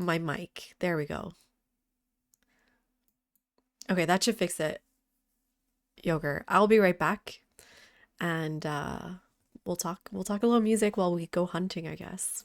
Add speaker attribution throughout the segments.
Speaker 1: my mic. There we go. Okay, that should fix it, Yogurt. I'll be right back, and we'll talk a little music while we go hunting, I guess.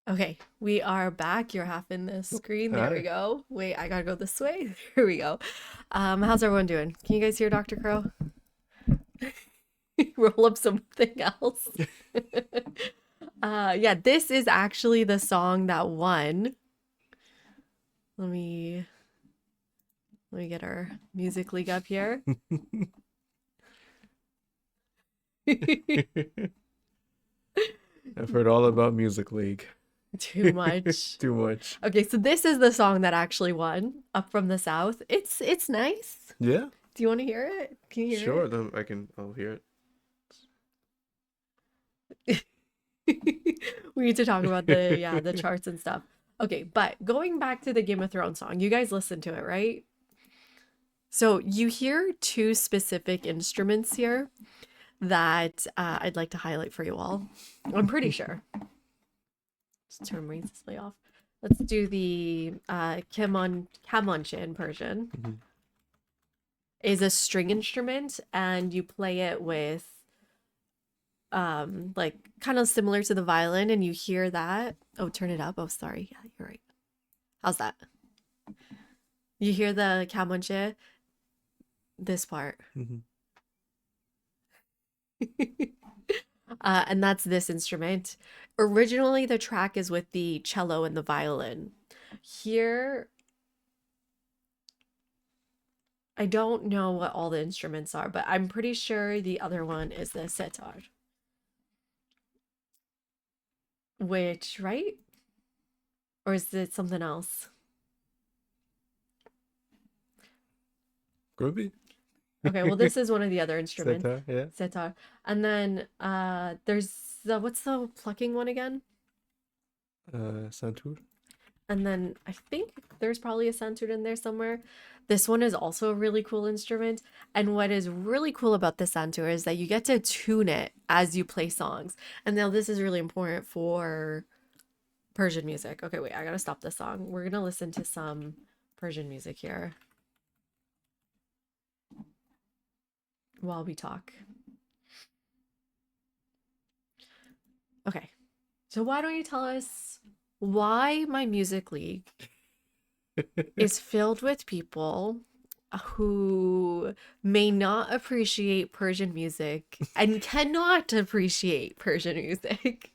Speaker 1: Okay, we are back. You're half in the screen. There we
Speaker 2: Hi.
Speaker 1: go. Wait, I gotta go this way. Here we go. How's everyone doing? Can you guys hear Dr. Crow? Roll up something else. Yeah, this is actually the song that won. Let me get our music league up here.
Speaker 2: I've heard all about Music League.
Speaker 1: Too much.
Speaker 2: Too much.
Speaker 1: Okay, so this is the song that actually won, Up from the South. It's nice.
Speaker 2: Yeah,
Speaker 1: Do you want to hear it? Can you hear
Speaker 2: sure. Then I'll hear
Speaker 1: it? We need to talk about the
Speaker 2: it.
Speaker 1: charts and stuff. Okay, but going back to the Game of Thrones song, you guys listened to it, right? So you hear two specific instruments here that I'd like to highlight for you all. I'm pretty sure. Let's turn Reasonably off. Let's do the Kamonche Persian.
Speaker 2: Mhm.
Speaker 1: Is a string instrument, and you play it with like kind of similar to the violin, and you hear that. Oh, turn it up. Oh, sorry. Yeah, you're right. How's that? You hear the Kamonche, this part.
Speaker 2: Mhm.
Speaker 1: And that's this instrument. Originally, the track is with the cello and the violin. Here, I don't know what all the instruments are, but I'm pretty sure the other one is the sitar, which, right? Or is it something else?
Speaker 2: Groovy.
Speaker 1: Okay, well, this is one of the other instruments,
Speaker 2: Sitar, yeah.
Speaker 1: sitar. And then there's what's the plucking one again?
Speaker 2: Santur.
Speaker 1: And then I think there's probably a santur in there somewhere. This one is also a really cool instrument. And what is really cool about the santur is that you get to tune it as you play songs. And now this is really important for Persian music. Okay, wait, I gotta stop the song. We're gonna listen to some Persian music here while we talk. Okay, so why don't you tell us why my music league is filled with people who may not appreciate Persian music and cannot appreciate Persian music,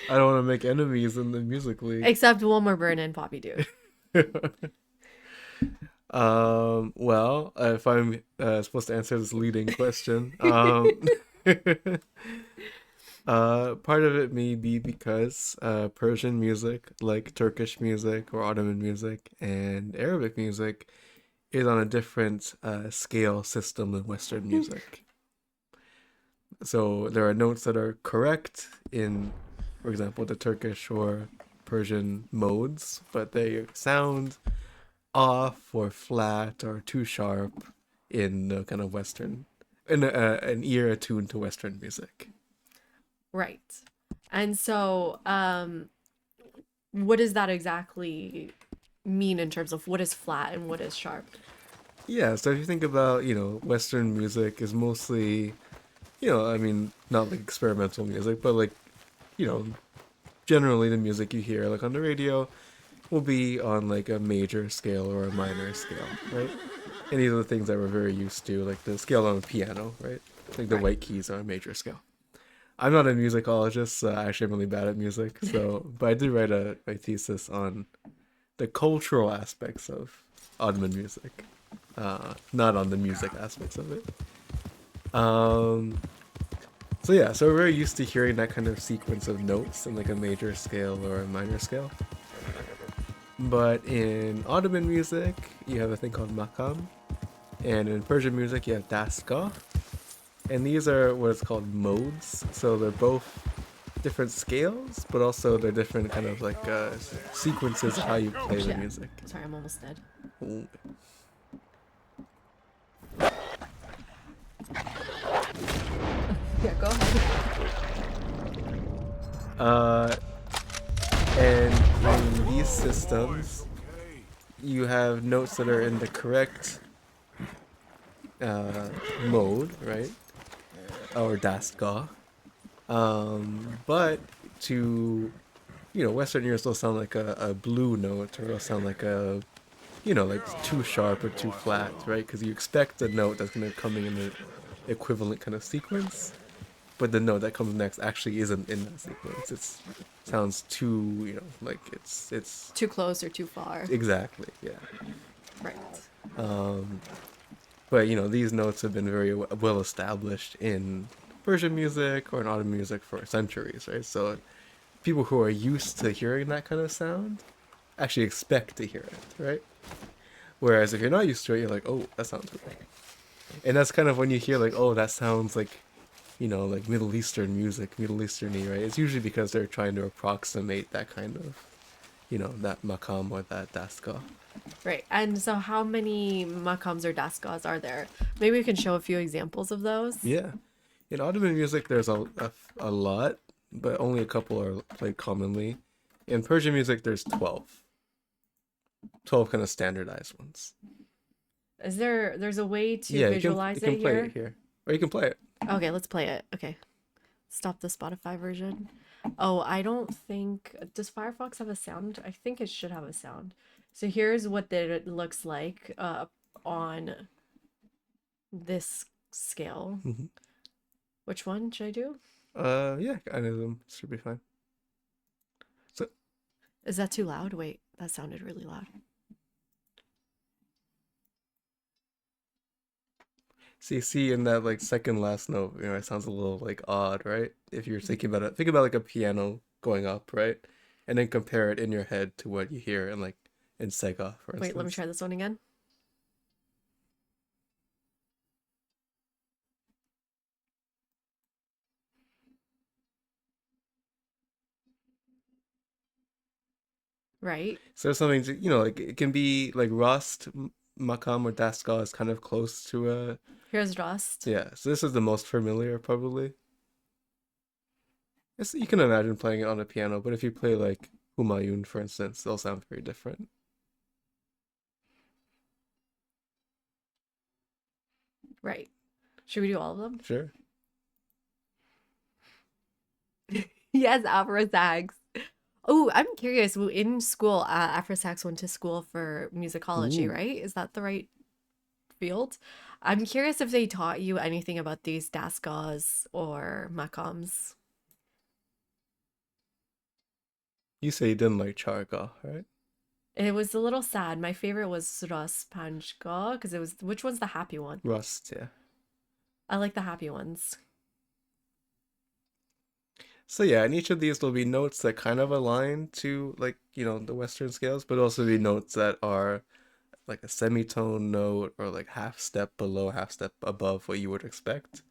Speaker 2: I don't want to make enemies in the music league.
Speaker 1: except Wilmer Byrne and Poppy Doo.
Speaker 2: Well, if I'm supposed to answer this leading question, part of it may be because Persian music, like Turkish music or Ottoman music and Arabic music, is on a different scale system than Western music. So there are notes that are correct in, for example, the Turkish or Persian modes, but they sound off or flat or too sharp in the kind of Western, in an ear attuned to Western music.
Speaker 1: Right. And so, what does that exactly mean in terms of what is flat and what is sharp?
Speaker 2: Yeah, so if you think about, Western music is mostly, I mean, not like experimental music, but like, you know, generally the music you hear like on the radio will be on like a major scale or a minor scale, right? And these are the things that we're very used to, like the scale on a piano, right? Like the
Speaker 1: Right.
Speaker 2: white keys on a major scale. I'm not a musicologist, so actually I'm really bad at music. So, but I did write a thesis on the cultural aspects of Ottoman music, not on the music aspects of it. Um, so yeah, so we're very used to hearing that kind of sequence of notes in like a major scale or a minor scale. But in Ottoman music, you have a thing called makam, and in Persian music, you have dastgah, and these are what is called modes. So they're both different scales, but also they're different kind of like sequences of how you play the
Speaker 1: Shit.
Speaker 2: music.
Speaker 1: Sorry, I'm almost dead.
Speaker 2: Ooh.
Speaker 1: Yeah, go ahead.
Speaker 2: Uh, and in these systems, you have notes that are in the correct mode, right? Or dastgah. But to Western ears will sound like a blue note, or it'll sound like a like too sharp or too flat, right? Because you expect a note that's gonna come in the equivalent kind of sequence, but the note that comes next actually isn't in that sequence. It sounds too, like it's
Speaker 1: Too close or too far.
Speaker 2: exactly, yeah.
Speaker 1: Right.
Speaker 2: Um, but these notes have been very well established in Persian music or in Ottoman music for centuries, right? So people who are used to hearing that kind of sound actually expect to hear it, right? Whereas if you're not used to it, you're like, oh, that sounds good. And that's kind of when you hear like, oh, that sounds like, like Middle Eastern music, Middle Eastern-y, right? It's usually because they're trying to approximate that kind of, that makam or that dastgah.
Speaker 1: Right. And so how many makams or dasgahs are there? Maybe we can show a few examples of those.
Speaker 2: Yeah. In Ottoman music, there's a lot, but only a couple are played commonly. In Persian music, there's 12. 12 kind of standardized ones.
Speaker 1: There's a way to
Speaker 2: Yeah,
Speaker 1: visualize
Speaker 2: you can
Speaker 1: it
Speaker 2: play
Speaker 1: here?
Speaker 2: it here. Or you can play it.
Speaker 1: Okay, let's play it. Okay. Stop the Spotify version. Oh, I don't think. Does Firefox have a sound? I think it should have a sound. So here's what it looks like on this scale.
Speaker 2: Hmm.
Speaker 1: Which one should I do?
Speaker 2: Yeah, I know them. Should be fine. So,
Speaker 1: Is that too loud? Wait, that sounded really loud.
Speaker 2: so you see in that like second last note, it sounds a little like odd, right? If you're thinking about it, think about like a piano going up, right? And then compare it in your head to what you hear in like in Sega, for
Speaker 1: Wait, let me
Speaker 2: instance.
Speaker 1: try this one again.
Speaker 2: So,
Speaker 1: right?
Speaker 2: So there's something to, like it can be like Rust, Makam, or Daskal is kind of close to a,
Speaker 1: Here's Rust.
Speaker 2: yeah. So this is the most familiar probably. You can imagine playing it on a piano, but if you play like Humayun, for instance, they'll sound very different.
Speaker 1: Right. Should we do all of them?
Speaker 2: Sure.
Speaker 1: Yes, Afro Sax. Oh, I'm curious. In school, Afro Sax went to school for musicology,
Speaker 2: Ooh.
Speaker 1: right? Is that the right field? I'm curious if they taught you anything about these dasgas or makams.
Speaker 2: You say you didn't like Charga, right?
Speaker 1: It was a little sad. My favorite was Ras Panchka because it was, which one's the happy one?
Speaker 2: Rust, yeah.
Speaker 1: I like the happy ones.
Speaker 2: So yeah, in each of these there'll be notes that kind of align to like, the Western scales, but also be notes that are like a semitone note or like half step below, half step above what you would expect.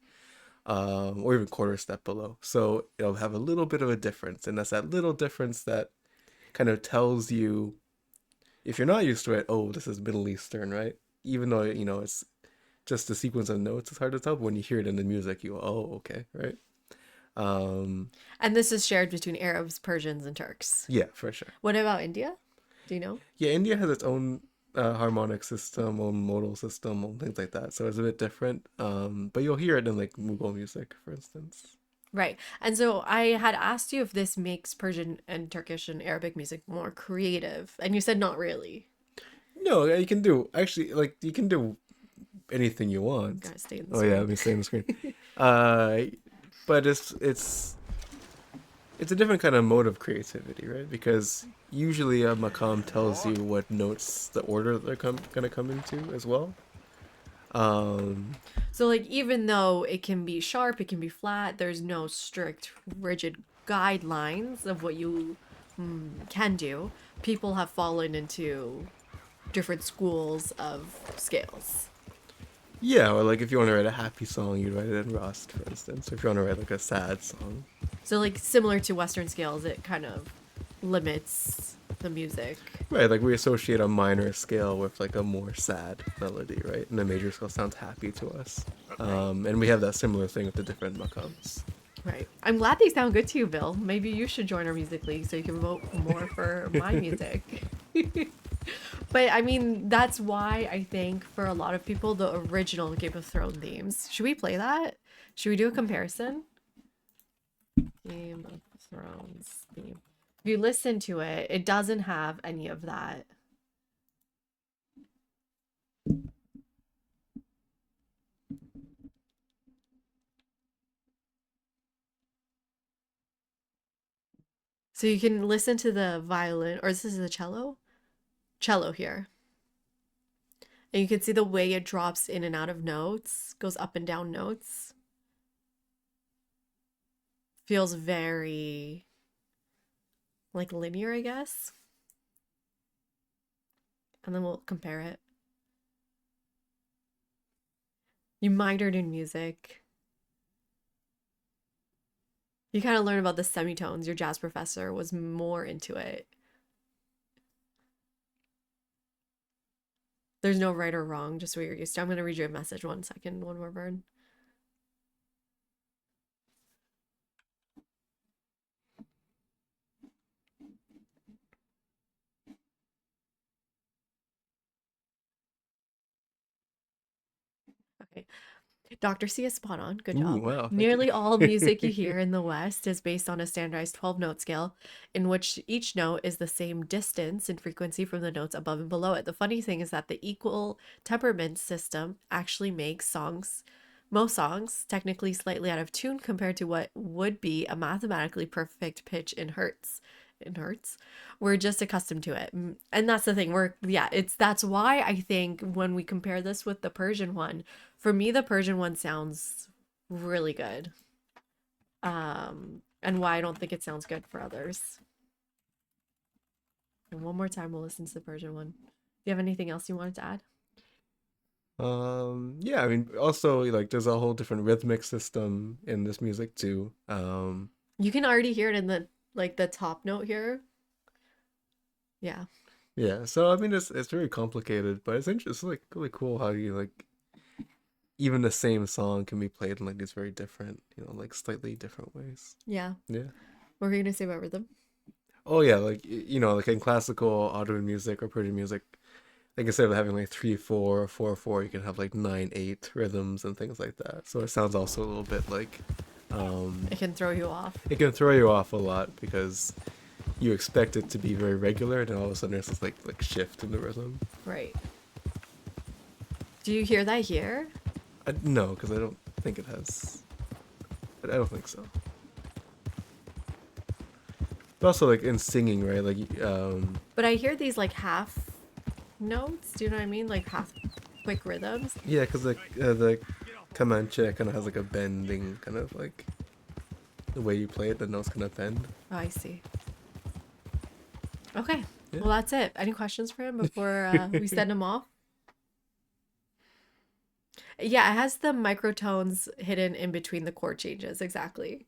Speaker 2: Or even quarter step below. So it'll have a little bit of a difference, and that's that little difference that kind of tells you if you're not used to it, oh, this is Middle Eastern, right? Even though, it's just a sequence of notes, it's hard to tell, but when you hear it in the music, you go, oh, okay, right? Um,
Speaker 1: And this is shared between Arabs, Persians, and Turks.
Speaker 2: yeah, for sure.
Speaker 1: What about India? Do you know?
Speaker 2: Yeah, India has its own harmonic system, own modal system, own things like that. So it's a bit different. But you'll hear it in like Mughal music, for instance.
Speaker 1: Right. And so I had asked you if this makes Persian and Turkish and Arabic music more creative, and you said not really.
Speaker 2: No, yeah, you can do actually like you can do anything you want.
Speaker 1: Gotta stay in the
Speaker 2: Oh yeah,
Speaker 1: screen.
Speaker 2: let me stay on the screen. Uh, but it's a different kind of mode of creativity, right? Because usually a maqam tells you what notes the order they're gonna come into as well. Um,
Speaker 1: So like even though it can be sharp, it can be flat, there's no strict, rigid guidelines of what you can do. People have fallen into different schools of scales.
Speaker 2: yeah, or like if you want to write a happy song, you'd write it in Rust, for instance. Or if you want to write like a sad song,
Speaker 1: So like similar to Western scales, it kind of limits the music.
Speaker 2: right? Like we associate a minor scale with like a more sad melody, right? And a major scale sounds happy to us.
Speaker 1: Right.
Speaker 2: And we have that similar thing with the different maqams.
Speaker 1: Right. I'm glad they sound good to you, Bill. Maybe you should join our music league so you can vote more for my music. But I mean, that's why I think for a lot of people, the original Game of Thrones themes. Should we play that? Should we do a comparison? Game of Thrones theme. If you listen to it, it doesn't have any of that. So you can listen to the violin, or this is the cello? Cello here. And you can see the way it drops in and out of notes, goes up and down notes. Feels very like linear, I guess. And then we'll compare it. You minored in music. You kind of learn about the semitones. Your jazz professor was more into it. There's no right or wrong, just what you're used to. I'm going to read you a message 1 second, one more burn. Okay. Dr. C is spot on. Good
Speaker 2: Ooh,
Speaker 1: job.
Speaker 2: wow, thank
Speaker 1: Nearly all music you
Speaker 2: you.
Speaker 1: hear in the West is based on a standardized 12 note scale in which each note is the same distance in frequency from the notes above and below it. The funny thing is that the equal temperament system actually makes most songs, technically slightly out of tune compared to what would be a mathematically perfect pitch in hertz. In hertz, we're just accustomed to it, and that's the thing. That's why I think when we compare this with the Persian one, for me, the Persian one sounds really good. And why I don't think it sounds good for others. And one more time, we'll listen to the Persian one. Do you have anything else you wanted to add?
Speaker 2: Yeah, I mean, also like there's a whole different rhythmic system in this music too.
Speaker 1: You can already hear it in the top note here. Yeah.
Speaker 2: Yeah, so I mean, it's very complicated, but it's interesting. It's like really cool how you like even the same song can be played in like these very different, like slightly different ways.
Speaker 1: Yeah.
Speaker 2: Yeah.
Speaker 1: What were you gonna say about rhythm?
Speaker 2: Oh yeah, like like in classical Ottoman music or Persian music, like instead of having like 3/4 or 4/4, you can have like 9/8 rhythms and things like that. So it sounds also a little bit like, um,
Speaker 1: It can throw you off.
Speaker 2: it can throw you off a lot because you expect it to be very regular, and then all of a sudden there's this like shift in the rhythm.
Speaker 1: Right. Do you hear that here?
Speaker 2: No, because I don't think it has. I don't think so. But also like in singing, right? Like
Speaker 1: But I hear these like half notes. Do you know what I mean? Like half quick rhythms.
Speaker 2: yeah, because the Comanche kind of has like a bending kind of like the way you play it, the notes kind of bend.
Speaker 1: Oh, I see. Okay.
Speaker 2: Yeah.
Speaker 1: Well, that's it. Any questions for him before we send him off? Yeah, it has the microtones hidden in between the chord changes. Exactly.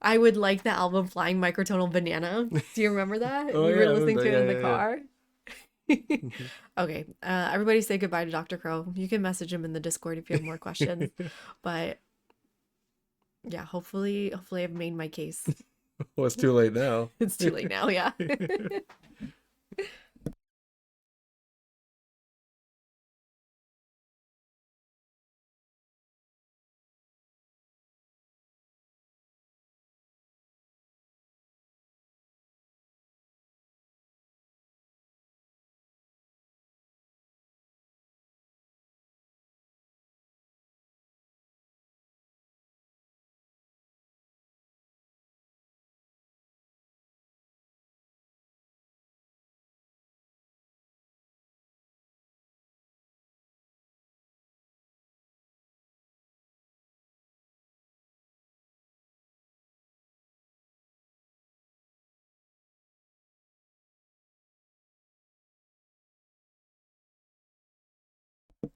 Speaker 1: I would like the album Flying Microtonal Banana. Do you remember that?
Speaker 2: Oh
Speaker 1: We
Speaker 2: yeah,
Speaker 1: were
Speaker 2: I
Speaker 1: listening
Speaker 2: remember
Speaker 1: to
Speaker 2: that.
Speaker 1: it in
Speaker 2: Yeah,
Speaker 1: the
Speaker 2: yeah,
Speaker 1: car.
Speaker 2: yeah.
Speaker 1: Okay. Everybody say goodbye to Dr. Crow. You can message him in the Discord if you have more questions. But yeah, hopefully I've made my case.
Speaker 2: Well, it's too late now.
Speaker 1: It's too late now, yeah.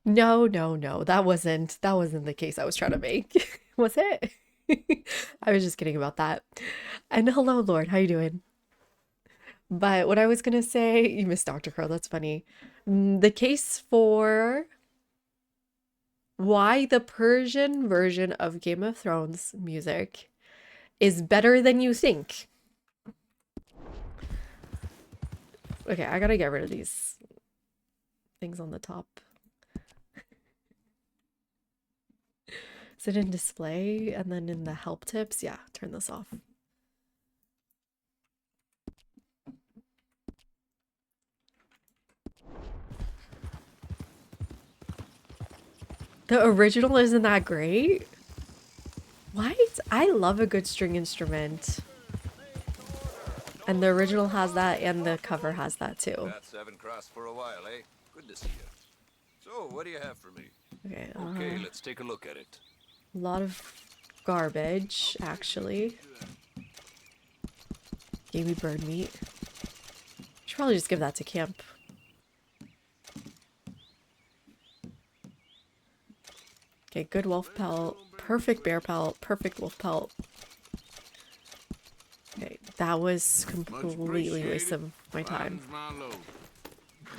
Speaker 1: No, no, no. That wasn't the case I was trying to make. Was it? I was just kidding about that. And hello, Lord. How you doing? But what I was gonna say, you missed Dr. Crow. That's funny. The case for why the Persian version of Game of Thrones music is better than you think. Okay, I gotta get rid of these things on the top. Is it in display and then in the help tips? Yeah, turn this off. The original isn't that great? What? I love a good string instrument. And the original has that and the cover has that too.
Speaker 3: Paths haven't crossed for a while, eh? Good to see you. So, what do you have for me?
Speaker 1: Okay,
Speaker 3: Okay, let's take a look at it.
Speaker 1: a lot of garbage, actually. Gave me bird meat. Should probably just give that to camp. Okay, good wolf pelt. Perfect bear pelt. Perfect wolf pelt. Okay, that was completely a waste of my time.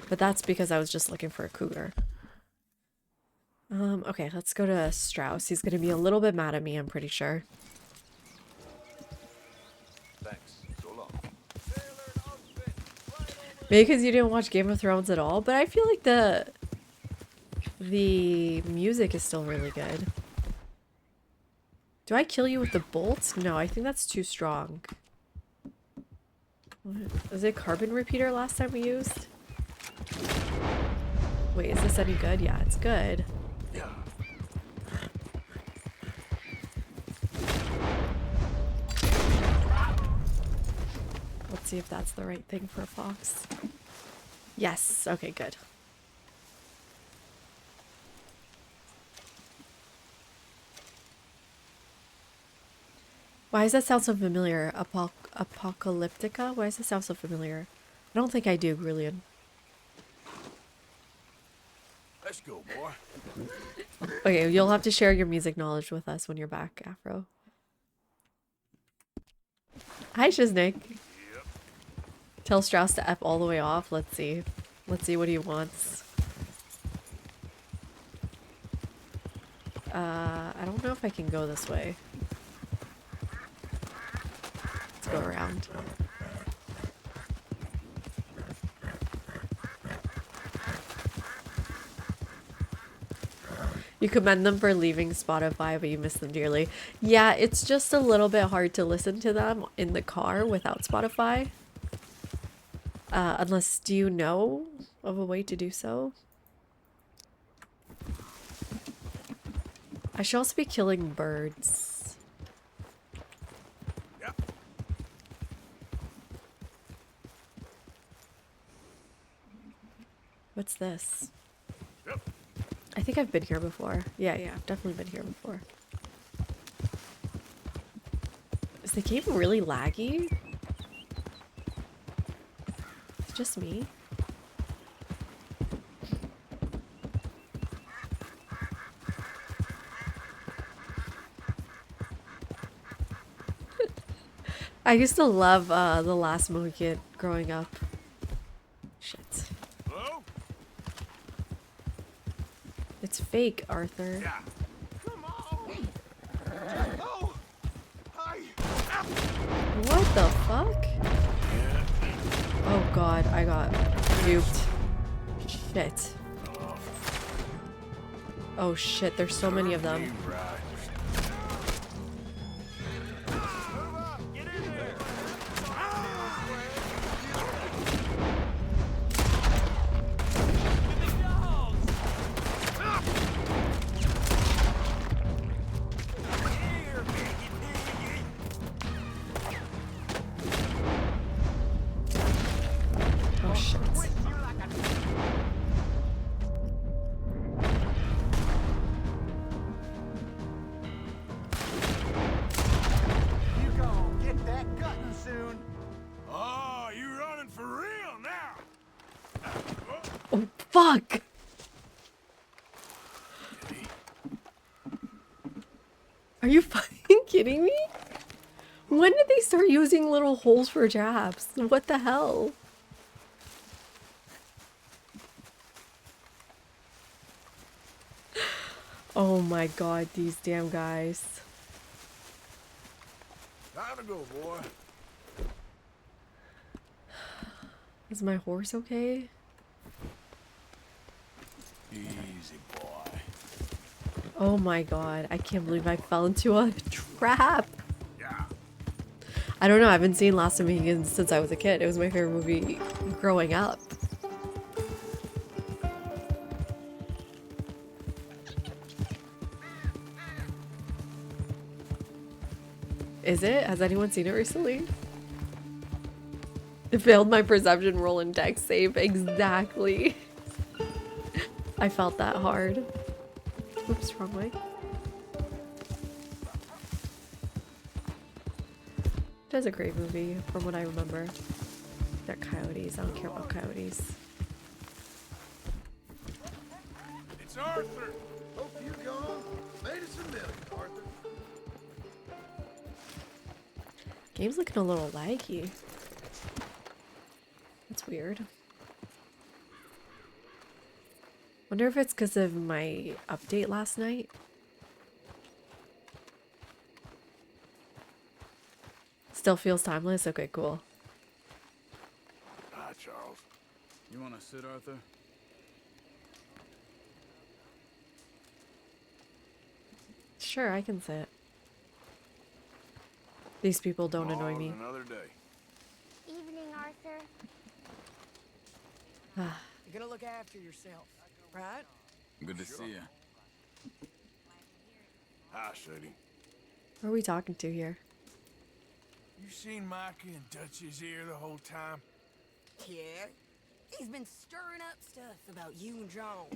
Speaker 1: But that's because I was just looking for a cougar. Okay, let's go to Strauss. He's gonna be a little bit mad at me, I'm pretty sure.
Speaker 3: Thanks. So long.
Speaker 1: Maybe because you didn't watch Game of Thrones at all, but I feel like the music is still really good. Do I kill you with the bolt? No, I think that's too strong. Was it carbon repeater last time we used? Wait, is this any good? Yeah, it's good. Let's see if that's the right thing for a fox. Yes, okay, good. Why does that sound so familiar? Apocalyptica? Why does that sound so familiar? I don't think I do, Brilliant.
Speaker 3: Let's go, boy.
Speaker 1: Okay, you'll have to share your music knowledge with us when you're back, Afro. Hi, Shiznik. Tell Strauss to F all the way off. Let's see. Let's see what he wants. I don't know if I can go this way. Let's go around. You commend them for leaving Spotify, but you miss them dearly. Yeah, it's just a little bit hard to listen to them in the car without Spotify. Unless, do you know of a way to do so? I should also be killing birds. What's this? I think I've been here before. Yeah, I've definitely been here before. Is the game really laggy? It's just me. I used to love The Last Mohican growing up. Shit.
Speaker 4: Hello?
Speaker 1: It's fake, Arthur.
Speaker 4: Yeah. Come on. Oh. Hi.
Speaker 1: What the fuck? Oh god, I got duped. Shit. Oh shit, there's so many of them. Oh shit.
Speaker 4: You gonna get that cutting soon. Oh, you running for real now?
Speaker 1: Oh fuck! Are you fucking kidding me? When did they start using little holes for jabs? What the hell? Oh my god, these damn guys.
Speaker 4: Time to go, boy.
Speaker 1: Is my horse okay?
Speaker 4: Easy, boy.
Speaker 1: Oh my god, I can't believe I fell into a trap.
Speaker 4: Yeah.
Speaker 1: I don't know, I haven't seen Last of the Mohicans since I was a kid. It was my favorite movie growing up. Is it? Has anyone seen it recently? It failed my perception roll and dex save. Exactly. I felt that hard. Oops, wrong way. That's a great movie, from what I remember. They're coyotes. I don't care about coyotes.
Speaker 4: It's Arthur. Hope you gone. Made us a million, Arthur.
Speaker 1: Game's looking a little laggy. That's weird. Wonder if it's because of my update last night. Still feels timeless? Okay, cool.
Speaker 4: Hi, Charles.
Speaker 5: You want to sit, Arthur?
Speaker 1: Sure, I can sit. These people don't annoy me.
Speaker 4: Another day.
Speaker 6: Evening, Arthur.
Speaker 7: You're gonna look after yourself, right?
Speaker 5: Good to see you.
Speaker 4: Hi, Sadie.
Speaker 1: Who are we talking to here?
Speaker 4: You seen Mikey and Dutch's ear the whole time?
Speaker 7: Yeah. He's been stirring up stuff about you and John.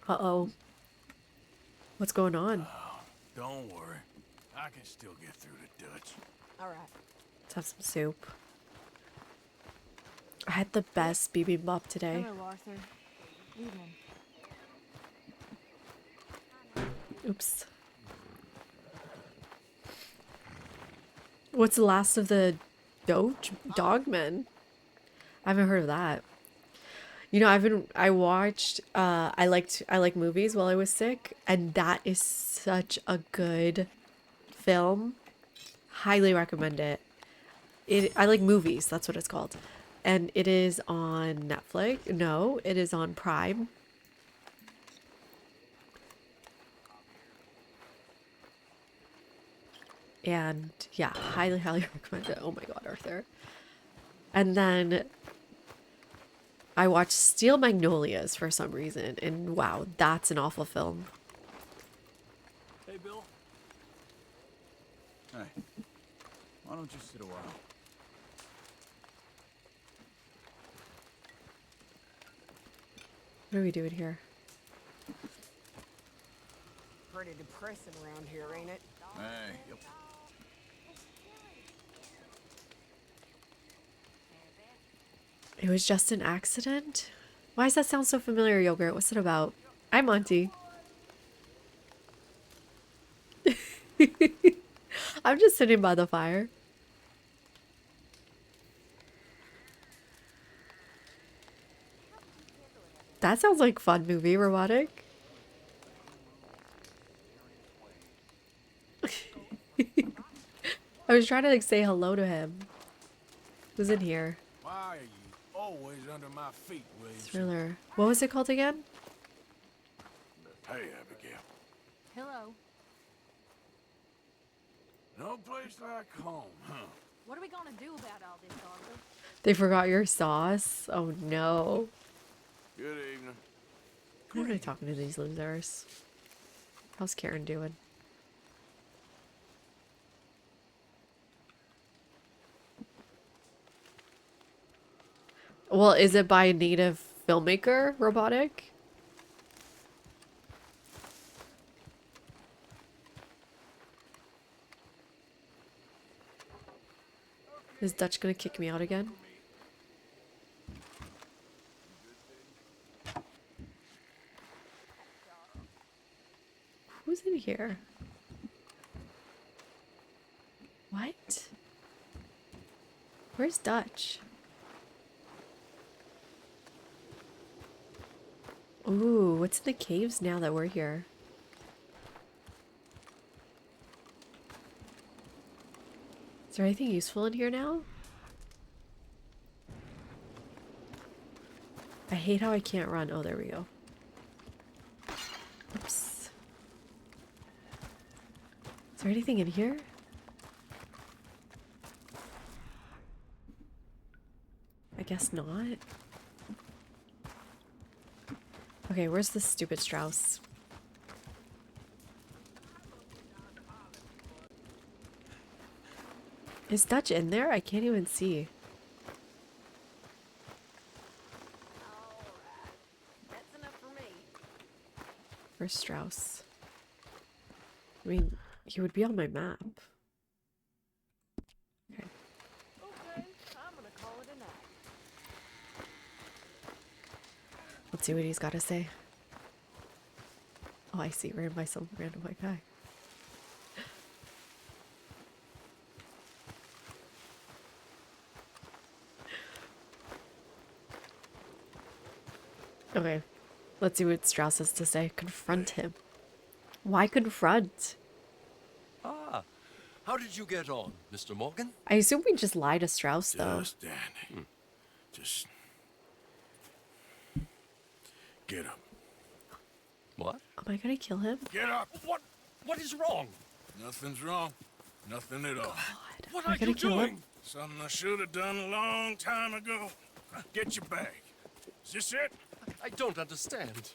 Speaker 1: Uh-oh. What's going on?
Speaker 4: Don't worry. I can still get through to Dutch.
Speaker 7: All right.
Speaker 1: Let's have some soup. I had the best bibimbap today.
Speaker 6: Hello, Arthur. Evening.
Speaker 1: Oops. What's the last of the Dogman. I haven't heard of that. You know, I watched I like movies while I was sick, and that is such a good film. Highly recommend it. I like movies, that's what it's called. And it is on Netflix. No, it is on Prime. And yeah, highly, highly recommend it. Oh my God, Arthur. And then I watched Steel Magnolias for some reason, and wow, that's an awful film.
Speaker 5: Hey, Bill. Hey. Why don't you sit a while?
Speaker 1: What are we doing here?
Speaker 7: Pretty depressing around here, ain't it?
Speaker 5: Hey. Yep.
Speaker 1: It was just an accident? Why does that sound so familiar, Yogurt? What's it about? I'm Monty. I'm just sitting by the fire. That sounds like fun movie, Robotic. I was trying to like say hello to him. Who's in here?
Speaker 4: Why are you always under my feet, Williamson?
Speaker 1: Thriller. What was it called again?
Speaker 4: Hey, Abigail.
Speaker 6: Hello.
Speaker 4: No place like home, huh?
Speaker 6: What are we gonna do about all this, Arthur?
Speaker 1: They forgot your sauce. Oh no.
Speaker 4: Good evening.
Speaker 1: Why am I talking to these losers? How's Karen doing? Well, is it by a native filmmaker, Robotic? Is Dutch gonna kick me out again? Who's in here? What? Where's Dutch? Ooh, what's in the caves now that we're here? Is there anything useful in here now? I hate how I can't run. Oh, there we go. Oops. Is there anything in here? I guess not. Okay, where's the stupid Strauss? Is Dutch in there? I can't even see.
Speaker 7: That's enough for me.
Speaker 1: Where's Strauss? I mean, he would be on my map. Okay.
Speaker 7: Okay, I'm gonna call it a night.
Speaker 1: Let's see what he's got to say. Oh, I see. Ran by some random white guy. Okay. Let's see what Strauss has to say. Confront him. Why confront?
Speaker 3: Ah, how did you get on, Mr. Morgan?
Speaker 1: I assume we just lie to Strauss, though.
Speaker 4: Just dandy. Just get up.
Speaker 3: What?
Speaker 1: Am I gonna kill him?
Speaker 4: Get up.
Speaker 3: What is wrong?
Speaker 4: Nothing's wrong. Nothing at all.
Speaker 3: What
Speaker 1: Am I
Speaker 3: are
Speaker 1: gonna
Speaker 3: you
Speaker 1: kill
Speaker 3: doing?
Speaker 1: him?
Speaker 4: Something I should have done a long time ago. Get your bag. Is this it?
Speaker 3: I don't understand.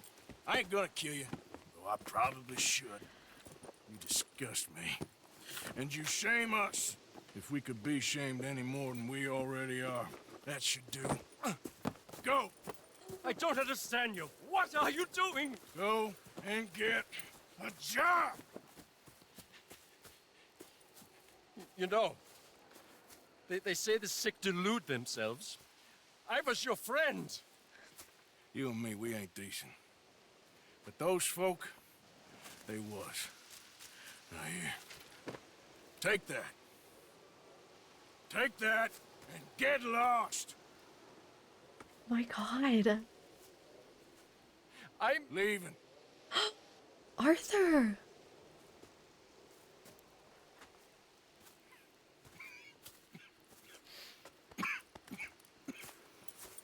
Speaker 4: I ain't gonna kill you, though I probably should. You disgust me. And you shame us. If we could be shamed any more than we already are, that should do. Go!
Speaker 3: I don't understand you. What are you doing?
Speaker 4: Go and get a job!
Speaker 3: You know, they say the sick delude themselves. I was your friend.
Speaker 4: You and me, we ain't decent. But those folk, they was. Now here, take that. Take that and get lost.
Speaker 1: My God.
Speaker 3: I'm
Speaker 4: Leaving.
Speaker 1: Arthur.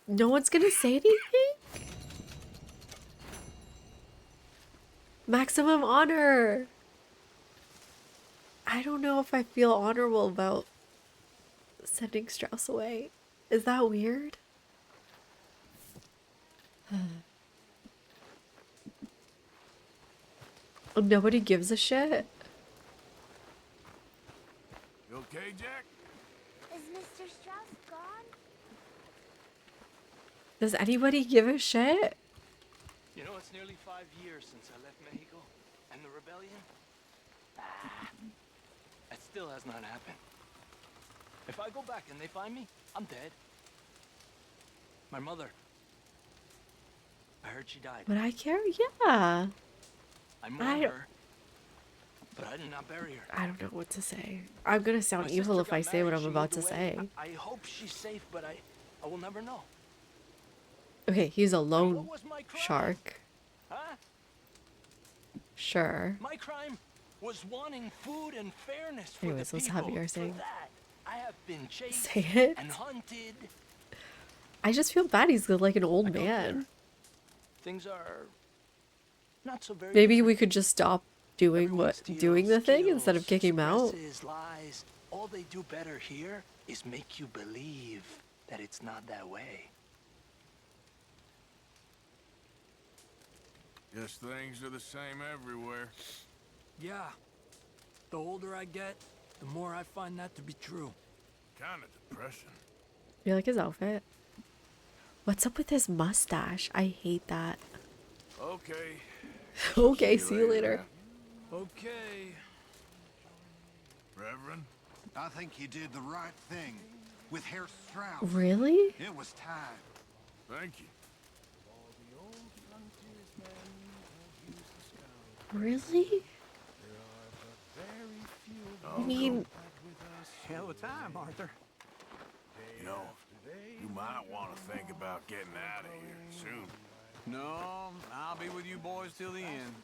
Speaker 1: No one's gonna say anything? Maximum honor. I don't know if I feel honorable about sending Strauss away. Is that weird? Nobody gives a shit.
Speaker 4: You okay, Jack?
Speaker 6: Is Mr. Strauss gone?
Speaker 1: Does anybody give a shit?
Speaker 8: You know, it's nearly 5 years since I left Mexico. And the rebellion? That still has not happened. If I go back and they find me, I'm dead. My mother. I heard she died.
Speaker 1: Would I care? Yeah.
Speaker 8: I
Speaker 1: I
Speaker 8: mourned
Speaker 1: don't-
Speaker 8: her. But I did not bury her.
Speaker 1: I don't know what to say. I'm gonna
Speaker 8: My
Speaker 1: sound evil
Speaker 8: sister
Speaker 1: if
Speaker 8: got
Speaker 1: I say what
Speaker 8: married,
Speaker 1: I'm
Speaker 8: she
Speaker 1: about
Speaker 8: moved
Speaker 1: to
Speaker 8: away.
Speaker 1: say.
Speaker 8: I hope she's safe, but I will never know.
Speaker 1: Okay, he's a
Speaker 8: And
Speaker 1: lone
Speaker 8: what was my crime?
Speaker 1: shark.
Speaker 8: Huh?
Speaker 1: Sure.
Speaker 8: My crime was wanting food and fairness for
Speaker 1: Anyways,
Speaker 8: the
Speaker 1: let's
Speaker 8: people.
Speaker 1: have your
Speaker 8: For
Speaker 1: saying.
Speaker 8: that, I have been chased
Speaker 1: Say it.
Speaker 8: and hunted.
Speaker 1: I just feel bad he's like an old
Speaker 8: I don't
Speaker 1: man.
Speaker 8: care. Things are not so very
Speaker 1: Maybe
Speaker 8: different.
Speaker 1: we could just stop doing
Speaker 8: Everyone
Speaker 1: what
Speaker 8: steals,
Speaker 1: doing the thing instead of
Speaker 8: kills,
Speaker 1: kicking him out.
Speaker 8: suppresses, lies. All they do better here is make you believe that it's not that way.
Speaker 4: Guess things are the same everywhere.
Speaker 5: Yeah. The older I get, the more I find that to be true.
Speaker 4: Kinda depressing.
Speaker 1: You like his outfit? What's up with his mustache? I hate that.
Speaker 4: Okay.
Speaker 1: Okay, see you later.
Speaker 5: Okay.
Speaker 4: Reverend?
Speaker 9: I think you did the right thing with Herr Strauss.
Speaker 1: Really?
Speaker 9: It was time.
Speaker 4: Thank you.
Speaker 1: Really? I mean,
Speaker 5: Hell of a time, Arthur.
Speaker 4: You know, you might want to think about getting out of here soon.
Speaker 5: No, I'll be with you boys till the end.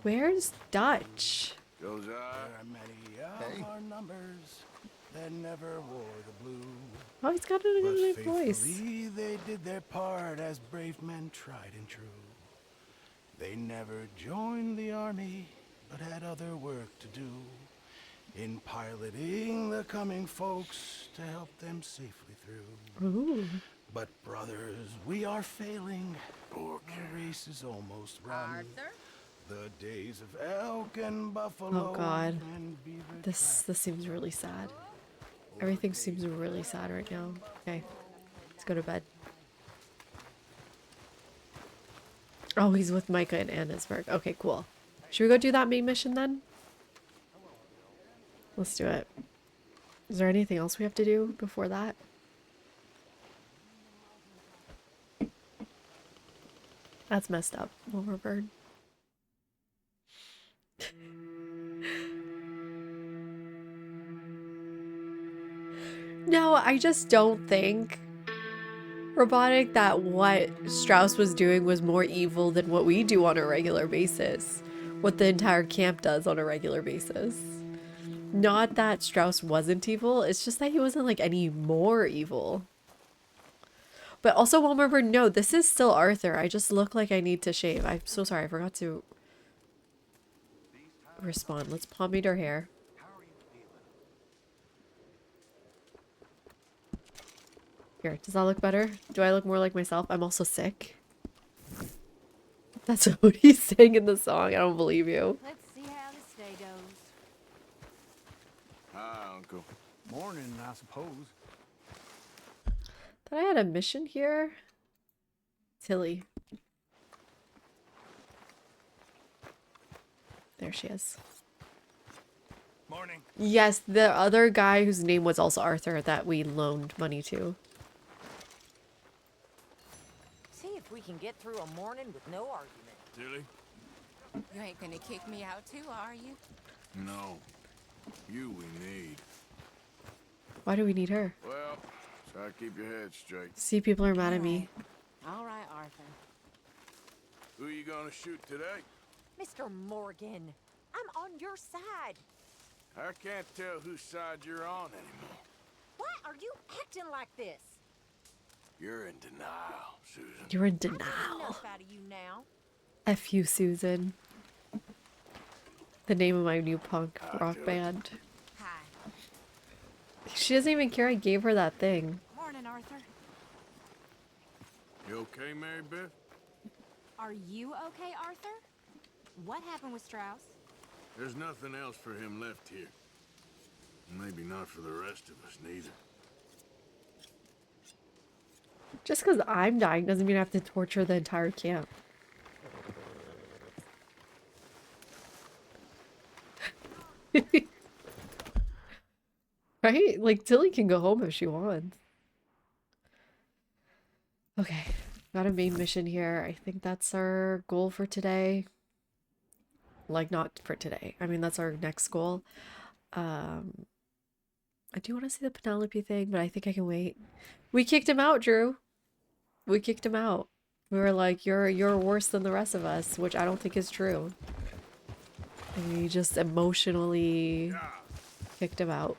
Speaker 1: where's Dutch?
Speaker 4: Josiah?
Speaker 10: Our numbers that never wore the blue.
Speaker 1: Oh, he's got a
Speaker 10: But
Speaker 1: good voice.
Speaker 10: faithfully they did their part as brave men tried and true. They never joined the army, but had other work to do in piloting the coming folks to help them safely through.
Speaker 1: Ooh.
Speaker 10: But brothers, we are failing. Our race is almost run.
Speaker 7: Arthur?
Speaker 10: The days of elk and buffalo
Speaker 1: Oh God.
Speaker 10: and beaver
Speaker 1: This seems really sad. Everything seems really sad right now. Okay. Let's go to bed. Oh, he's with Micah and Annesburg. Okay, cool. Should we go do that main mission then? Let's do it. Is there anything else we have to do before that? That's messed up, Overbird. No, I just don't think, Robotic, that what Strauss was doing was more evil than what we do on a regular basis. What the entire camp does on a regular basis. Not that Strauss wasn't evil, it's just that he wasn't like any more evil. But also, Wilmer, no, this is still Arthur. I just look like I need to shave. I'm so sorry, I forgot to respond. Let's pomade our hair. Here, does that look better? Do I look more like myself? I'm also sick. That's what he's saying in the song. I don't believe you.
Speaker 6: Let's see how this day goes.
Speaker 4: Hi, Uncle.
Speaker 5: Morning, I suppose.
Speaker 1: Thought I had a mission here. Tilly. There she is.
Speaker 4: Morning.
Speaker 1: Yes, the other guy whose name was also Arthur that we loaned money to.
Speaker 7: See if we can get through a morning with no argument.
Speaker 4: Tilly?
Speaker 7: You ain't gonna kick me out too, are you?
Speaker 4: No. You we need.
Speaker 1: Why do we need her?
Speaker 4: Well, try to keep your head straight.
Speaker 1: See, people are mad at me.
Speaker 6: All right, Arthur.
Speaker 4: Who you gonna shoot today?
Speaker 6: Mr. Morgan, I'm on your side.
Speaker 4: I can't tell whose side you're on anymore.
Speaker 6: Why are you acting like this?
Speaker 4: You're in denial, Susan.
Speaker 1: You're in
Speaker 6: I've got
Speaker 1: denial.
Speaker 6: enough out of you now.
Speaker 1: F you, Susan. The name of my new punk rock band.
Speaker 6: Hi.
Speaker 1: She doesn't even care I gave her that thing.
Speaker 6: Morning, Arthur.
Speaker 4: You okay, Mary Beth?
Speaker 6: Are you okay, Arthur? What happened with Strauss?
Speaker 4: There's nothing else for him left here. Maybe not for the rest of us, neither.
Speaker 1: Just because I'm dying doesn't mean I have to torture the entire camp. Right? Like, Tilly can go home if she wants. Okay. Got a main mission here. I think that's our goal for today. Like, not for today. I mean, that's our next goal. I do want to see the Penelope thing, but I think I can wait. We kicked him out, Drew. We kicked him out. We were like, you're worse than the rest of us, which I don't think is true. And we just emotionally kicked him out.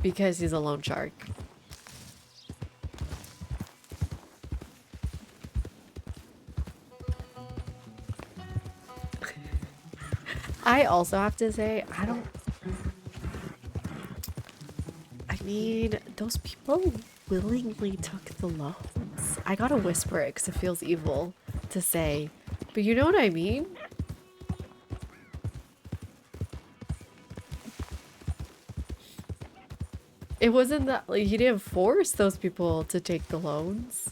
Speaker 1: Because he's a loan shark. I also have to say, I mean, those people willingly took the loans. I gotta whisper it because it feels evil to say, but you know what I mean? It wasn't that, like, he didn't force those people to take the loans.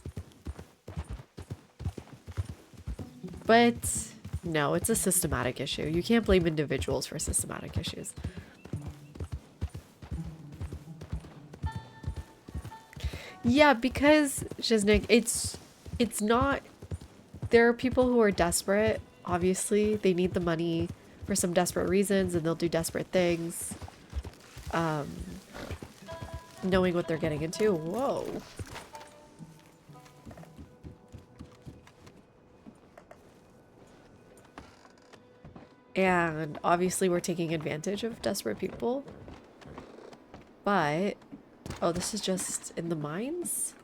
Speaker 1: But no, it's a systematic issue. You can't blame individuals for systematic issues. Yeah, because Shiznik, it's not, there are people who are desperate. Obviously, they need the money for some desperate reasons and they'll do desperate things. Knowing what they're getting into. Whoa. And obviously we're taking advantage of desperate people. But, oh, this is just in the mines?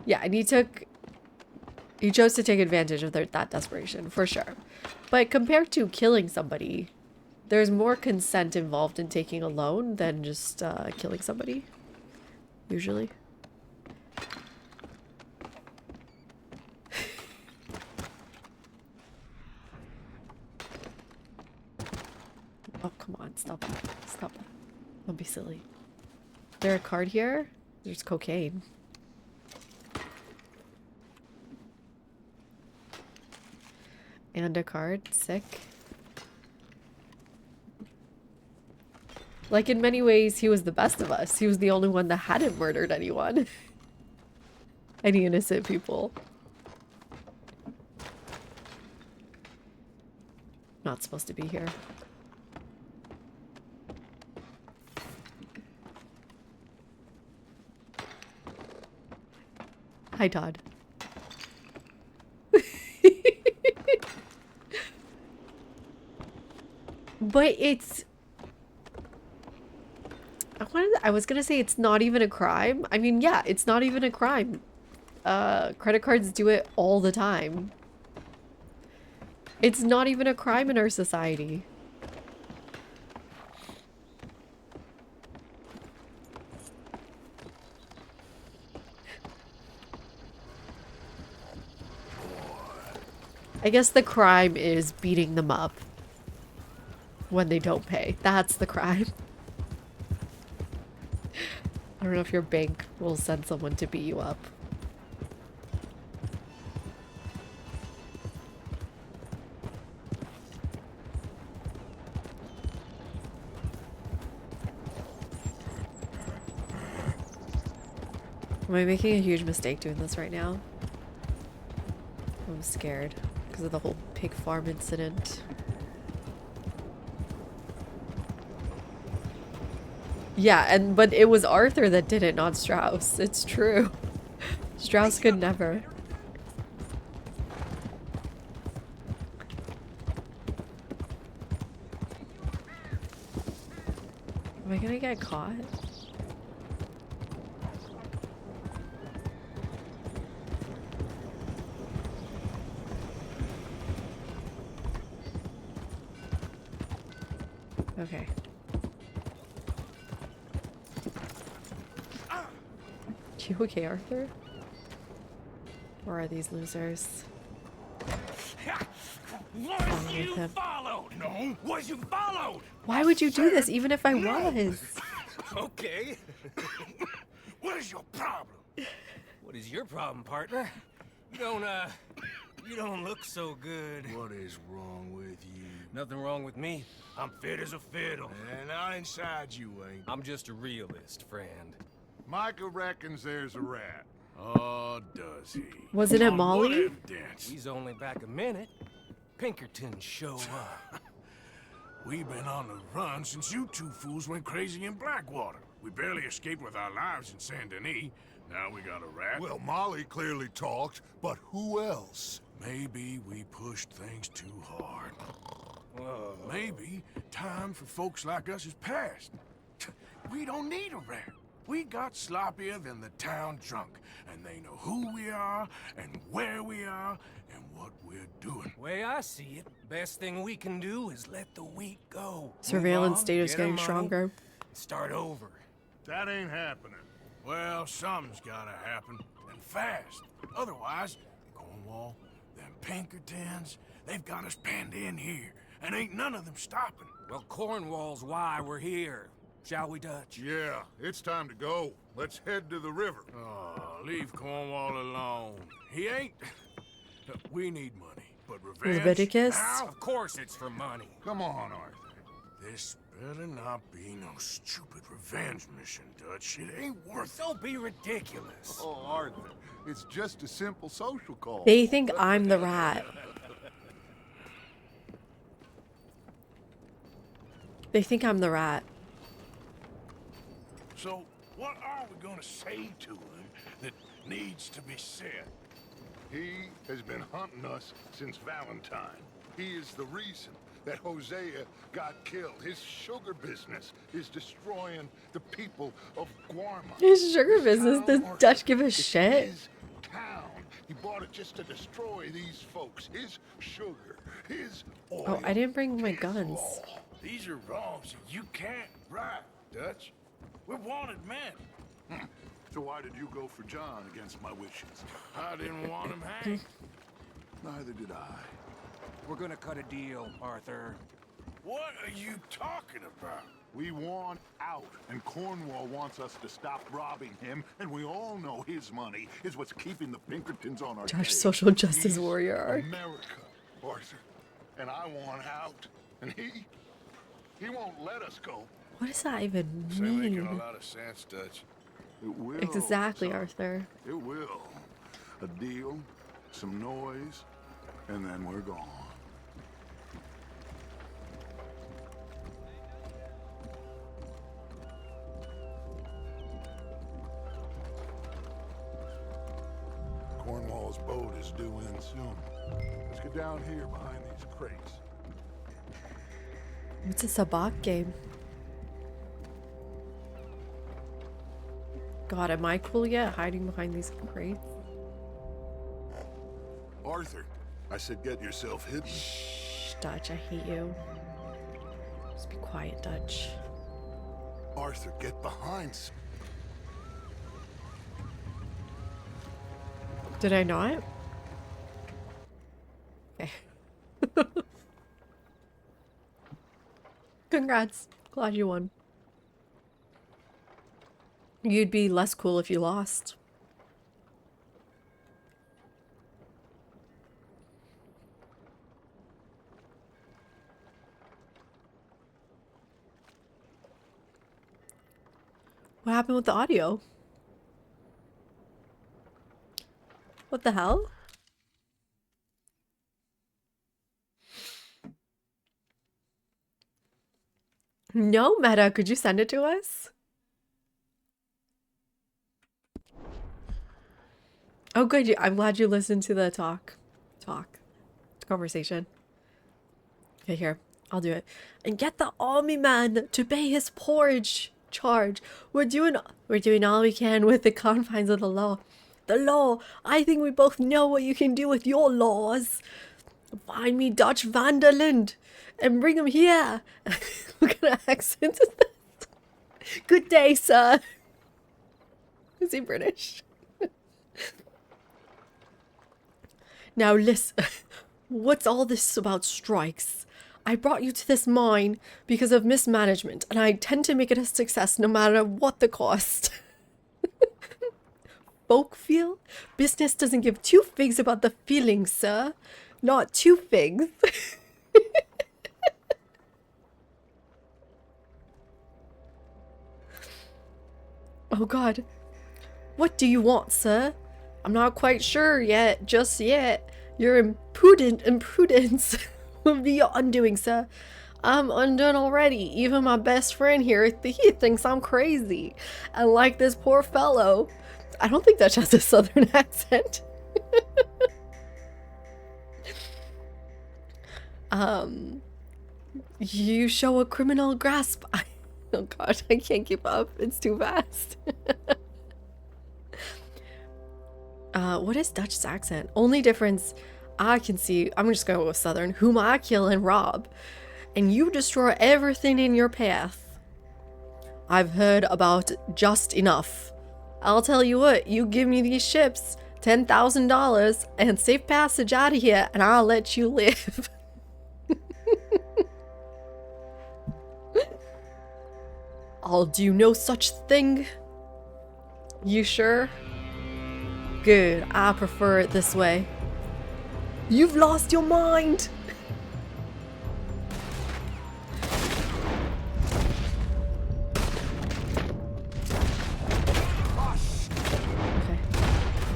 Speaker 1: Yeah, and he chose to take advantage of that desperation, for sure. But compared to killing somebody, there's more consent involved in taking a loan than just killing somebody, usually. Oh, come on, stop it. Stop it. Don't be silly. Is there a card here? There's cocaine. And a card. Sick. Like, in many ways, he was the best of us. He was the only one that hadn't murdered anyone. Any innocent people. Not supposed to be here. Hi, Todd. But it's... I was gonna say it's not even a crime. I mean, yeah, it's not even a crime. Credit cards do it all the time. It's not even a crime in our society. I guess the crime is beating them up when they don't pay. That's the crime. I don't know if your bank will send someone to beat you up. Am I making a huge mistake doing this right now? I'm scared because of the whole pig farm incident. Yeah, but it was Arthur that did it, not Strauss. It's true. Strauss could never. Am I gonna get caught? Okay. You okay, Arthur? Or are these losers?
Speaker 4: Was
Speaker 1: you him.
Speaker 4: followed? No, was you followed?
Speaker 1: Why would you do this even if I was?
Speaker 3: Okay.
Speaker 4: What is your problem?
Speaker 3: What is your problem, partner? You don't look so good.
Speaker 4: What is wrong with you?
Speaker 3: Nothing wrong with me.
Speaker 4: I'm fit as a fiddle. And not inside you ain't.
Speaker 3: I'm just a realist, friend.
Speaker 9: Micah reckons there's a rat.
Speaker 4: Oh, does he?
Speaker 1: Wasn't it
Speaker 4: On what
Speaker 1: Molly?
Speaker 4: evidence?
Speaker 3: He's only back a minute. Pinkerton show up.
Speaker 4: We've been on the run since you two fools went crazy in Blackwater. We barely escaped with our lives in Saint Denis. Now we got a rat.
Speaker 9: Well, Molly clearly talked, but who else?
Speaker 4: Maybe we pushed things too hard.
Speaker 3: Whoa.
Speaker 4: Maybe time for folks like us is past. We don't need a rat. We got sloppier than the town drunk, and they know who we are, and where we are, and what we're doing.
Speaker 3: Way I see it, best thing we can do is let the weak go.
Speaker 1: Surveillance
Speaker 3: Move on,
Speaker 1: data is
Speaker 3: get our
Speaker 1: getting
Speaker 3: money,
Speaker 1: stronger.
Speaker 3: Start over.
Speaker 9: That ain't happening.
Speaker 4: Well, something's gotta happen, and fast. Otherwise, Cornwall, them Pinkertons, they've got us penned in here, and ain't none of them stopping.
Speaker 3: Well, Cornwall's why we're here. Shall we, Dutch?
Speaker 9: Yeah, it's time to go. Let's head to the river.
Speaker 4: Oh, leave Cornwall alone. He ain't... We need money, but revenge...
Speaker 1: Leviticus?
Speaker 4: Now?
Speaker 3: Of course it's for money.
Speaker 9: Come on, Arthur.
Speaker 4: This better not be no stupid revenge mission, Dutch. It ain't worth it.
Speaker 3: Don't be ridiculous.
Speaker 9: Oh, Arthur, it's just a simple social call.
Speaker 1: They think I'm the rat. They think I'm the rat.
Speaker 4: So, what are we gonna say to him that needs to be said?
Speaker 9: He has been hunting us since Valentine. He is the reason that Hosea got killed. His sugar business is destroying the people of Guarma.
Speaker 1: His sugar business? Does Dutch give a
Speaker 9: It's
Speaker 1: shit?
Speaker 9: his town. He bought it just to destroy these folks. His sugar, his oil.
Speaker 1: Oh, I didn't bring my
Speaker 9: his
Speaker 1: guns.
Speaker 9: law.
Speaker 4: These are wrongs that you can't right, Dutch. We're wanted men.
Speaker 9: So why did you go for John against my wishes?
Speaker 4: I didn't want him hanged.
Speaker 9: Neither did I.
Speaker 8: We're gonna cut a deal, Arthur.
Speaker 4: What are you talking about?
Speaker 9: We want out, and Cornwall wants us to stop robbing him, and we all know his money is what's keeping the Pinkertons on our
Speaker 1: Josh,
Speaker 9: case.
Speaker 1: social justice
Speaker 9: He's
Speaker 1: warrior arc.
Speaker 9: America, Arthur. And I want out. And he won't let us go.
Speaker 1: What does that even
Speaker 4: Say making a
Speaker 1: mean?
Speaker 4: lot of sense, Dutch.
Speaker 9: It will.
Speaker 1: Exactly,
Speaker 9: son.
Speaker 1: Arthur.
Speaker 9: It will. A deal, some noise, and then we're gone. Cornwall's boat is due in soon. Let's get down here behind these crates.
Speaker 1: What's a sabak game? God, am I cool yet? Hiding behind these crates?
Speaker 9: Arthur, I said get yourself hidden.
Speaker 1: Shh, Dutch, I hate you. Just be quiet, Dutch.
Speaker 9: Arthur, get behind.
Speaker 1: Did I not? Okay. Congrats. Glad you won. You'd be less cool if you lost. What happened with the audio? What the hell? No, Meta, could you send it to us? Oh, good. I'm glad you listened to the conversation. Okay, here. I'll do it. And get the army man to pay his porridge charge. We're doing all we can with the confines of the law. The law. I think we both know what you can do with your laws. Find me Dutch van der Linde and bring him here. What kind of accent is this? Good day, sir. Is he British? Now listen, what's all this about strikes? I brought you to this mine because of mismanagement, and I intend to make it a success no matter what the cost. Folkfield? Business doesn't give two figs about the feelings, sir. Not two figs. Oh god. What do you want, sir? I'm not quite sure yet, just yet. Your imprudence will be your undoing, sir. I'm undone already. Even my best friend here, he thinks I'm crazy. And like this poor fellow. I don't think Dutch has a southern accent. You show a criminal grasp. Oh god, I can't keep up. It's too fast. What is Dutch's accent? Only difference I can see, I'm just gonna go with Southern, whom I kill and rob, and you destroy everything in your path. I've heard about just enough. I'll tell you what, you give me these ships, $10,000, and safe passage out of here, and I'll let you live. I'll do no such thing. You sure? Good, I prefer it this way. You've lost your mind! Okay.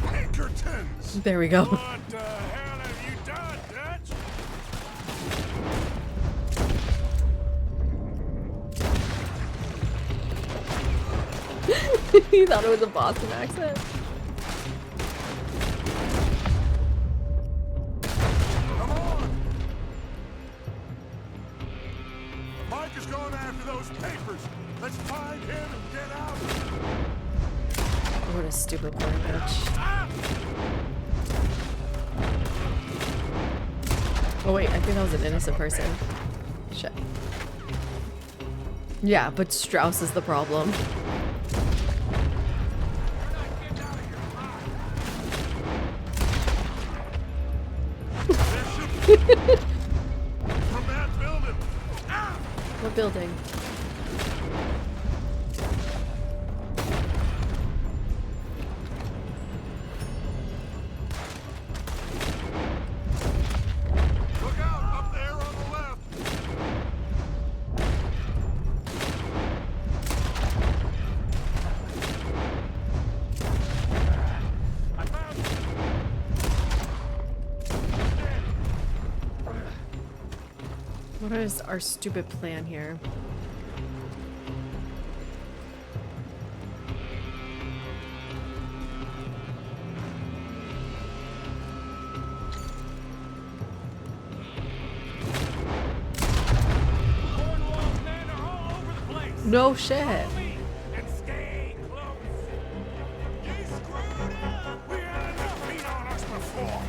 Speaker 4: Pinkertons!
Speaker 1: There we go.
Speaker 4: What the hell have you done, Dutch?
Speaker 1: He thought it was a Boston accent.
Speaker 4: Come on! Mike is going after those papers. Let's find him and get out.
Speaker 1: What a stupid boy, bitch. Oh wait, I think that was an innocent person. Shit. Yeah, but Strauss is the problem.
Speaker 4: From that building.
Speaker 1: What building?
Speaker 4: Look out, up there on the left. I found it.
Speaker 1: What is our stupid plan here?
Speaker 4: Cornwall's men are all over the place.
Speaker 1: No shit.
Speaker 4: Follow me and stay close. You screwed up. We had enough meat on us before.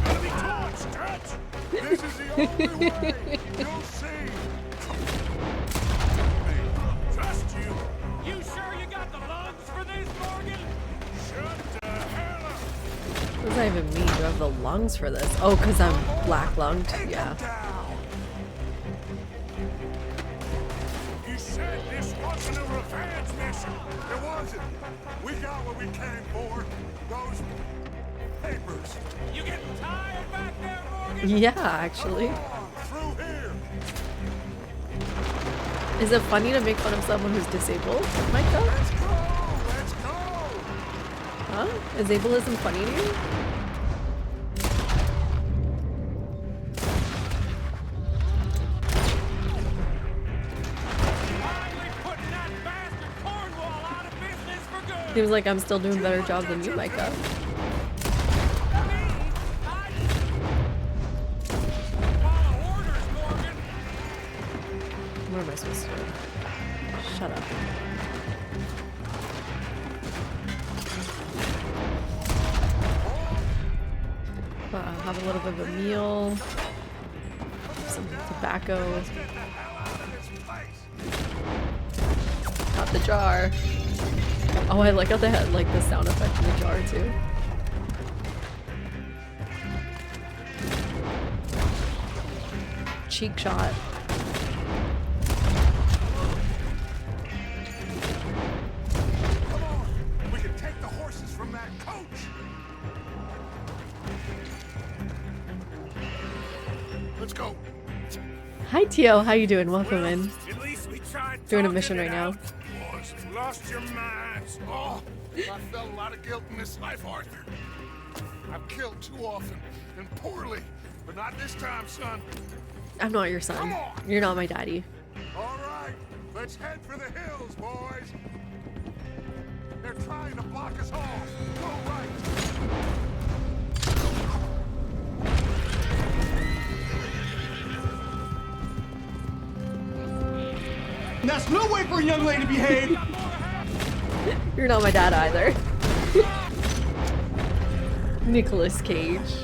Speaker 4: Gotta be torched, Dutch. This is the only way. You'll see. Hey, trust you. You sure you got the lungs for this, Morgan? Shut the hell up.
Speaker 1: What does that even mean? Do I have the lungs for this? Oh, because I'm black lunged? Yeah.
Speaker 4: You said this wasn't a revenge mission. It wasn't. We got what we came for. Those papers. You getting tired back there, Morgan?
Speaker 1: Yeah, actually.
Speaker 4: Come on, through here.
Speaker 1: Is it funny to make fun of someone who's disabled, Micah?
Speaker 4: Let's go.
Speaker 1: Huh? Is ableism funny to you? Seems like I'm still doing a better job than you, Micah. What am I supposed to do? Shut up. Have a little bit of a meal. Some tobacco. Got the jar. Oh, I like how they had like the sound effect in the jar too. Cheek shot.
Speaker 9: Come on, we can take the horses from that coach. Let's go.
Speaker 1: Hi Tio, how you doing? Welcome in.
Speaker 4: At least we tried
Speaker 1: Doing a
Speaker 4: talking
Speaker 1: mission
Speaker 4: it
Speaker 1: right now.
Speaker 4: out. Boys, you lost your minds.
Speaker 9: Oh, I felt a lot of guilt in this life, Arthur. I've killed too often and poorly, but not this time, son.
Speaker 1: I'm not your son. You're not my daddy.
Speaker 9: All right, let's head for the hills, boys. They're trying to block us off. Go right.
Speaker 10: That's no way for a young lady to behave.
Speaker 1: You're not my dad either. Nicolas Cage.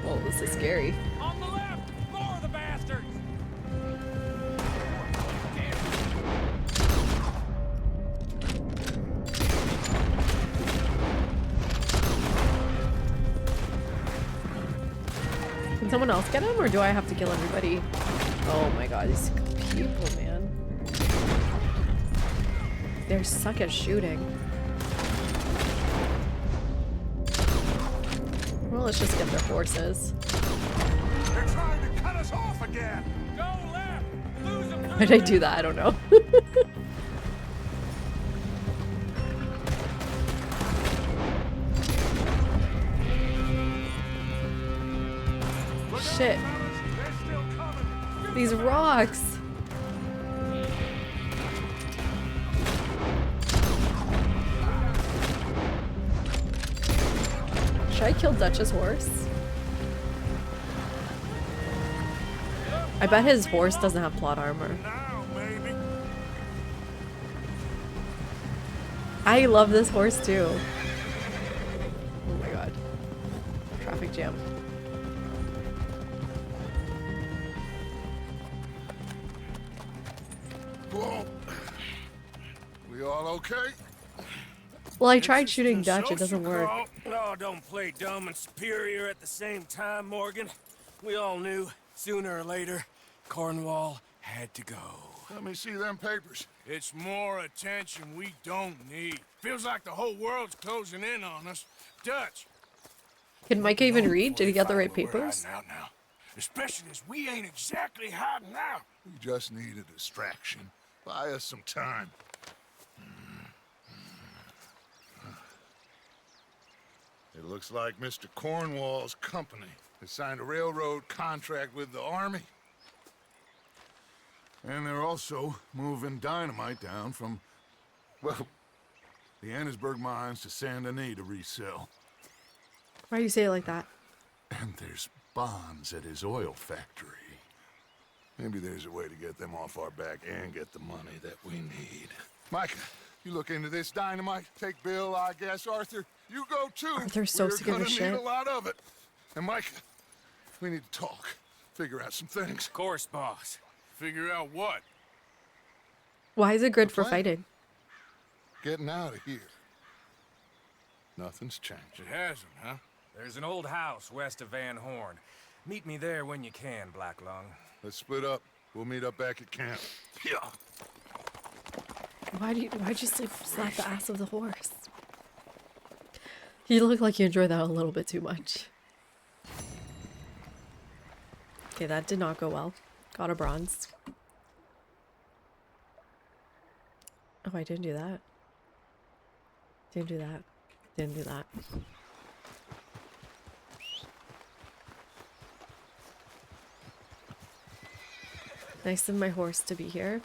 Speaker 1: Oh, this is scary.
Speaker 3: On the left! More of the bastards!
Speaker 1: Can someone else get him, or do I have to kill everybody? Oh my god, these people, man. They suck at shooting. Well, let's just get their horses.
Speaker 9: They're trying to cut us off again.
Speaker 3: Go left! Lose them!
Speaker 1: Why did I do that? I don't know. Shit.
Speaker 9: They're still coming.
Speaker 1: These rocks. Should I kill Dutch's horse? I bet his horse doesn't have plot armor.
Speaker 4: Now, baby.
Speaker 1: I love this horse too. Oh my god. Traffic jam.
Speaker 9: Whoa. We all okay?
Speaker 1: Well, I tried shooting Dutch, it doesn't work.
Speaker 3: Oh, don't play dumb and superior at the same time, Morgan. We all knew, sooner or later, Cornwall had to go.
Speaker 9: Let me see them papers.
Speaker 4: It's more attention we don't need. Feels like the whole world's closing in on us. Dutch.
Speaker 1: Can Micah even read? Did he get the right
Speaker 4: We're
Speaker 1: papers?
Speaker 4: hiding out now. Especially as we ain't exactly hiding out.
Speaker 9: We just need a distraction. Buy us some time. It looks like Mr. Cornwall's company has signed a railroad contract with the army. And they're also moving dynamite down from, well, the Annesburg mines to Saint Denis to resell.
Speaker 1: Why do you say it like that?
Speaker 9: And there's bonds at his oil factory. Maybe there's a way to get them off our back and get the money that we need. Micah, you look into this dynamite. Take Bill, I guess. Arthur, you go too.
Speaker 1: Arthur's so sick of
Speaker 9: We're
Speaker 1: this
Speaker 9: gonna need
Speaker 1: shit.
Speaker 9: a lot of it. And Micah, we need to talk. Figure out some things.
Speaker 3: Of course, boss.
Speaker 4: Figure out what?
Speaker 1: Why is it good for
Speaker 9: plan.
Speaker 1: fighting?
Speaker 9: Getting out of here. Nothing's changed.
Speaker 4: It hasn't, huh?
Speaker 11: There's an old house west of Van Horn. Meet me there when you can, Black Lung.
Speaker 9: Let's split up. We'll meet up back at camp.
Speaker 4: Yeah.
Speaker 1: Why'd you slap the ass of the horse? You look like you enjoyed that a little bit too much. Okay, that did not go well. Got a bronze. Oh, I didn't do that. Didn't do that. Didn't do that. Nice of my horse to be here.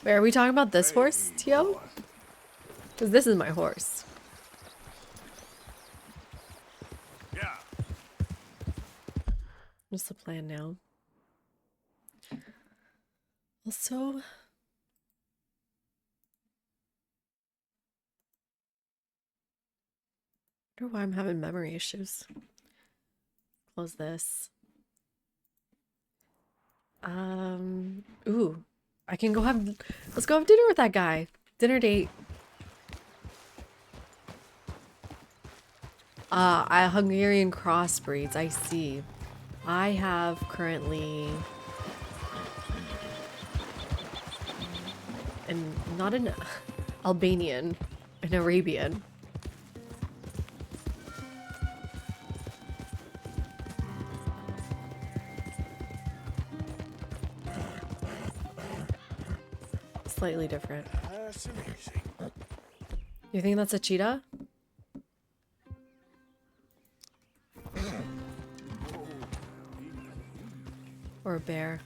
Speaker 1: Wait, are we talking about this horse, Tio? Because this is my horse.
Speaker 4: Yeah.
Speaker 1: What's the plan now? Also, I wonder why I'm having memory issues. Close this. Ooh, I can go have, let's go have dinner with that guy. Dinner date. Hungarian crossbreeds, I see. I have currently, and not an Albanian, an Arabian. Slightly different.
Speaker 4: That's amazing.
Speaker 1: You think that's a cheetah? Or a bear?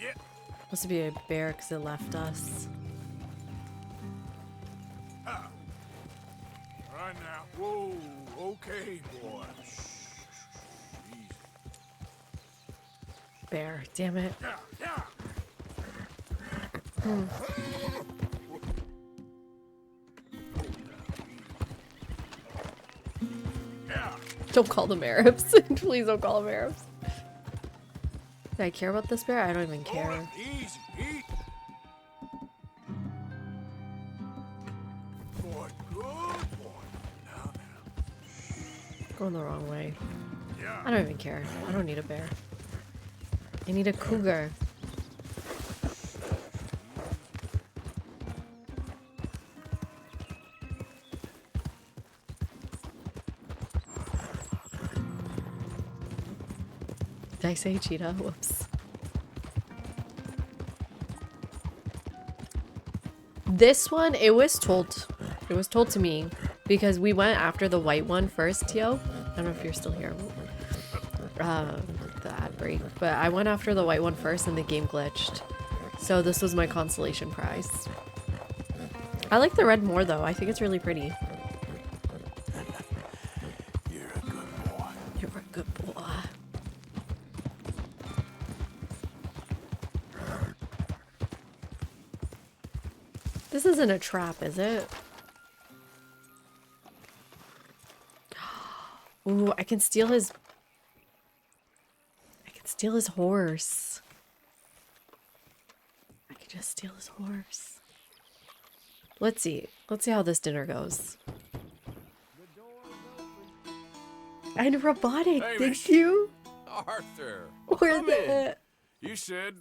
Speaker 4: Yeah.
Speaker 1: Must be a bear because it left us.
Speaker 4: Ah. Right now. Whoa. Okay, boy. Shh. Easy.
Speaker 1: Bear, damn it.
Speaker 4: Yeah. Yeah. Yeah.
Speaker 1: Don't call them Arabs. Please don't call them Arabs. Do I care about this bear? I don't even care.
Speaker 4: Easy. Eat. Boy, good boy. Now.
Speaker 1: Going the wrong way.
Speaker 4: Yeah.
Speaker 1: I don't even care. I don't need a bear. I need a cougar. Did I say cheetah? Whoops. This one, it was told to me because we went after the white one first, Tio. I don't know if you're still here. The ad break, but I went after the white one first and the game glitched. So this was my consolation prize. I like the red more though. I think it's really pretty.
Speaker 4: You're a good boy.
Speaker 1: You're a good boy. This isn't a trap, is it? Ooh, I can steal his... I can steal his horse. I can just steal his horse. Let's see. Let's see how this dinner goes. And robotic,
Speaker 4: Hey,
Speaker 1: thank
Speaker 4: miss.
Speaker 1: you.
Speaker 12: Arthur.
Speaker 1: Where's
Speaker 4: come in.
Speaker 1: the...
Speaker 4: You said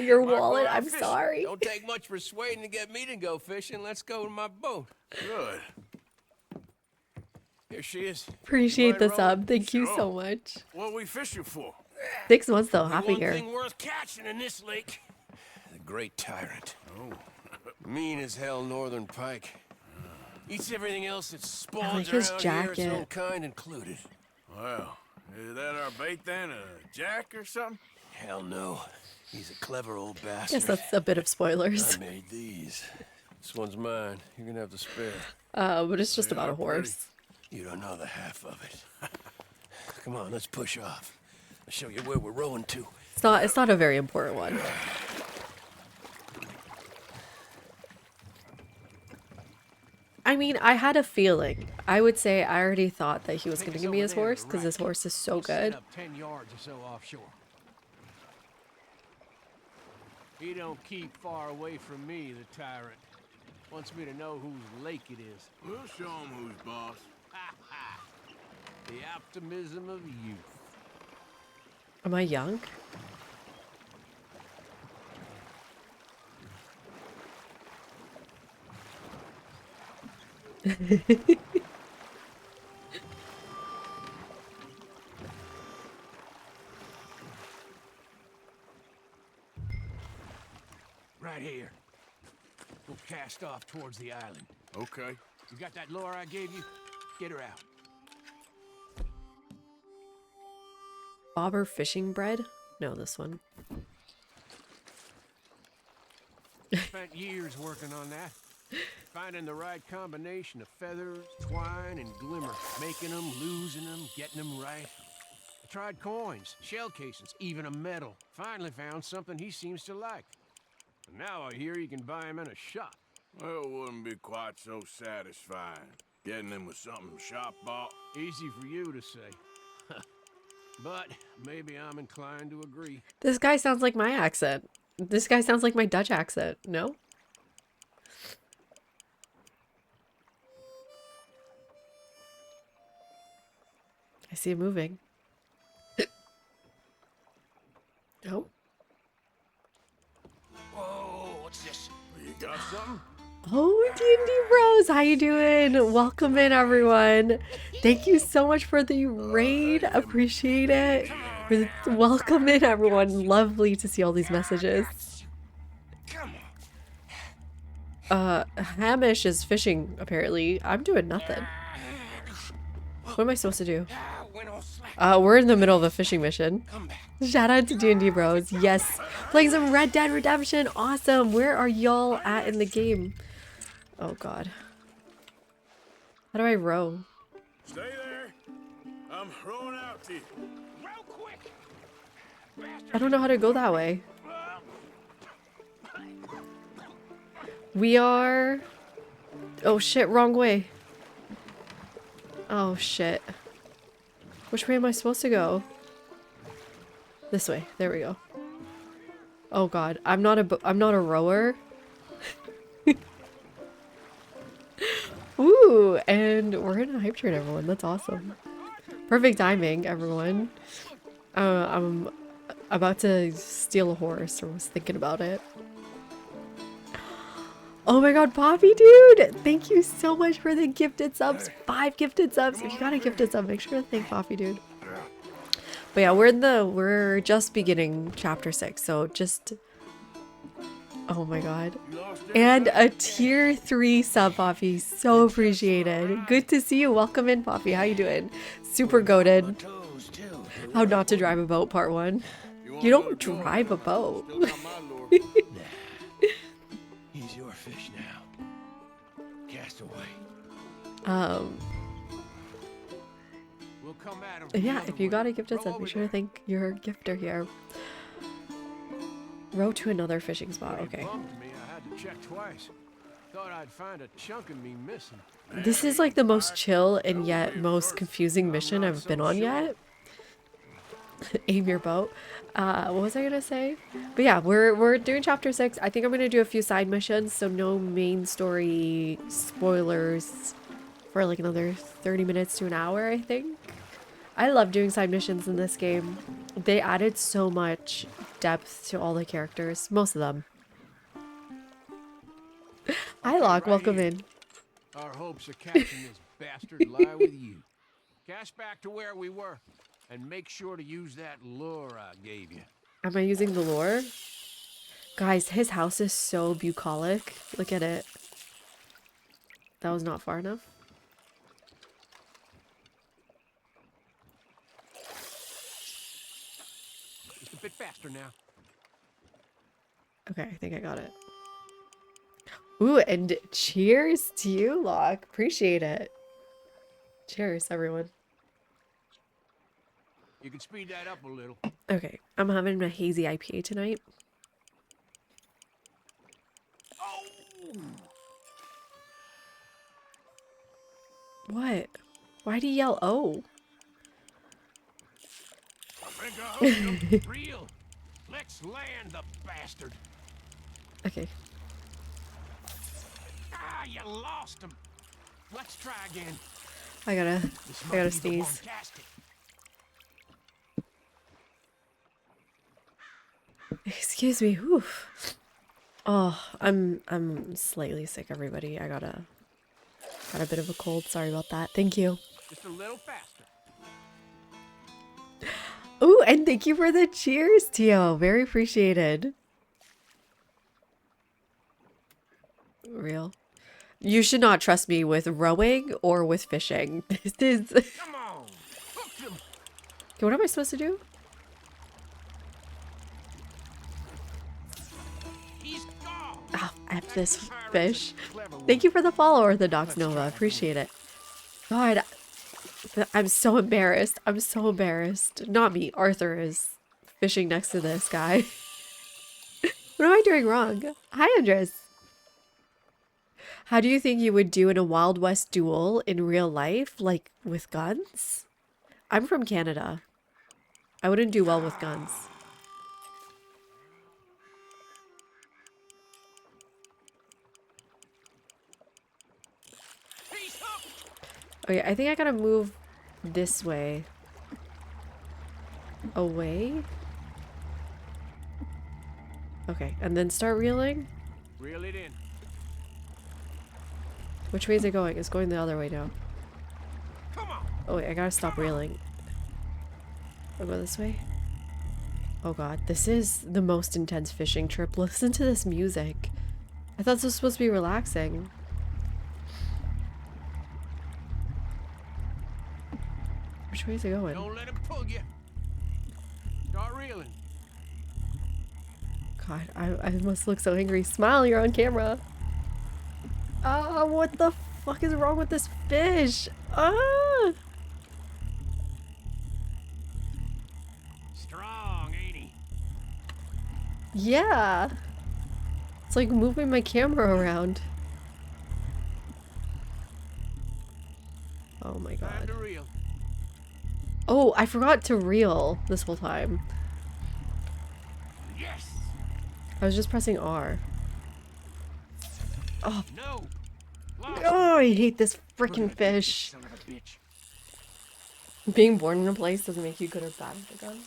Speaker 1: your
Speaker 4: might go
Speaker 1: wallet,
Speaker 4: out
Speaker 1: I'm
Speaker 4: fishing.
Speaker 1: sorry.
Speaker 12: Don't take much persuading to get me to go fishing. Let's go to my boat.
Speaker 4: Good. Here she is.
Speaker 1: Appreciate the
Speaker 4: Mind
Speaker 1: sub.
Speaker 4: rolling?
Speaker 1: Thank you
Speaker 4: Sure.
Speaker 1: so much.
Speaker 4: What we fishing for?
Speaker 1: 6 months though,
Speaker 3: Only
Speaker 1: happy
Speaker 3: one
Speaker 1: here.
Speaker 3: thing worth catching in this lake.
Speaker 12: The great tyrant.
Speaker 4: Oh.
Speaker 12: Mean as hell northern pike.
Speaker 3: Eats everything else that
Speaker 1: I
Speaker 3: spawns
Speaker 1: like his
Speaker 3: around here, its own
Speaker 1: jacket.
Speaker 12: Kind included.
Speaker 4: Well, is that our bait then? A jack or something?
Speaker 12: Hell no. He's a clever old bastard.
Speaker 1: Guess that's a bit of spoilers.
Speaker 12: I made these. This one's mine. You're gonna have to spare.
Speaker 1: But it's just
Speaker 4: They
Speaker 1: about a
Speaker 4: are pretty.
Speaker 1: horse.
Speaker 12: You don't know the half of it. Come on, let's push off. I'll show you where we're rowing to.
Speaker 1: It's not a very important one. I mean, I had a feeling. I would say I already thought that he was going to give me his horse because his horse is so good.
Speaker 5: Up 10 yards or so offshore. He don't keep far away from me, the tyrant. Wants me to know whose lake it is.
Speaker 4: We'll show him who's boss.
Speaker 5: The optimism of youth.
Speaker 1: Am I young?
Speaker 5: Right here. cast off towards the island.
Speaker 4: Okay.
Speaker 5: You got that lure I gave you? Get her out.
Speaker 1: Bobber fishing bread? No, this one.
Speaker 5: Spent years working on that. Finding the right combination of feathers, twine, and glimmer. Making them, losing them, getting them right. I tried coins, shell casings, even a medal. Finally found something he seems to like. And now I hear you can buy him in a shop.
Speaker 4: Well, it wouldn't be quite so satisfying. Getting him with something shop bought.
Speaker 5: Easy for you to say. But maybe I'm inclined to agree.
Speaker 1: This guy sounds like my accent. This guy sounds like my Dutch accent. No? I see it moving. No?
Speaker 5: Whoa, what's this?
Speaker 4: You got something?
Speaker 1: Oh, D&D Bros, how you doing? Welcome in, everyone. Thank you so much for the raid. Appreciate it. Welcome in, everyone. Lovely to see all these messages. Hamish is fishing, apparently. I'm doing nothing. What am I supposed to do? We're in the middle of a fishing mission. Shout out to D&D Bros. Yes. Playing some Red Dead Redemption. Awesome. Where are y'all at in the game? Oh, God. How do I row?
Speaker 4: Stay there. I'm rowing out to you.
Speaker 5: Real quick.
Speaker 1: I don't know how to go that way. We are... Oh, shit. Wrong way. Oh, shit. Which way am I supposed to go? This way. There we go. Oh god, I'm not a rower. Ooh, and we're in a hype train, everyone. That's awesome. Perfect timing, everyone. I'm about to steal a horse, or was thinking about it. Oh my god, Poppy dude! Thank you so much for the gifted subs. 5 gifted subs. If you got a gifted sub, make sure to thank Poppy dude. But yeah, we're just beginning chapter 6, so just... Oh my god. And a tier 3 sub, Poppy. So appreciated. Good to see you. Welcome in, Poppy. How you doing? Super goated. How not to drive a boat, part 1. You don't drive a boat.
Speaker 5: He's your fish now. Cast away. We'll come at him from
Speaker 1: Yeah,
Speaker 5: the
Speaker 1: if you
Speaker 5: other
Speaker 1: got a
Speaker 5: way.
Speaker 1: gifted
Speaker 5: Row
Speaker 1: sub,
Speaker 5: over
Speaker 1: make sure to
Speaker 5: there.
Speaker 1: thank your gifter here. Row to another fishing spot.
Speaker 5: Pretty
Speaker 1: Okay.
Speaker 5: bummed me. I had to check twice. Thought I'd find a chunk of me missing.
Speaker 1: This is like the most chill and yet most confusing mission I've been on yet. Aim your boat. What was I gonna say? But yeah, we're doing chapter 6. I think I'm gonna do a few side missions, so no main story spoilers for like another 30 minutes to an hour, I think. I love doing side missions in this game. They added so much depth to all the characters, most of them. Hi Locke, welcome in.
Speaker 5: Our hopes of catching this bastard lie with you. Cast back to where we were, and make sure to use that lure I gave you.
Speaker 1: Am I using the lure? Guys, his house is so bucolic. Look at it. That was not far enough.
Speaker 5: Just a bit faster now.
Speaker 1: Okay, I think I got it. Ooh, and cheers to you, Locke. Appreciate it. Cheers, everyone.
Speaker 5: You can speed that up a little.
Speaker 1: Okay, I'm having a hazy IPA tonight. What? Why'd he yell, oh?
Speaker 5: I think I hooked him. Real. Let's land the bastard.
Speaker 1: Okay.
Speaker 5: Ah, you lost him. Let's try again.
Speaker 1: I gotta
Speaker 5: This might be the
Speaker 1: sneeze.
Speaker 5: one cast it.
Speaker 1: Excuse me. Whew. Oh, I'm slightly sick, everybody. I got a bit of a cold. Sorry about that. Thank you.
Speaker 5: Just a little faster.
Speaker 1: Ooh, and thank you for the cheers, Tio. Very appreciated. Real. You should not trust me with rowing or with fishing. This is...
Speaker 5: Come on, hook them.
Speaker 1: Okay, what am I supposed to do?
Speaker 5: He's gone.
Speaker 1: Oh, F this fish. Thank you for the follow, Orthodox Nova. Appreciate it. God, I'm so embarrassed. I'm so embarrassed. Not me. Arthur is fishing next to this guy. What am I doing wrong? Hi, Andres. How do you think you would do in a Wild West duel in real life, like with guns? I'm from Canada. I wouldn't do well with guns. Okay, I think I gotta move this way. Away? Okay, and then start reeling?
Speaker 5: Reel it in.
Speaker 1: Which way is it going? It's going the other way now.
Speaker 5: Come on.
Speaker 1: Oh wait, I gotta stop reeling. I'll go this way. Oh god, this is the most intense fishing trip. Listen to this music. I thought this was supposed to be relaxing. Which way is it going?
Speaker 5: Don't let him pull you. Start reeling.
Speaker 1: God, I must look so angry. Smile, you're on camera. Ah, what the fuck is wrong with this fish? Ah!
Speaker 5: Strong, ain't he?
Speaker 1: Yeah. It's like moving my camera around. Oh my
Speaker 5: Time
Speaker 1: god.
Speaker 5: to reel.
Speaker 1: Oh, I forgot to reel this whole time.
Speaker 5: Yes.
Speaker 1: I was just pressing R. Oh,
Speaker 5: No.
Speaker 1: oh, I hate this freaking fish.
Speaker 8: Son of a bitch.
Speaker 1: Being born in a place doesn't make you good or bad with a gun.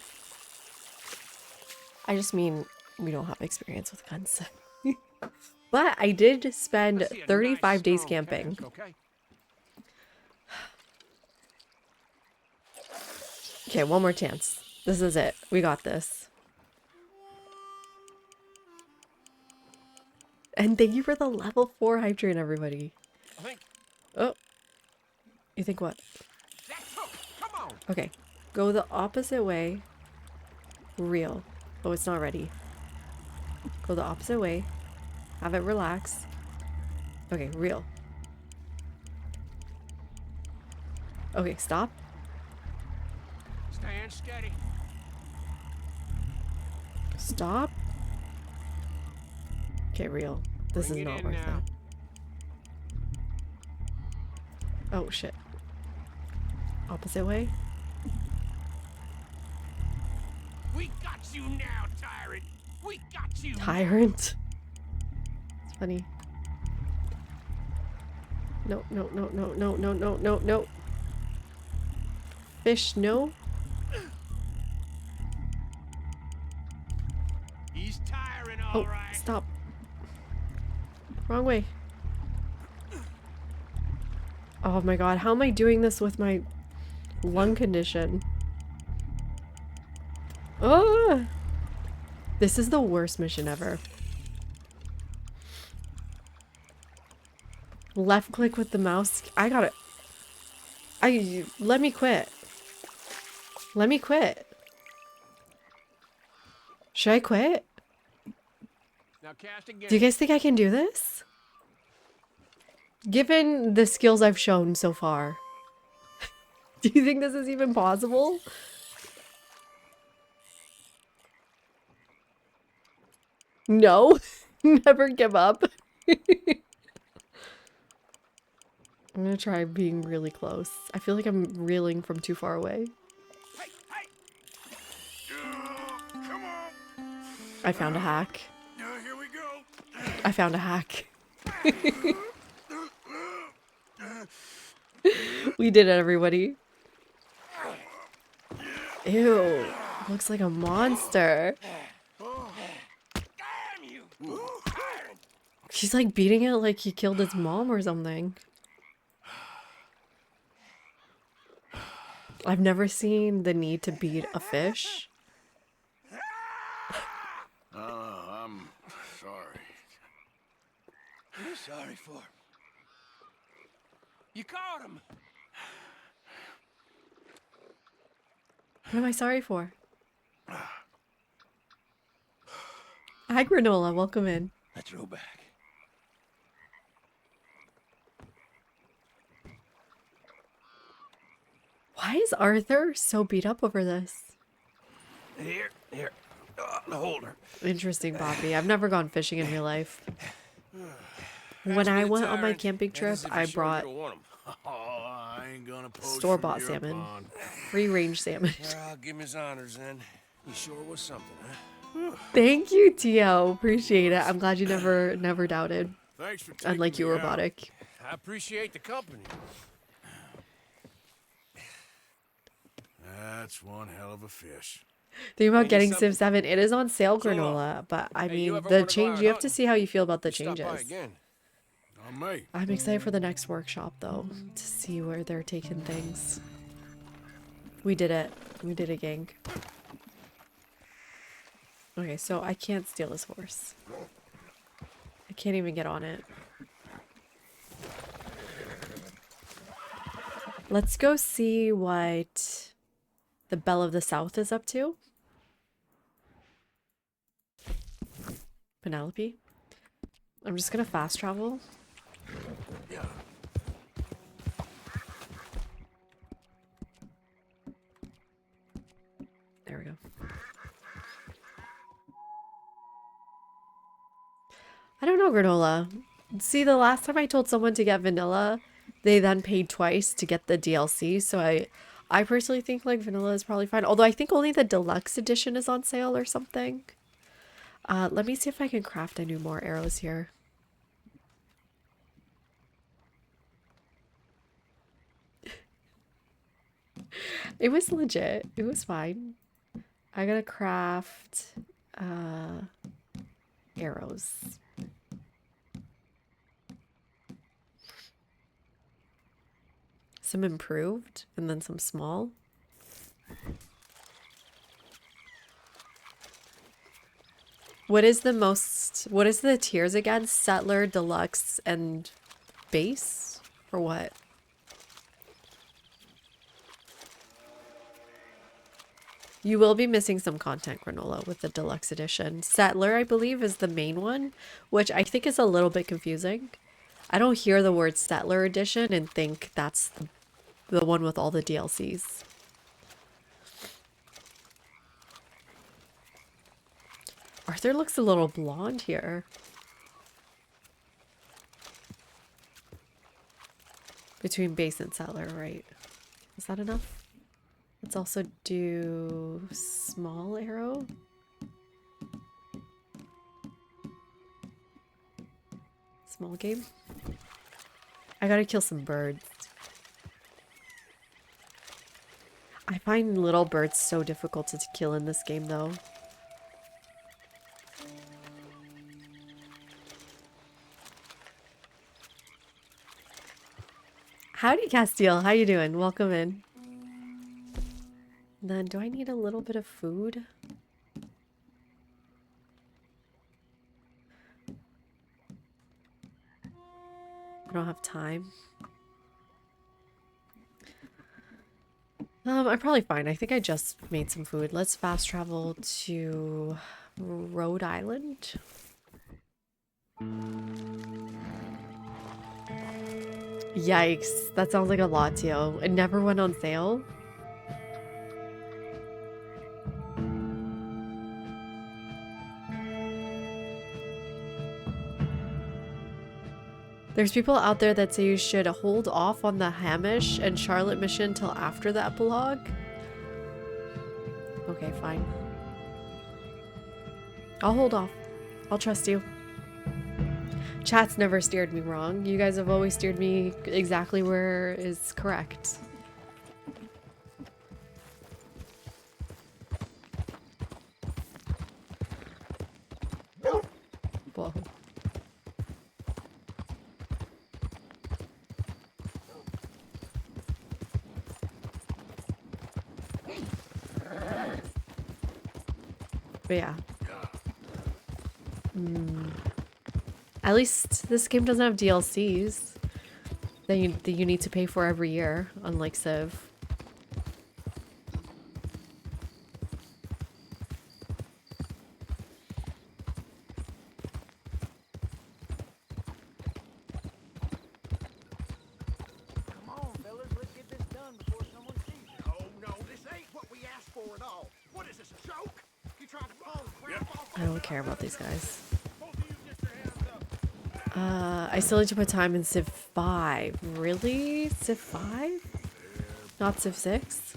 Speaker 1: I just mean we don't have experience with guns. But I did spend
Speaker 5: Let's see a
Speaker 1: 35
Speaker 5: nice
Speaker 1: days
Speaker 5: strong
Speaker 1: camping.
Speaker 5: cast, okay?
Speaker 1: Okay, one more chance. This is it. We got this. And thank you for the level 4 hype train, everybody.
Speaker 5: I think
Speaker 1: Oh. You think what?
Speaker 5: that's hook. Come on.
Speaker 1: Okay. Go the opposite way. Reel. Oh, it's not ready. Go the opposite way. Have it relax. Okay, reel. Okay, stop.
Speaker 5: Stand steady.
Speaker 1: Stop. Okay, reel. This
Speaker 5: Bring
Speaker 1: is
Speaker 5: it
Speaker 1: not
Speaker 5: in
Speaker 1: worth
Speaker 5: now.
Speaker 1: it. Oh, shit. Opposite way?
Speaker 5: We got you now, tyrant. We got you.
Speaker 1: Tyrant. It's funny. No, no, no, no, no, no, no, no, no. Fish, no.
Speaker 5: He's tiring,
Speaker 1: Oh,
Speaker 5: all right.
Speaker 1: stop. Wrong way. Oh my god, how am I doing this with my lung condition? Oh! This is the worst mission ever. Left click with the mouse. I gotta... Let me quit. Let me quit. Should I quit?
Speaker 5: Now cast again.
Speaker 1: Do you guys think I can do this? Given the skills I've shown so far. Do you think this is even possible? No. Never give up. I'm gonna try being really close. I feel like I'm reeling from too far away.
Speaker 5: Hey, hey.
Speaker 4: Come on.
Speaker 1: I found a hack.
Speaker 4: Here we go.
Speaker 1: I found a hack. We did it, everybody. Ew. Looks like a monster.
Speaker 5: Damn you. Tyrant.
Speaker 1: She's like beating it like he killed his mom or something. I've never seen the need to beat a fish.
Speaker 9: I'm sorry.
Speaker 12: You're sorry. for?
Speaker 5: You caught him.
Speaker 1: What am I sorry for? Hi, Granola. Welcome in.
Speaker 12: I throw back.
Speaker 1: Why is Arthur so beat up over this?
Speaker 12: Here. The holder.
Speaker 1: Interesting, Bobby. I've never gone fishing in real life. When I went on my camping trip, I brought
Speaker 4: Oh, I ain't gonna poach from
Speaker 1: store-bought
Speaker 4: your
Speaker 1: salmon.
Speaker 4: pond.
Speaker 1: Free-range salmon.
Speaker 12: I'll give him his honors then. He sure was something, huh?
Speaker 1: Thank you, Tio. Appreciate it. I'm glad you never doubted.
Speaker 4: Thanks for taking
Speaker 1: Unlike you,
Speaker 4: me out.
Speaker 1: Robotic.
Speaker 5: I appreciate the company.
Speaker 4: That's one hell of a fish.
Speaker 1: Think about
Speaker 5: Thank you,
Speaker 1: getting
Speaker 5: something.
Speaker 1: Civ 7. It is on sale,
Speaker 5: So long.
Speaker 1: Granola, but I
Speaker 5: Hey, you
Speaker 1: mean,
Speaker 5: ever
Speaker 1: the
Speaker 5: wanna go
Speaker 1: change,
Speaker 5: out
Speaker 1: you have to
Speaker 5: hunting?
Speaker 1: see how you feel about the
Speaker 5: Stop by
Speaker 1: changes.
Speaker 5: again.
Speaker 4: On me.
Speaker 1: I'm excited for the next workshop, though, to see where they're taking things. We did it. We did it, gang. Okay, so I can't steal this horse. I can't even get on it. Let's go see what the Belle of the South is up to. Penelope. I'm just gonna fast travel. There we go. I don't know, Granola. See, the last time I told someone to get vanilla, they then paid twice to get the DLC. So I personally think like vanilla is probably fine. Although I think only the deluxe edition is on sale or something. Let me see if I can craft any more arrows here. It was legit. It was fine. I gotta craft arrows. Some improved and then some small. What is the tiers again? Settler, Deluxe, and Base? Or what? You will be missing some content, Granola, with the Deluxe Edition. Settler, I believe, is the main one, which I think is a little bit confusing. I don't hear the word Settler Edition and think that's the one with all the DLCs. Arthur looks a little blonde here. Between base and settler, right? Is that enough? Let's also do small arrow. Small game. I gotta kill some birds. I find little birds so difficult to kill in this game though. Howdy, Castile. How you doing? Welcome in. Then, do I need a little bit of food? I don't have time. I'm probably fine. I think I just made some food. Let's fast travel to Rhode Island. Yikes, that sounds like a lot, Tio. It never went on sale. There's people out there that say you should hold off on the Hamish and Charlotte mission till after the epilogue. Okay, fine. I'll hold off. I'll trust you. Chat's never steered me wrong. You guys have always steered me exactly where is correct. Whoa. But yeah. At least this game doesn't have DLCs that you need to pay for every year, unlike Civ.
Speaker 5: Come on, fellas, let's get this done before someone sees it. Oh no, this ain't what we asked for at all. What is this, a joke? You tried to pawn crap off.
Speaker 1: I don't care about these guys. I still need to put time in Civ 5. Really? Civ 5? Not Civ 6?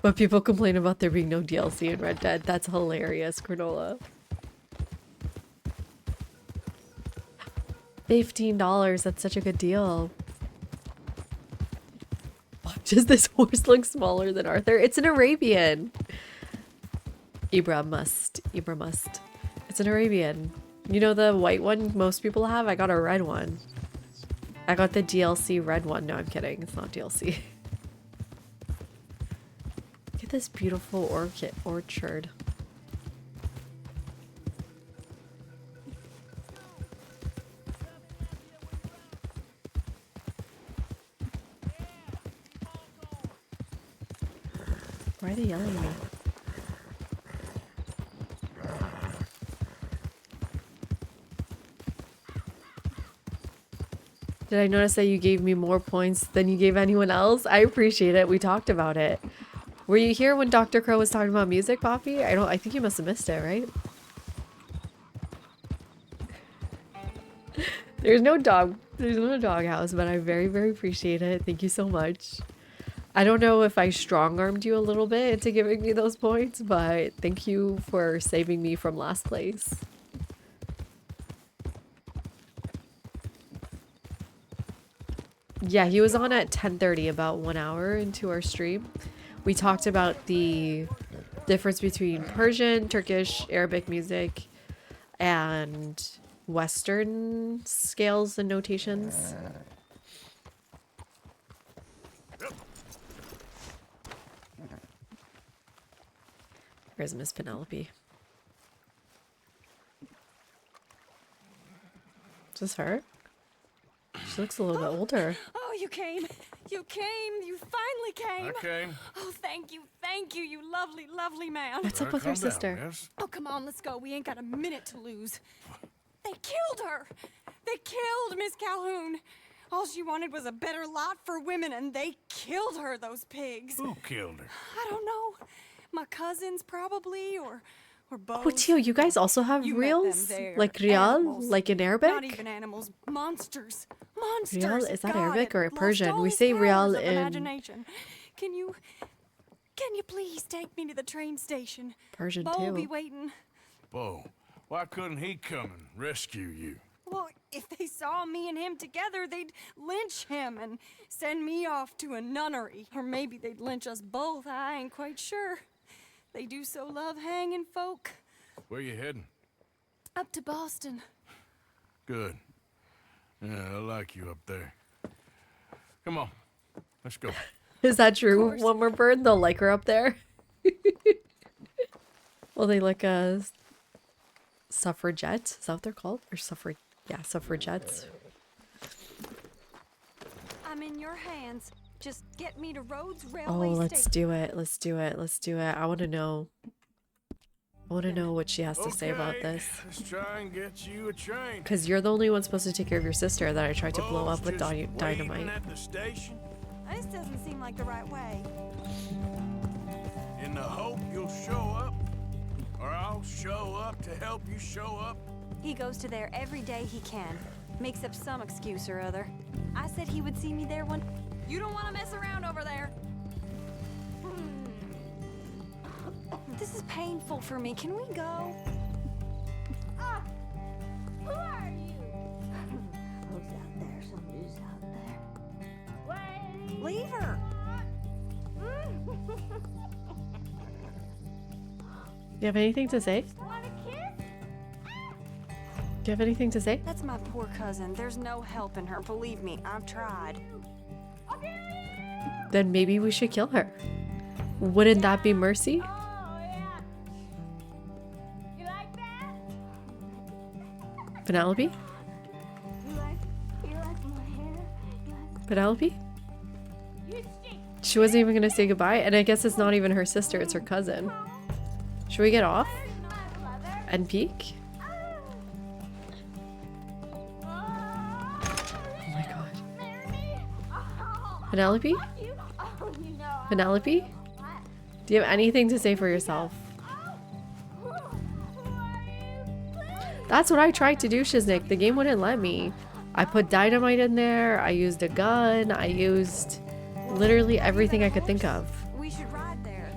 Speaker 1: But people complain about there being no DLC in Red Dead. That's hilarious, Granola. $15, that's such a good deal. Does this horse look smaller than Arthur? It's an Arabian. Ibra must. It's an Arabian. You know the white one most people have? I got a red one. I got the DLC red one. No, I'm kidding. It's not DLC. Look at this beautiful orchard. Why are they yelling at me? Did I notice that you gave me more points than you gave anyone else? I appreciate it. We talked about it. Were you here when Dr. Crow was talking about music, Poppy? I think you must have missed it, right? There's no doghouse, but I very, very appreciate it. Thank you so much. I don't know if I strong-armed you a little bit into giving me those points, but thank you for saving me from last place. Yeah, he was on at 10:30, about 1 hour into our stream. We talked about the difference between Persian, Turkish, Arabic music, and Western scales and notations. Where's Miss Penelope? Is this her? She looks a little bit older.
Speaker 6: Oh, you came. You came. You finally came.
Speaker 4: I came.
Speaker 6: Oh, thank you, you lovely, lovely man.
Speaker 1: What's up with her sister?
Speaker 4: Yes?
Speaker 6: Oh, come on, let's go. We ain't got a minute to lose. They killed her. They killed Miss Calhoun. All she wanted was a better lot for women, and they killed her, those pigs.
Speaker 4: Who killed her?
Speaker 6: I don't know. My cousins, probably, or both.
Speaker 1: Oh, Tio, you guys also have
Speaker 6: You met them.
Speaker 1: reels?
Speaker 6: They're
Speaker 1: Like Rial?
Speaker 6: animals.
Speaker 1: Like in Arabic?
Speaker 6: Not even animals. Monsters. Monsters.
Speaker 1: Rial, is that
Speaker 6: God,
Speaker 1: Arabic or
Speaker 6: it lost
Speaker 1: Persian?
Speaker 6: all
Speaker 1: We
Speaker 6: its
Speaker 1: say
Speaker 6: powers
Speaker 1: Rial
Speaker 6: of
Speaker 1: in
Speaker 6: imagination. Can you please take me to the train station?
Speaker 1: Persian
Speaker 6: Bo'll
Speaker 1: too.
Speaker 6: be waiting.
Speaker 4: Bo, why couldn't he come and rescue you?
Speaker 6: Well, if they saw me and him together, they'd lynch him and send me off to a nunnery. Or maybe they'd lynch us both. I ain't quite sure. They do so love hanging folk.
Speaker 4: Where you heading?
Speaker 6: Up to Boston.
Speaker 4: Good. Yeah, I like you up there. Come on, let's go.
Speaker 1: Is that true? One more bird, they'll like her up there. Well, they like a suffragette. Is that what they're called? Or suffragettes.
Speaker 6: I'm in your hands. Just get me to Rhodes
Speaker 1: Oh,
Speaker 6: Railway
Speaker 1: let's
Speaker 6: Station.
Speaker 1: do it. Let's do it. Let's do it. I want to know. I want to know what she has to say about
Speaker 4: Okay,
Speaker 1: this.
Speaker 4: Let's try and get you a train.
Speaker 1: Because you're the only one supposed to take care of your sister that I tried to blow
Speaker 4: Bo's
Speaker 1: up with
Speaker 4: just waiting
Speaker 1: dynamite.
Speaker 4: at the station
Speaker 6: This doesn't seem like the right way.
Speaker 4: in the hope you'll show up, or I'll show up to help you show up.
Speaker 6: He goes to there every day he can. Makes up some excuse or other. I said he would see me there one. You don't want to mess around over there. This is painful for me. Can we go? Who are you? Who's out there? Somebody's out there. Wait. Leave her.
Speaker 1: Do you have anything to say?
Speaker 6: Want a kiss?
Speaker 1: Do you have anything to say?
Speaker 6: That's my poor cousin. There's no helping her. Believe me, I've tried.
Speaker 1: Then maybe we should kill her. Wouldn't that be mercy?
Speaker 6: Oh, yeah. You
Speaker 1: Penelope? Penelope? She wasn't even gonna say goodbye, and I guess it's not even her sister, it's her cousin. Should we get off? And peek? Oh my god. Penelope? Penelope? Do you have anything to say for yourself? That's what I tried to do, Shiznik. The game wouldn't let me. I put dynamite in there, I used a gun, I used literally everything I could think of.
Speaker 6: We should ride there.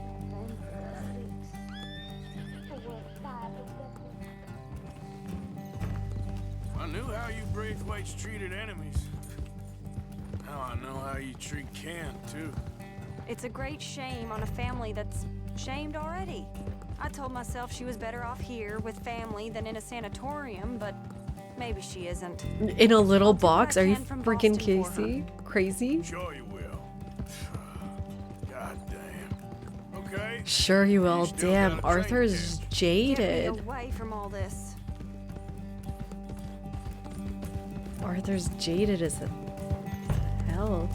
Speaker 4: I knew how you Braithwaites treated enemies. Now I know how you treat Kent, too.
Speaker 6: It's a great shame on a family that's shamed already. I told myself she was better off here with family than in a sanatorium, but maybe she isn't.
Speaker 1: In a little box? Are you
Speaker 6: from
Speaker 1: freaking
Speaker 6: Boston for
Speaker 1: Casey? Crazy?
Speaker 4: Sure you will. God damn. Okay.
Speaker 1: Sure you will.
Speaker 4: still
Speaker 1: Damn,
Speaker 4: gotta
Speaker 1: Arthur's
Speaker 6: Get
Speaker 1: jaded.
Speaker 6: me away from all this.
Speaker 1: Arthur's jaded as hell.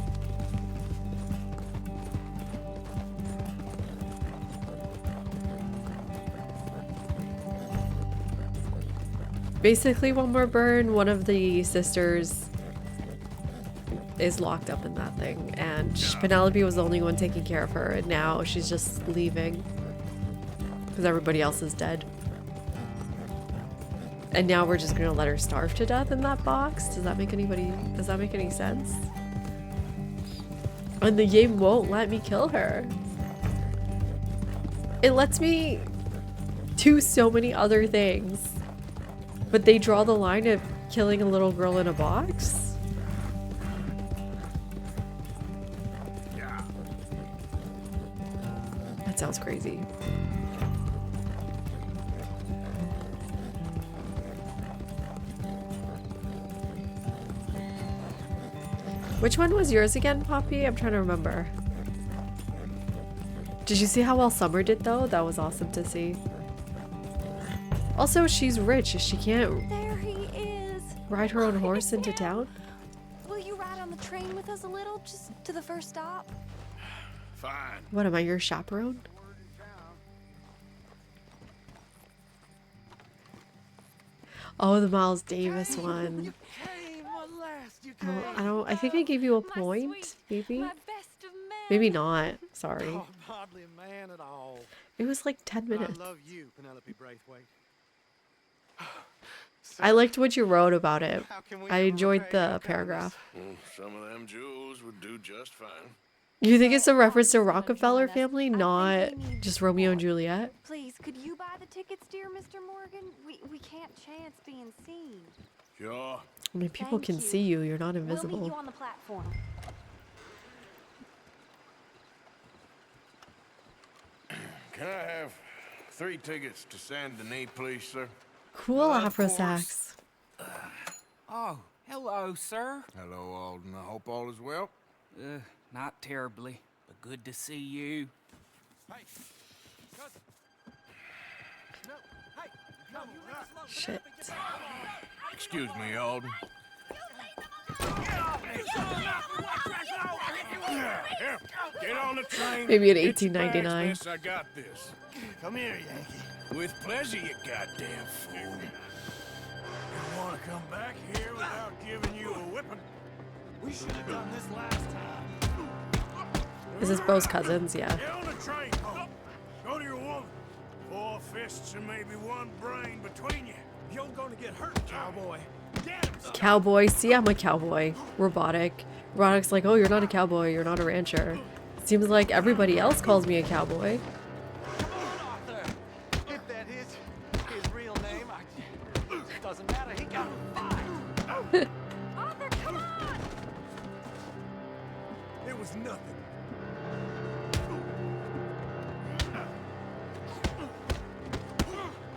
Speaker 1: Basically, one more burn. One of the sisters is locked up in that thing, and Penelope was the only one taking care of her, and now she's just leaving because everybody else is dead. And now we're just gonna let her starve to death in that box? Does that make any sense? And the game won't let me kill her. It lets me do so many other things. But they draw the line of killing a little girl in a box? That sounds crazy. Which one was yours again, Poppy? I'm trying to remember. Did you see how well Summer did though? That was awesome to see. Also, she's rich. She can't
Speaker 6: There he is.
Speaker 1: ride her own horse into town.
Speaker 6: Will you ride on the train with us a little, just to the first stop?
Speaker 4: Fine.
Speaker 1: What, am I your chaperone? Oh, the Miles Davis one. Oh, I think I gave you a point, maybe? Maybe not. Sorry.
Speaker 5: Oh, hardly a man at all.
Speaker 1: It was like 10 minutes.
Speaker 5: I love you, Penelope Braithwaite.
Speaker 1: I liked what you wrote about it.
Speaker 5: How can we
Speaker 1: I
Speaker 5: ever
Speaker 1: enjoyed
Speaker 5: repay
Speaker 1: the
Speaker 5: your
Speaker 1: paragraph.
Speaker 4: Some of them jewels would do just fine.
Speaker 1: You think it's a reference to Rockefeller family, not just Romeo and Juliet?
Speaker 6: Please, could you buy the tickets, dear Mr. Morgan? We can't chance being seen.
Speaker 4: Sure.
Speaker 1: I mean, people
Speaker 6: Thank
Speaker 1: can
Speaker 6: you.
Speaker 1: see you. You're not
Speaker 6: We'll meet
Speaker 1: invisible.
Speaker 6: you on the platform.
Speaker 4: Can I have 3 tickets to Saint Denis, please, sir?
Speaker 1: Cool
Speaker 11: Of
Speaker 1: Afro
Speaker 11: course.
Speaker 1: sax.
Speaker 11: Oh, hello, sir.
Speaker 4: Hello, Alden. I hope all is well.
Speaker 11: Not terribly, but good to see you.
Speaker 5: Hey, cousin. No, hey, no, you let us love
Speaker 1: Shit.
Speaker 4: Excuse me, Alden. Here, get on the train.
Speaker 1: Maybe in
Speaker 4: Get your bags,
Speaker 1: 1899.
Speaker 4: miss, I got this.
Speaker 10: Come here, Yankee.
Speaker 4: With pleasure, you goddamn fool. You want to come back here without giving you a whipping?
Speaker 5: We should have done this last time.
Speaker 1: Is this Bo's cousins? Yeah.
Speaker 4: Get on the train. Go to your woman. 4 fists and maybe 1 brain between you.
Speaker 5: You're gonna get hurt, cowboy. Get him, son.
Speaker 1: Cowboy. See, I'm a cowboy. Robotic. Robotic's like, oh, you're not a cowboy. You're not a rancher. Seems like everybody else calls me a cowboy.
Speaker 5: Come on, Arthur. If that is his real name, it doesn't matter. He got fired.
Speaker 6: Arthur, come on!
Speaker 5: It was nothing.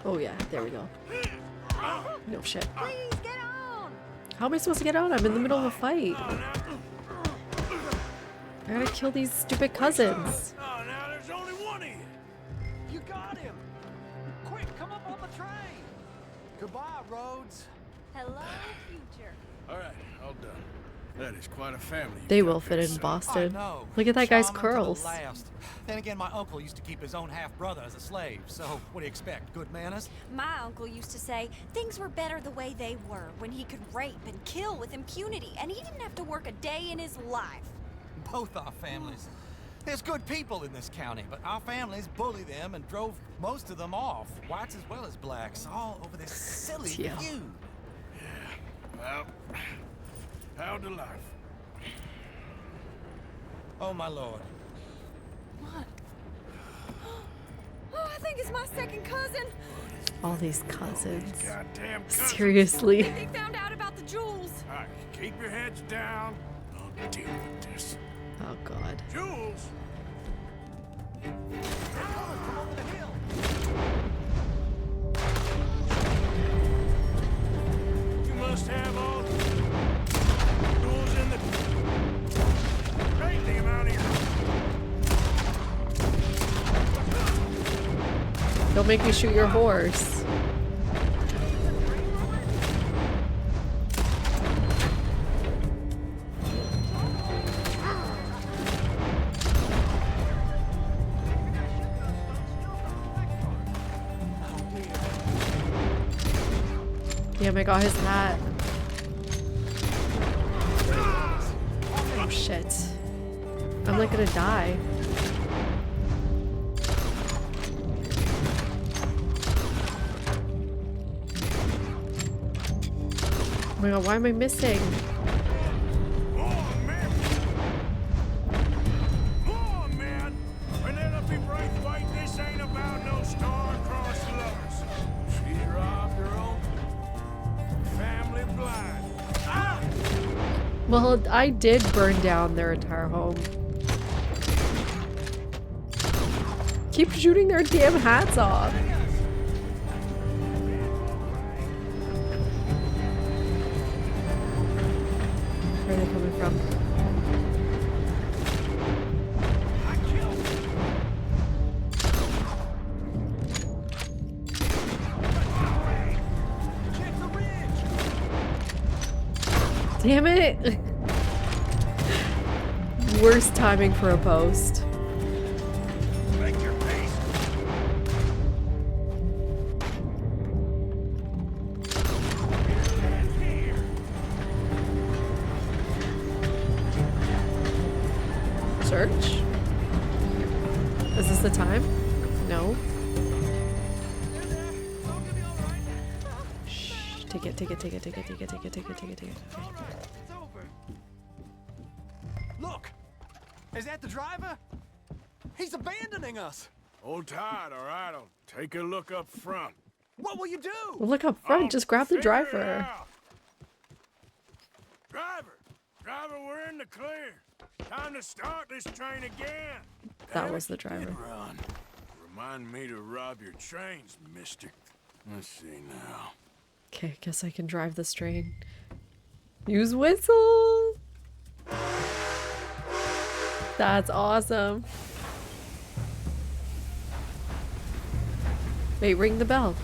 Speaker 1: Oh yeah, there we go. No shit.
Speaker 6: Please, get on!
Speaker 1: How am I supposed to get out? I'm in the middle of a fight. I gotta kill these stupid cousins.
Speaker 4: Oh, now there's only 1 of you.
Speaker 5: You got him. Quick, come up on the train. Goodbye, Rhodes.
Speaker 6: Hello, future.
Speaker 4: All right, all done. That is quite a family.
Speaker 1: They
Speaker 4: you've
Speaker 1: will
Speaker 4: got
Speaker 1: fit
Speaker 4: there,
Speaker 1: in
Speaker 4: son.
Speaker 1: Boston.
Speaker 13: I know.
Speaker 1: Look at that guy's
Speaker 13: Charming to the
Speaker 1: curls.
Speaker 13: last. Then again, my uncle used to keep his own half-brother as a slave, so what do you expect? Good manners?
Speaker 14: My uncle used to say things were better the way they were, when he could rape and kill with impunity, and he didn't have to work a day in his life.
Speaker 13: Both our families. There's good people in this county, but our families bully them and drove most of them off, whites as well as blacks, all over this silly
Speaker 1: Yeah.
Speaker 13: feud.
Speaker 4: Well, how to life?
Speaker 13: Oh, my lord.
Speaker 6: What? Oh, I think it's my second cousin.
Speaker 1: All these cousins.
Speaker 4: Goddamn cousins.
Speaker 1: Seriously.
Speaker 6: They found out about the jewels.
Speaker 4: All right, keep your heads down. I'll deal with this.
Speaker 1: Oh god.
Speaker 4: Jules! You must have all jewels in the... Great, the amount here.
Speaker 1: Don't make me shoot your horse. Damn, I got his hat. Oh shit. I'm like gonna die. Oh my god, why am I missing?
Speaker 4: Penelope Braithwaite, this ain't about no star-crossed lovers. She robbed her own family blind. Ah!
Speaker 1: Well, I did burn down their entire home. Keep shooting their damn hats off. Where are they coming from? Damn it! Worst timing for a post.
Speaker 4: Make your peace.
Speaker 1: Search? Is this the time? No. Shh. Take it, take it, take it, take it, take it, take it, take it, take it, take it. Okay.
Speaker 13: Look! Is that the driver? He's abandoning us!
Speaker 4: Hold tight, all right? I'll take a look up front.
Speaker 13: What will you do?
Speaker 1: Well, look up front, just grab the
Speaker 4: Figure it
Speaker 1: driver.
Speaker 4: out. Driver, we're in the clear. Time to start this train again.
Speaker 1: That was the driver.
Speaker 4: Run. Remind me to rob your trains, mister. Let's see now.
Speaker 1: Okay, guess I can drive this train. Use whistle! That's awesome. Wait, ring the bell.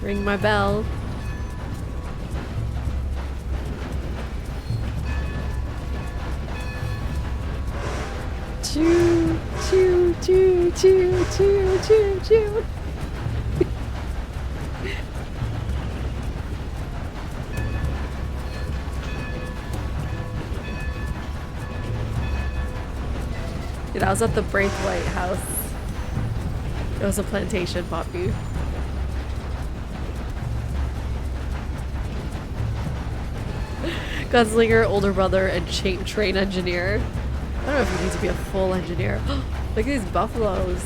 Speaker 1: Ring my bell. Choo, choo, choo, choo, choo, choo, choo. Dude, I was at the Braithwaite house. It was a plantation, Poppy. Gunslinger, older brother, and train engineer. I don't know if you need to be a full engineer. Look at these buffaloes.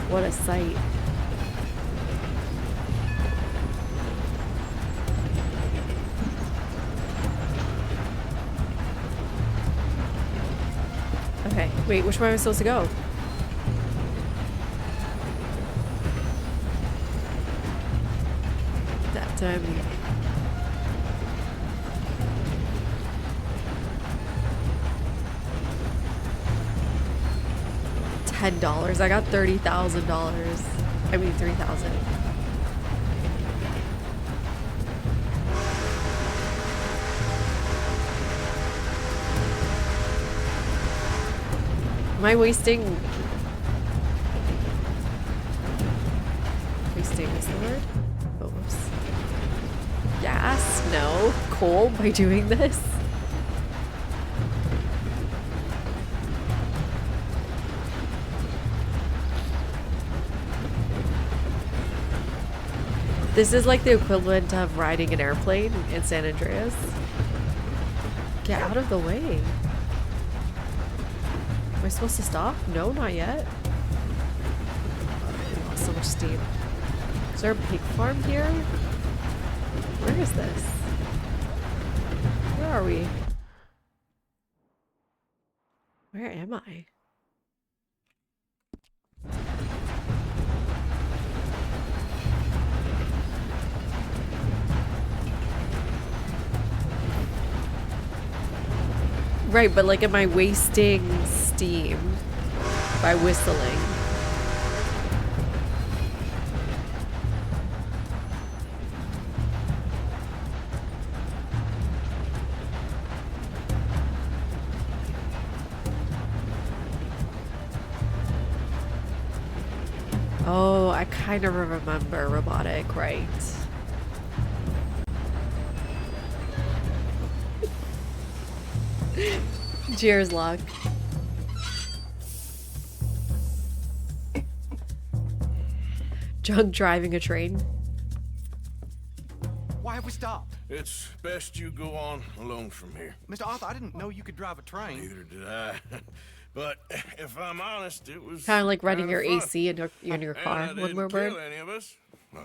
Speaker 1: What a sight. Okay, wait, which way am I supposed to go? That time. $10. I got $30,000. I mean 3,000. Am I wasting is the word? Oops. Gas? No. Coal by doing this? This is like the equivalent of riding an airplane in San Andreas. Get out of the way. Am I supposed to stop? No, not yet. I lost so much steam. Is there a pig farm here? Where is this? Where are we? Where am I? Right, but like, am I wasting steam by whistling? Oh, I kind of remember robotic, right? Cheers, Locke. Drunk driving a train.
Speaker 13: Why have we stopped?
Speaker 4: It's best you go on alone from here.
Speaker 13: Mr. Arthur, I didn't know you could drive a train.
Speaker 4: Neither did I. But if I'm honest, it was
Speaker 1: Kind of like running
Speaker 4: kinda
Speaker 1: your
Speaker 4: fun.
Speaker 1: AC in your car.
Speaker 4: And I
Speaker 1: One more
Speaker 4: didn't
Speaker 1: word.
Speaker 4: kill any of us. Well,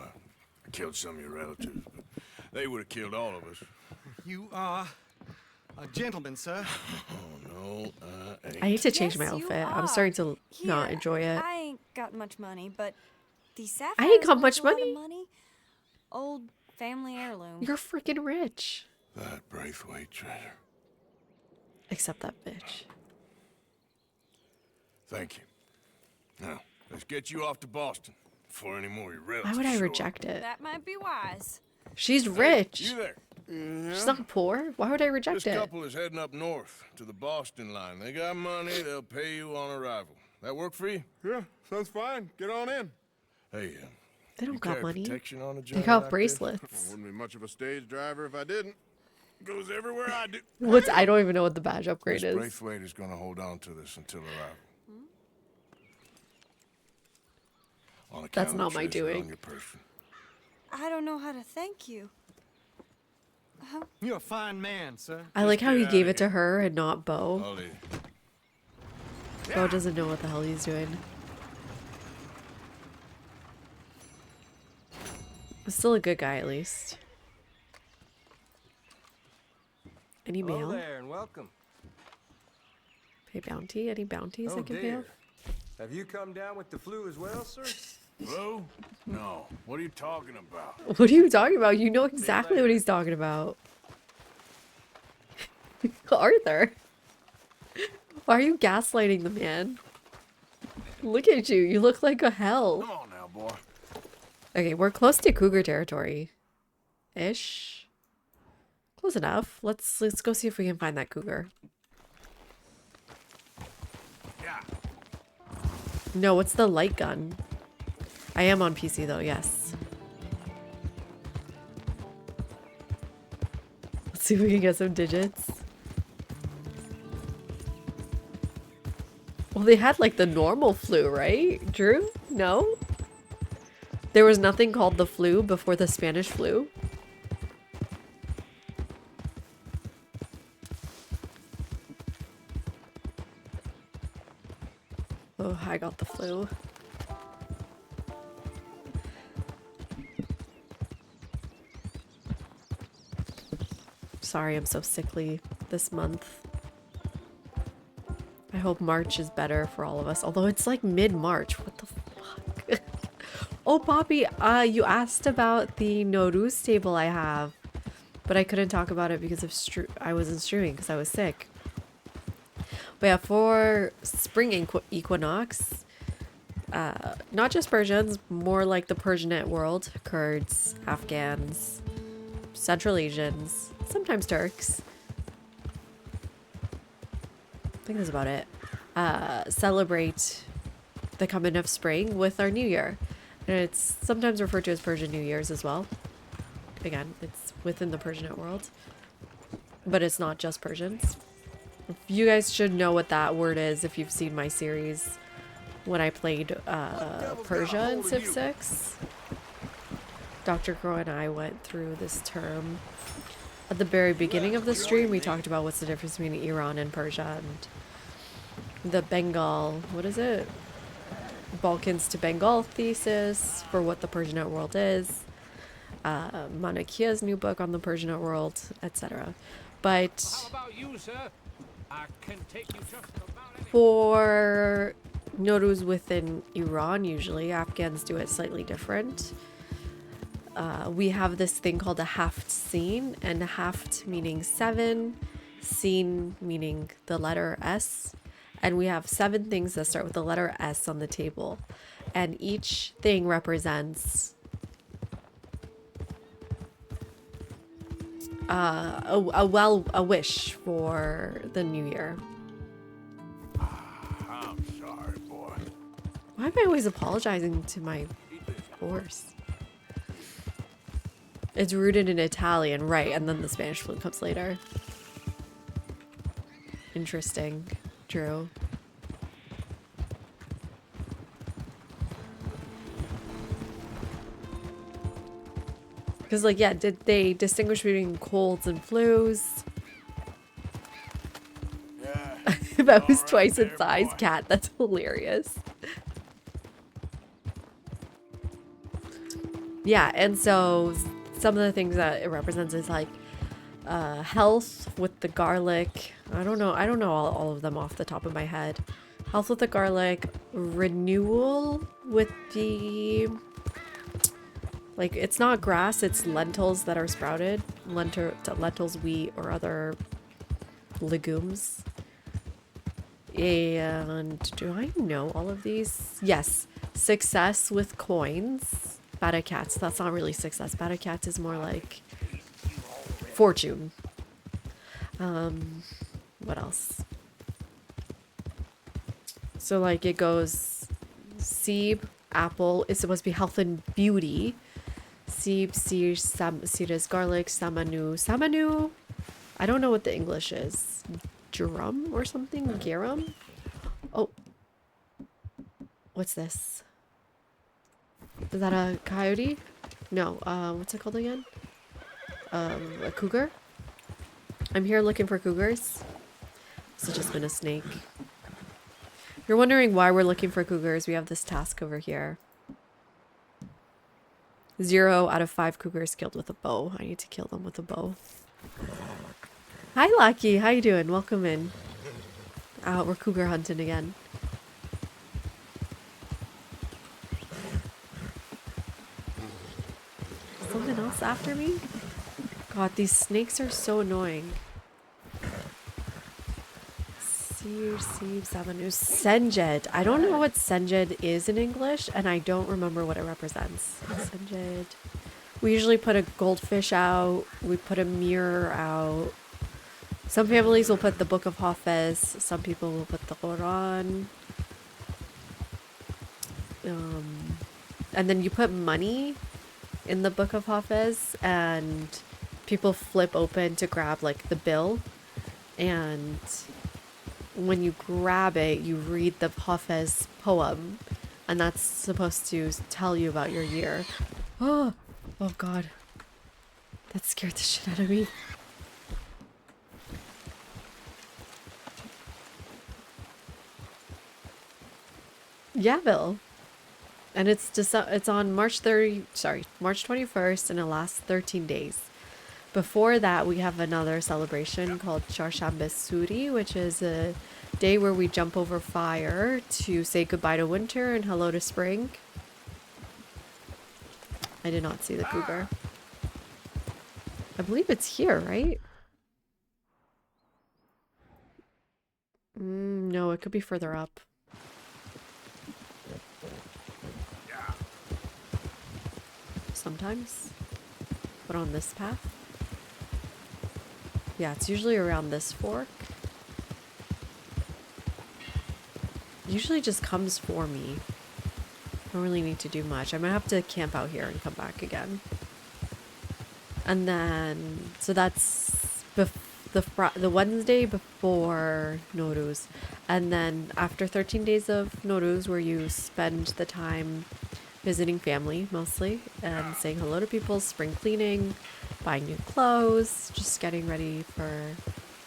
Speaker 4: I killed some of your relatives, but they would have killed all of us.
Speaker 13: You are a gentleman, sir.
Speaker 4: Oh, no, ain't.
Speaker 1: I need to change my
Speaker 6: Yes, you
Speaker 1: outfit. I'm
Speaker 6: are.
Speaker 1: starting to not
Speaker 6: Here,
Speaker 1: enjoy it.
Speaker 6: I ain't got much money, but these sapphires
Speaker 1: I ain't got
Speaker 6: worth
Speaker 1: much
Speaker 6: a lot of
Speaker 1: money.
Speaker 6: money. Old family heirloom.
Speaker 1: You're freaking rich.
Speaker 4: That Braithwaite treasure.
Speaker 1: Except that bitch.
Speaker 4: Thank you. Now, let's get you off to Boston before any more of your relatives
Speaker 1: Why would I
Speaker 4: show up.
Speaker 1: reject it?
Speaker 6: That might be wise.
Speaker 1: She's
Speaker 4: Hey,
Speaker 1: rich.
Speaker 4: you there?
Speaker 1: She's not poor. Why would I reject
Speaker 4: This
Speaker 1: it?
Speaker 4: couple is heading up north to the Boston line. They got money. They'll pay you on arrival. That work for you?
Speaker 15: Yeah, sounds fine. Get on in.
Speaker 4: Hey,
Speaker 1: They don't
Speaker 4: you
Speaker 1: got
Speaker 4: carry
Speaker 1: money.
Speaker 4: protection on a
Speaker 1: They
Speaker 4: joint
Speaker 1: got
Speaker 4: like
Speaker 1: bracelets.
Speaker 15: I wouldn't be much of a stage driver if I didn't. Goes everywhere I do.
Speaker 1: What's I don't even know what the badge upgrade
Speaker 4: This
Speaker 1: is.
Speaker 4: Braithwaite is going to hold on to this until arrival. On account
Speaker 1: That's
Speaker 4: of
Speaker 1: not
Speaker 4: the
Speaker 1: my
Speaker 4: treasure
Speaker 1: doing.
Speaker 4: on your person.
Speaker 6: I don't know how to thank you.
Speaker 13: You're a fine man, sir.
Speaker 1: I like how
Speaker 4: get
Speaker 1: he
Speaker 4: outta
Speaker 1: gave it to
Speaker 4: here.
Speaker 1: her and not Bo.
Speaker 4: Ollie.
Speaker 1: Bo doesn't know what the hell he's doing. He's still a good guy, at least. Any
Speaker 11: Hello
Speaker 1: mail?
Speaker 11: there and welcome.
Speaker 1: Pay bounty? Any bounties I
Speaker 11: Oh
Speaker 1: can pay
Speaker 11: dear.
Speaker 1: off?
Speaker 11: Have you come down with the flu as well, sir?
Speaker 4: Flu? No. What are you talking about?
Speaker 1: What are you talking about? You know exactly what he's talking about. Arthur. Why are you gaslighting the man? Look at you. You look like a hell.
Speaker 4: Come on now, boy.
Speaker 1: Okay, we're close to cougar territory. Ish. Close enough. Let's go see if we can find that cougar.
Speaker 4: Yeah.
Speaker 1: No, what's the light gun? I am on PC though, yes. Let's see if we can get some digits. Well, they had like the normal flu, right? Drew? No? There was nothing called the flu before the Spanish flu? Oh, I got the flu. Sorry, I'm so sickly this month. I hope March is better for all of us. Although it's like mid-March. What the fuck? Oh, Poppy, you asked about the Norus table I have. But I couldn't talk about it because of I wasn't streaming because I was sick. But yeah, for spring equinox, not just Persians, more like the Persianate world, Kurds, Afghans, Central Asians, sometimes Turks. I think that's about it. Celebrate the coming of spring with our New Year. And it's sometimes referred to as Persian New Year's as well. Again, it's within the Persianate world. But it's not just Persians. You guys should know what that word is if you've seen my series when I played Persia in Civ 6. Dr. Crow and I went through this term. At the very beginning of the stream, we talked about what's the difference between Iran and Persia and the Bengal, what is it? Balkans to Bengal thesis for what the Persianate world is. Manakia's new book on the Persianate world, etc. But for Nowruz within Iran, usually Afghans do it slightly different. We have this thing called a haft scene, and haft meaning 7, scene meaning the letter S, and we have 7 things that start with the letter S on the table, and each thing represents a wish for the new year.
Speaker 4: I'm sorry, boy.
Speaker 1: Why am I always apologizing to my horse? It's rooted in Italian, right, and then the Spanish flu comes later. Interesting, Drew. Because, like, yeah, did they distinguish between colds and flus? That was twice its size, cat. That's hilarious. Yeah, and so some of the things that it represents is like health with the garlic. I don't know all of them off the top of my head. Health with the garlic, renewal with the, like, it's not grass, it's lentils that are sprouted. Lentils, wheat, or other legumes. And do I know all of these? Yes. Success with coins. Bata cats. That's not really success. Bata cats is more like fortune. What else? So, like, it goes Seeb, apple is supposed to be health and beauty. Seeb, seed is garlic, samanu. I don't know what the English is. Drum or something? Garum? Oh. What's this? Is that a coyote? No, what's it called again? A cougar? I'm here looking for cougars. This has just been a snake. If you're wondering why we're looking for cougars, we have this task over here. 0 out of 5 cougars killed with a bow. I need to kill them with a bow. Hi, Lucky. How you doing? Welcome in. We're cougar hunting again. Something else after me? God, these snakes are so annoying. Senjed. I don't know what Senjed is in English, and I don't remember what it represents. Senjed. We usually put a goldfish out. We put a mirror out. Some families will put the Book of Hafez. Some people will put the Quran. And then you put money in the Book of Hafez, and people flip open to grab, like, the bill. And when you grab it, you read the Hafez poem, and that's supposed to tell you about your year. Oh God. That scared the shit out of me. Yeah, Bill. And it's on March 21st, and it lasts 13 days. Before that, we have another celebration called Charshambe Suri, which is a day where we jump over fire to say goodbye to winter and hello to spring. I did not see the cougar. I believe it's here, right? No, it could be further up. sometimes. But on this path? Yeah, it's usually around this fork. Usually just comes for me. Don't really need to do much. I might have to camp out here and come back again. And then, so that's the Wednesday before Nowruz. And then after 13 days of Nowruz, where you spend the time visiting family mostly and saying hello to people, spring cleaning, buying new clothes, just getting ready for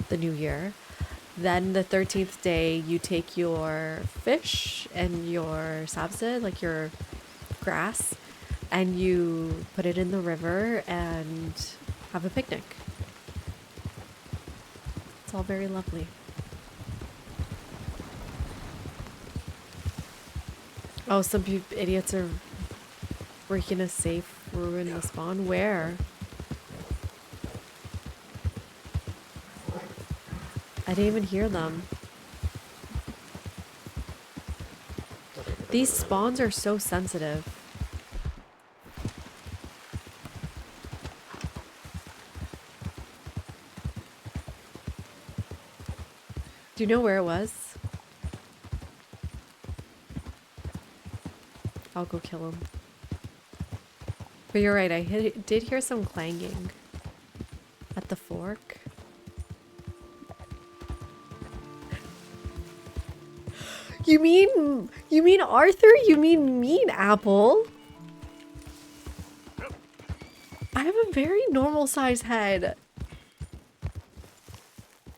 Speaker 1: the new year. Then the 13th day, you take your fish and your sabze, like your grass, and you put it in the river and have a picnic. It's all very lovely. Oh, some idiots are breaking a safe, ruin the spawn. Where? I didn't even hear them. These spawns are so sensitive. Do you know where it was? I'll go kill him. But you're right, I did hear some clanging at the fork. You mean Arthur? You mean Apple? I have a very normal size head.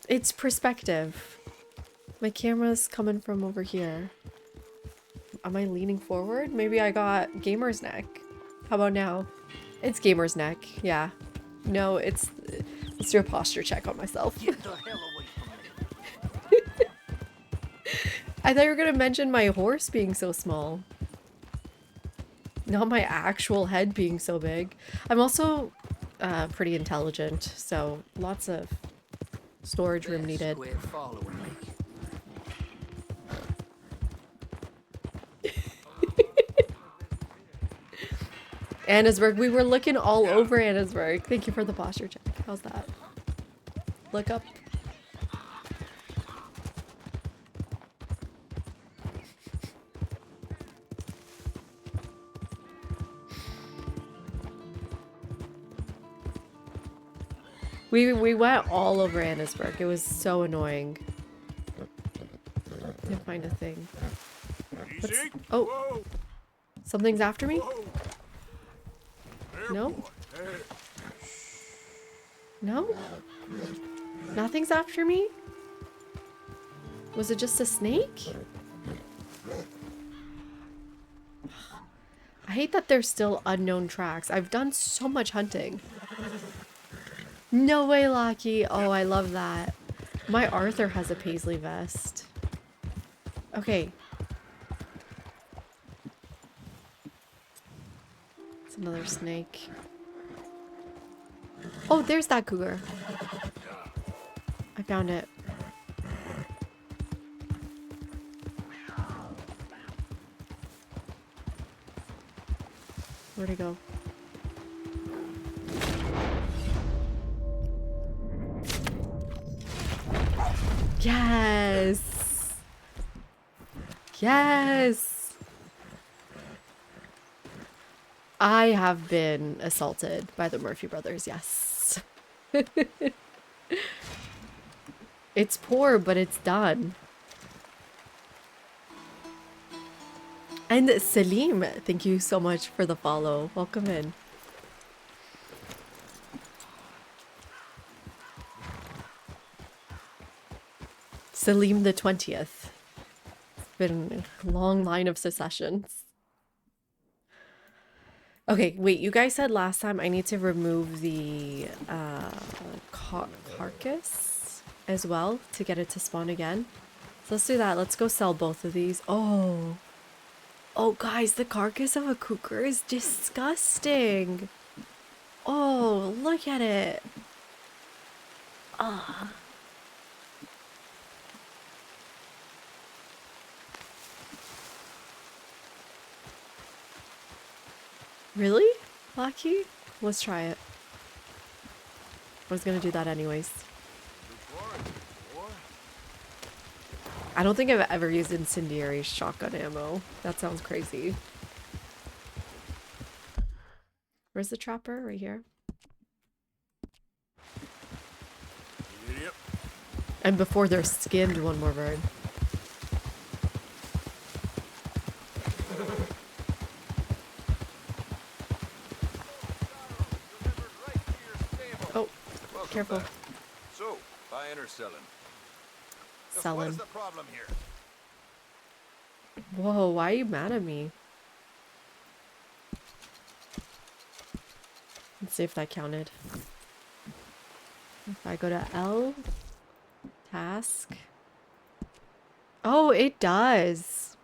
Speaker 1: It's perspective. My camera's coming from over here. Am I leaning forward? Maybe I got gamer's neck. How about now? It's gamer's neck. Yeah. No, let's do a posture check on myself.
Speaker 8: Get the hell away from me.
Speaker 1: I thought you were gonna mention my horse being so small. Not my actual head being so big. I'm also pretty intelligent, so lots of storage room needed.
Speaker 8: Quit following me.
Speaker 1: Annesburg, we were looking all over Annesburg. Thank you for the posture check. How's that? Look up. We went all over Annesburg. It was so annoying. Can't find a thing. Oh, something's after me? No? No? Nothing's after me? Was it just a snake? I hate that there's still unknown tracks. I've done so much hunting. No way, Lockie. Oh, I love that. My Arthur has a paisley vest. Okay. It's another snake. Oh, there's that cougar. I found it. Where'd it go? Yes! Yes! I have been assaulted by the Murphy brothers, yes. It's poor, but it's done. And Salim, thank you so much for the follow. Welcome in. Salim the 20th. It's been a long line of secessions. Okay, wait, you guys said last time I need to remove the carcass as well to get it to spawn again. So let's do that. Let's go sell both of these. Oh. Oh, guys, the carcass of a cougar is disgusting. Oh, look at it. Ah. Really? hotkey? Let's try it. I was gonna do that anyways. I don't think I've ever used incendiary shotgun ammo. That sounds crazy. Where's the trapper? Right here.
Speaker 4: Yep.
Speaker 1: And before they're skinned, one more bird. Oh, careful.
Speaker 16: Back. So, buying or selling? Just
Speaker 1: Selling.
Speaker 16: What is the problem here?
Speaker 1: Whoa, why are you mad at me? Let's see if that counted. If I go to L, task. Oh, it does.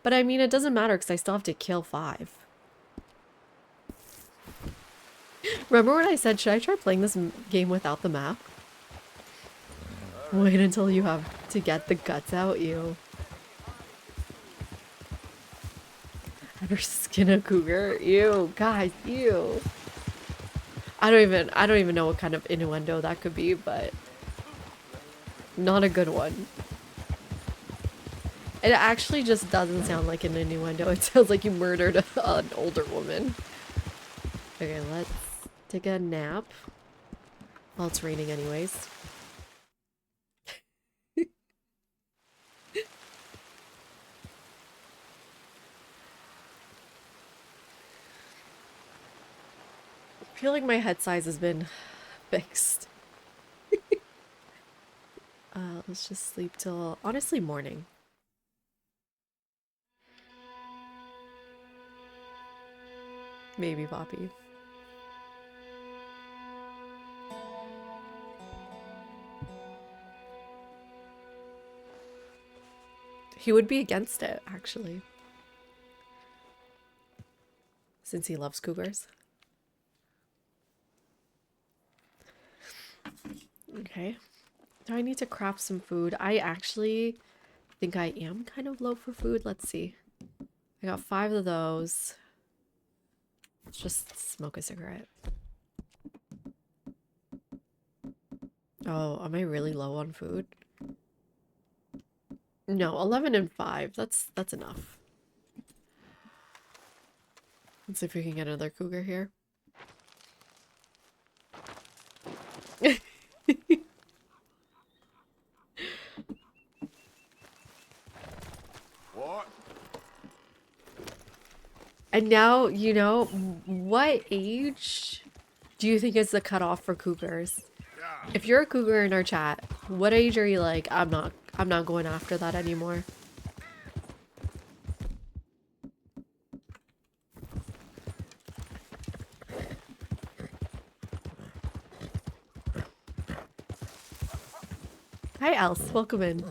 Speaker 1: But I mean, it doesn't matter because I still have to kill 5. Remember when I said, should I try playing this game without the map? Wait until you have to get the guts out, you. Ever skin a cougar? Ew, guys, ew. I don't even know what kind of innuendo that could be, but not a good one. It actually just doesn't sound like an innuendo. It sounds like you murdered an older woman. Okay, let's take a nap. Well, it's raining anyways. I feel like my head size has been fixed. Let's just sleep till, honestly, morning. Maybe Poppy. He would be against it, actually. Since he loves cougars. Okay. Now I need to craft some food. I actually think I am kind of low for food. Let's see. I got 5 of those. Let's just smoke a cigarette. Oh, am I really low on food? No, 11 and 5. That's enough. Let's see if we can get another cougar here.
Speaker 4: What?
Speaker 1: And now, you know, what age do you think is the cutoff for cougars? If you're a cougar in our chat, what age are you like, I'm not going after that anymore? Hi, Else. Welcome in.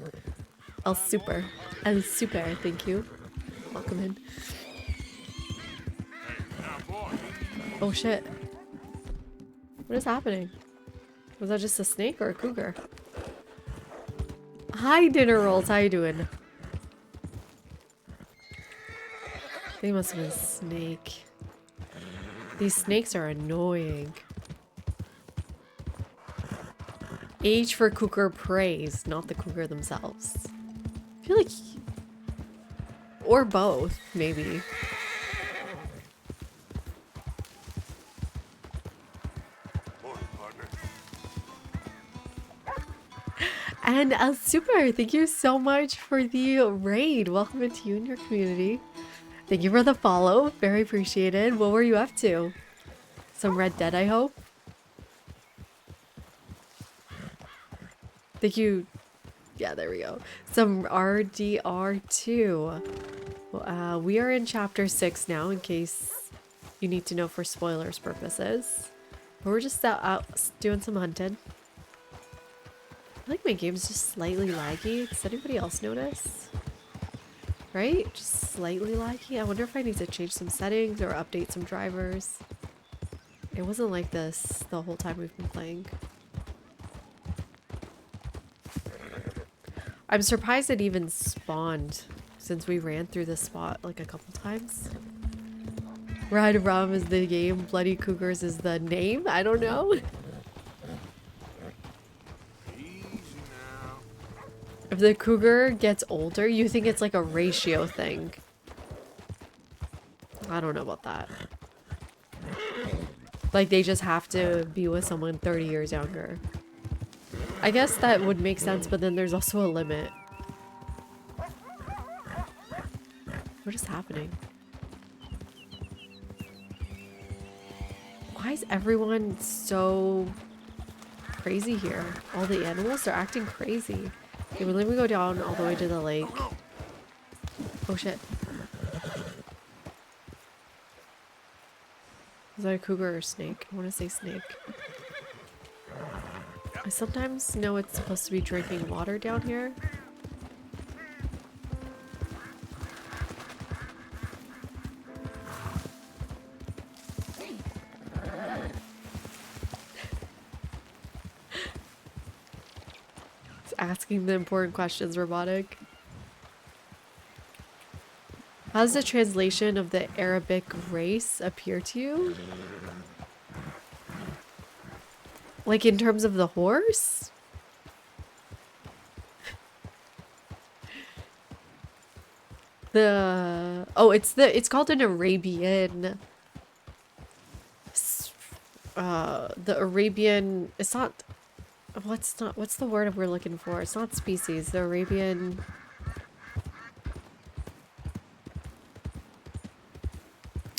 Speaker 1: El Super. El Super, thank you. Welcome in. Oh shit. What is happening? Was that just a snake or a cougar? Hi, Dinner Rolls. How you doing? They must have been a snake. These snakes are annoying. Age for cougar praise, not the cougar themselves. I feel like... Or both, maybe. And Super, thank you so much for the raid. Welcome into you and your community. Thank you for the follow. Very appreciated. What were you up to? Some Red Dead, I hope? Thank you. Yeah, there we go. Some RDR2. We are in chapter 6 now, in case you need to know for spoilers purposes. But we're just out doing some hunting. I feel like my game's just slightly laggy. Does anybody else notice? Right? Just slightly laggy. I wonder if I need to change some settings or update some drivers. It wasn't like this the whole time we've been playing. I'm surprised it even spawned since we ran through this spot like a couple times. Red Rum is the game. Bloody Cougars is the name. I don't know. If the cougar gets older, you think it's like a ratio thing. I don't know about that. Like they just have to be with someone 30 years younger. I guess that would make sense, but then there's also a limit. What is happening? Why is everyone so crazy here? All the animals are acting crazy. Okay, well, let me go down all the way to the lake. Oh shit. Is that a cougar or a snake? I want to say snake. I sometimes know it's supposed to be drinking water down here. It's asking the important questions, Robotic. How does the translation of the Arabic race appear to you? Like in terms of the horse? It's called an Arabian. The Arabian. It's not. What's the word we're looking for? It's not species. The Arabian.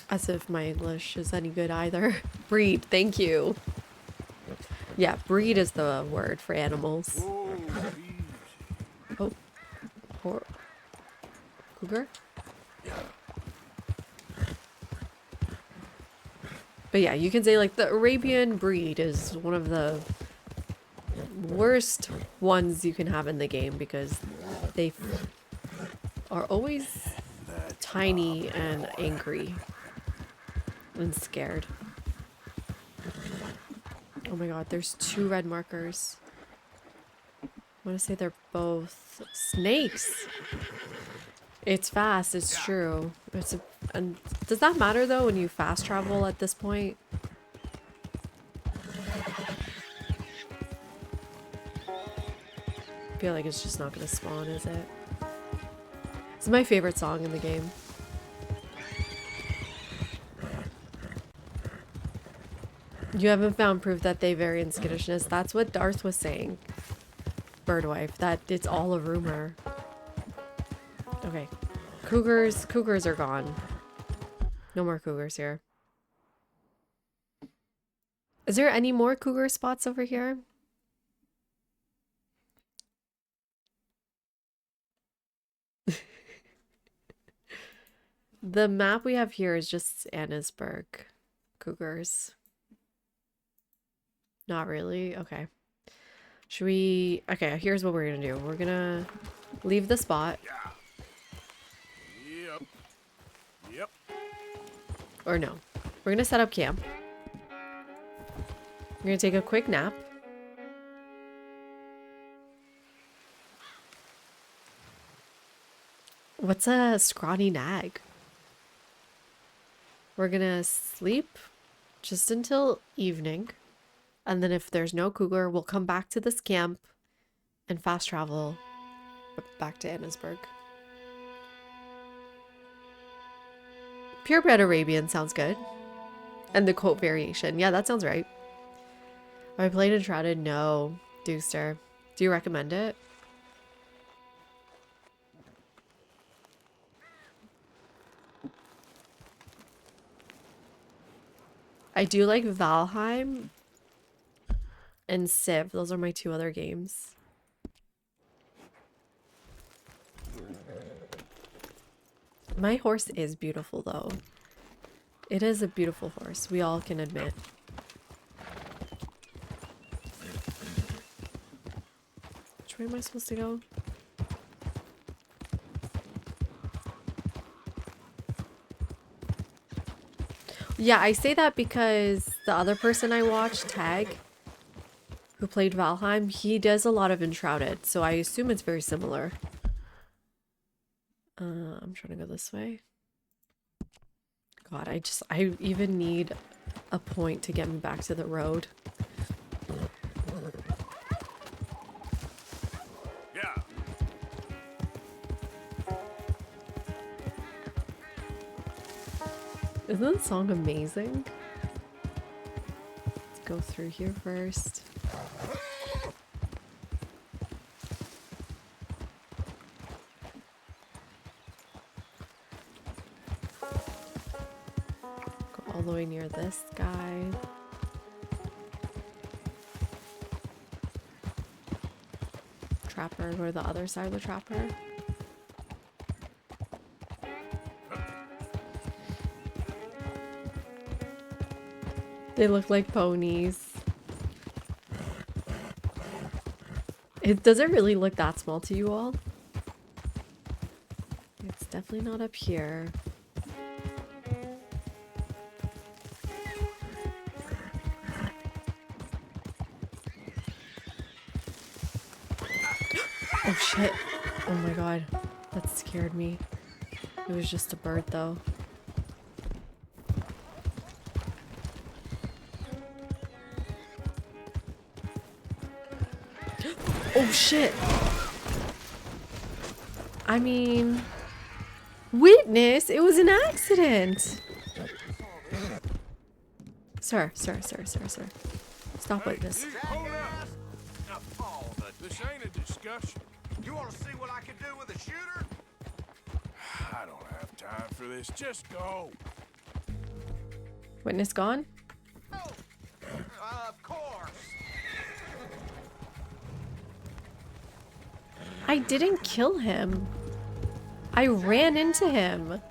Speaker 1: As if my English is any good either. Breed, thank you. Yeah, breed is the word for animals. Oh. Cougar? But yeah, you can say like the Arabian breed is one of the worst ones you can have in the game because they are always tiny and angry. And scared. Oh my god, there's 2 red markers. I want to say they're both snakes. It's fast, it's true. And does that matter though when you fast travel at this point? I feel like it's just not gonna spawn, is it? It's my favorite song in the game. You haven't found proof that they vary in skittishness. That's what Darth was saying. Birdwife. That it's all a rumor. Okay. Cougars are gone. No more cougars here. Is there any more cougar spots over here? The map we have here is just Annesburg cougars. Not really? Okay. Should we... Okay, here's what we're gonna do. We're gonna leave the spot.
Speaker 4: Yep.
Speaker 1: Or no. We're gonna set up camp. We're gonna take a quick nap. What's a scrawny nag? We're gonna sleep just until evening. And then if there's no cougar, we'll come back to this camp and fast travel back to Annesburg. Purebred Arabian sounds good. And the quote variation. Yeah, that sounds right. Have I played Enshrouded? No. Dooster. Do you recommend it? I do like Valheim and Civ. Those are my 2 other games. My horse is beautiful though. It is a beautiful horse. We all can admit. Which way am I supposed to go? Yeah, I say that because the other person I watched, Tag, who played Valheim, he does a lot of Enshrouded, so I assume it's very similar. I'm trying to go this way. God, I even need a point to get me back to the road.
Speaker 4: Yeah.
Speaker 1: Isn't the song amazing? Let's go through here first. Go all the way near this guy. Trapper, go to the other side of the trapper. They look like ponies. Does it really look that small to you all? It's definitely not up here. Oh shit. Oh my god. That scared me. It was just a bird though. Oh shit. I mean, witness, it was an accident. Sir. Stop, witness.
Speaker 4: Hold up. Now, Paul, this ain't a discussion.
Speaker 13: You want to see what I can do with a shooter?
Speaker 4: I don't have time for this. Just go.
Speaker 1: Witness gone?
Speaker 13: Of course.
Speaker 1: I didn't kill him. I ran into him.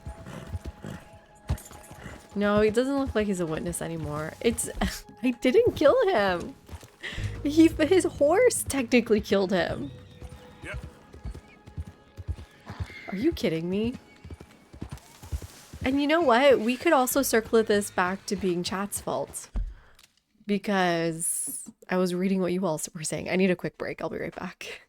Speaker 1: No, he doesn't look like he's a witness anymore. I didn't kill him. His horse technically killed him.
Speaker 4: Yep.
Speaker 1: Are you kidding me? And you know what? We could also circle this back to being chat's fault. Because I was reading what you all were saying. I need a quick break. I'll be right back.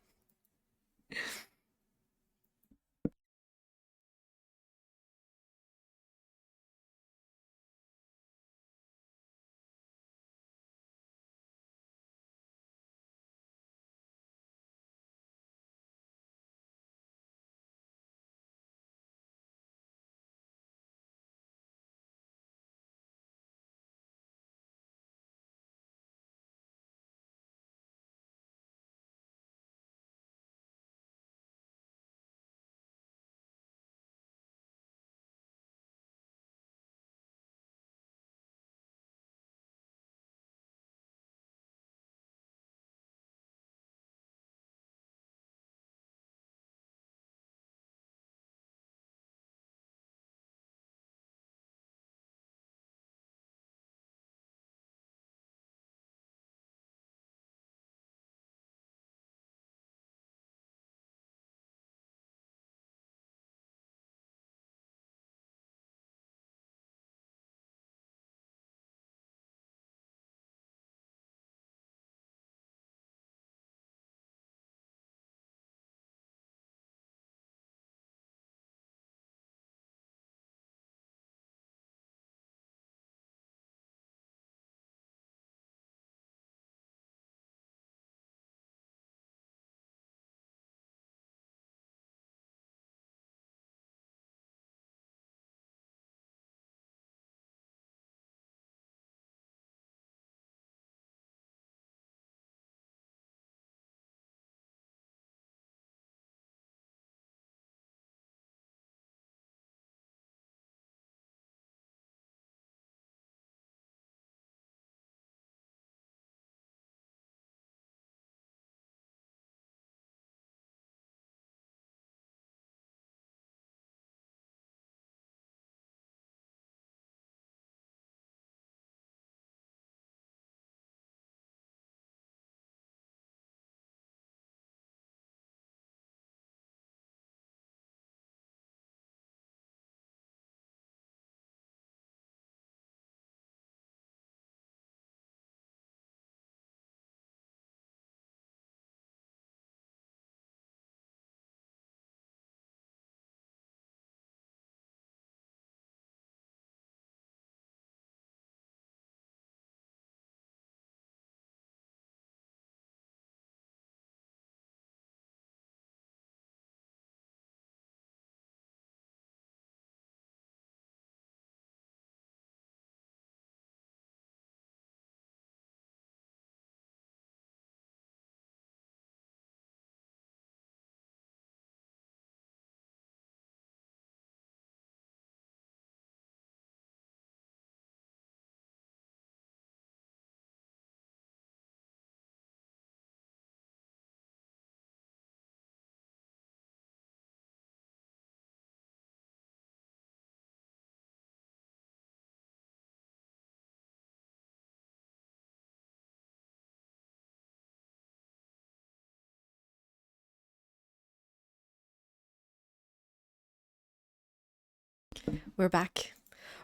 Speaker 1: We're back.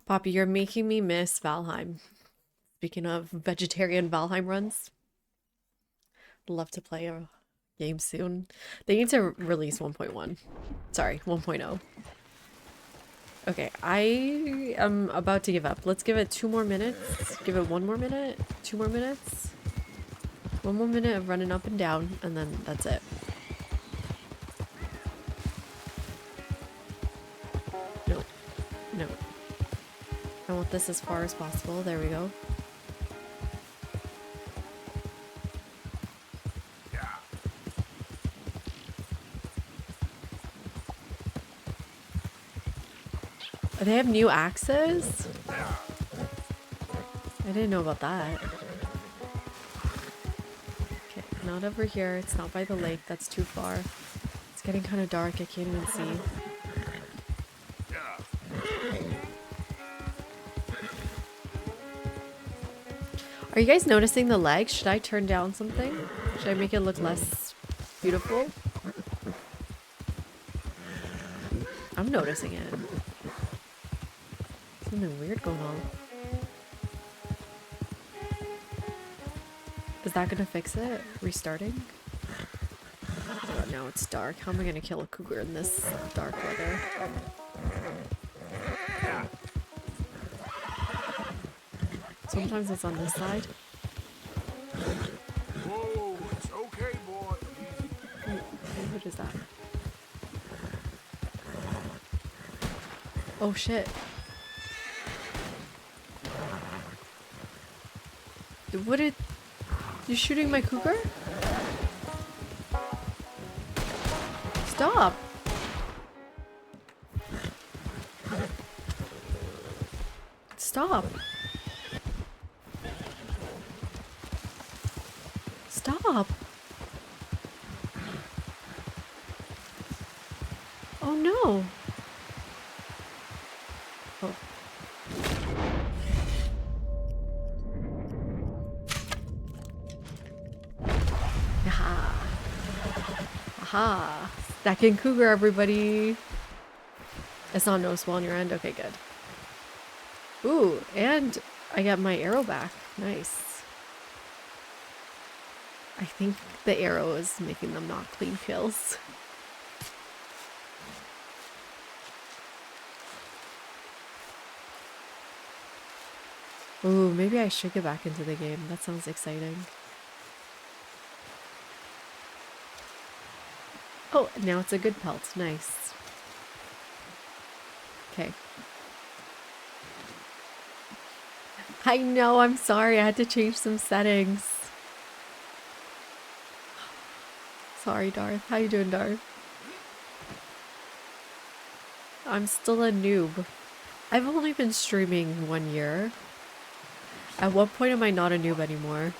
Speaker 1: Poppy, you're making me miss Valheim. Speaking of vegetarian Valheim runs, love to play a game soon. They need to release 1.1. Sorry, 1.0. Okay, I am about to give up. Let's give it 2 more minutes. Give it 1 more minute. 2 more minutes. 1 more minute of running up and down, and then that's it. No. No. I want this as far as possible. There we go. They have new axes? I didn't know about that. Okay, not over here. It's not by the lake. That's too far. It's getting kind of dark. I can't even see. Are you guys noticing the legs? Should I turn down something? Should I make it look less beautiful? I'm noticing it. Something weird going on. Is that gonna fix it? Restarting? Oh, now it's dark. How am I gonna kill a cougar in this dark weather? Sometimes it's on this side.
Speaker 4: Whoa, it's okay, boy.
Speaker 1: What is that? Oh shit. What did... You shooting my cougar? Stop! Stop! Stop! Oh no! Oh. Aha! Aha! Stacking cougar, everybody! It's not noticeable on your end? Okay, good. Ooh, and I got my arrow back. Nice. I think the arrow is making them not clean kills. Ooh, maybe I should get back into the game. That sounds exciting. Oh, now it's a good pelt. Nice. Okay. I know, I'm sorry. I had to change some settings. Sorry, Darth. How you doing, Darth? I'm still a noob. I've only been streaming 1 year. At what point am I not a noob anymore?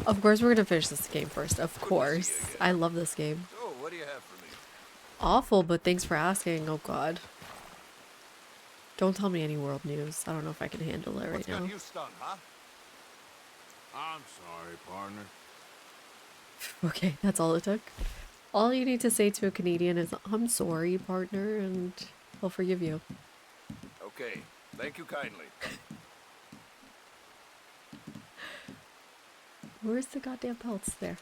Speaker 1: Of course we're gonna finish this game first. Of course. I love this game.
Speaker 16: So, what do you have for me?
Speaker 1: Awful, but thanks for asking. Oh god. Don't tell me any world news. I don't know if I can handle it right now.
Speaker 16: You stung, huh?
Speaker 4: I'm sorry, partner.
Speaker 1: Okay, that's all it took. All you need to say to a Canadian is, I'm sorry, partner, and he'll forgive you.
Speaker 16: Okay, thank you kindly.
Speaker 1: Where's the goddamn pelts? There.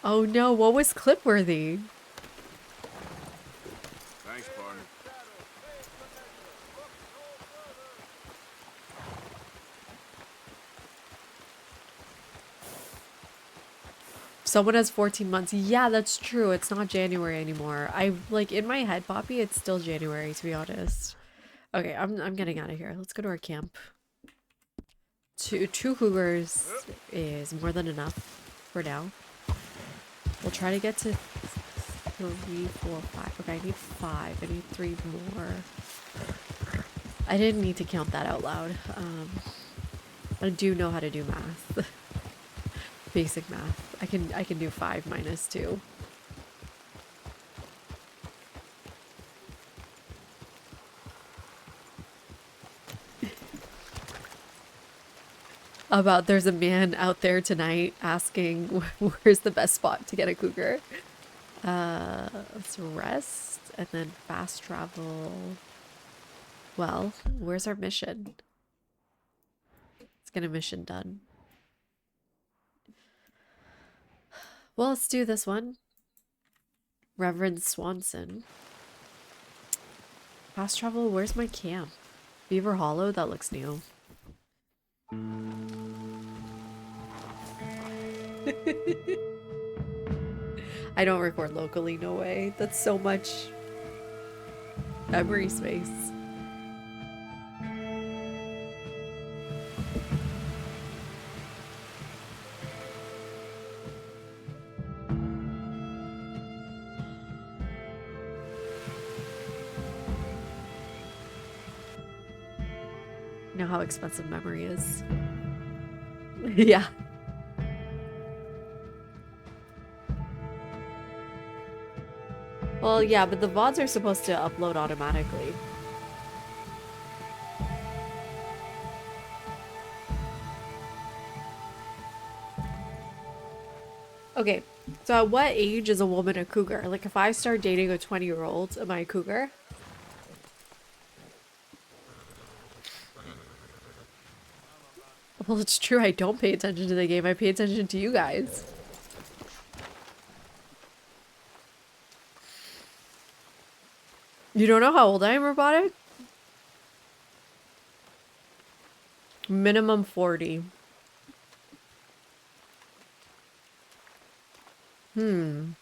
Speaker 1: Oh no, what was Clipworthy?
Speaker 4: Thanks, partner.
Speaker 1: Someone has 14 months. Yeah, that's true. It's not January anymore. I like in my head, Poppy, it's still January, to be honest. Okay, I'm getting out of here. Let's go to our camp. Two cougars is more than enough for now. We'll try to get to 3, 4, 5. Okay, I need 5. I need 3 more. I didn't need to count that out loud. I do know how to do math. Basic math. I can do 5 minus 2. about there's a man out there tonight asking where's the best spot to get a cougar. Let's rest and then fast travel. Well, where's our mission? Let's get a mission done. Well, let's do this one. Reverend Swanson. Fast travel, where's my camp? Beaver Hollow? That looks new. I don't record locally, no way. That's so much memory space. You know how expensive memory is. Yeah. Well, yeah, but the VODs are supposed to upload automatically. Okay, so at what age is a woman a cougar? Like, if I start dating a 20-year-old, am I a cougar? Well, it's true, I don't pay attention to the game. I pay attention to you guys. You don't know how old I am, Robotic? Minimum 40. Hmm.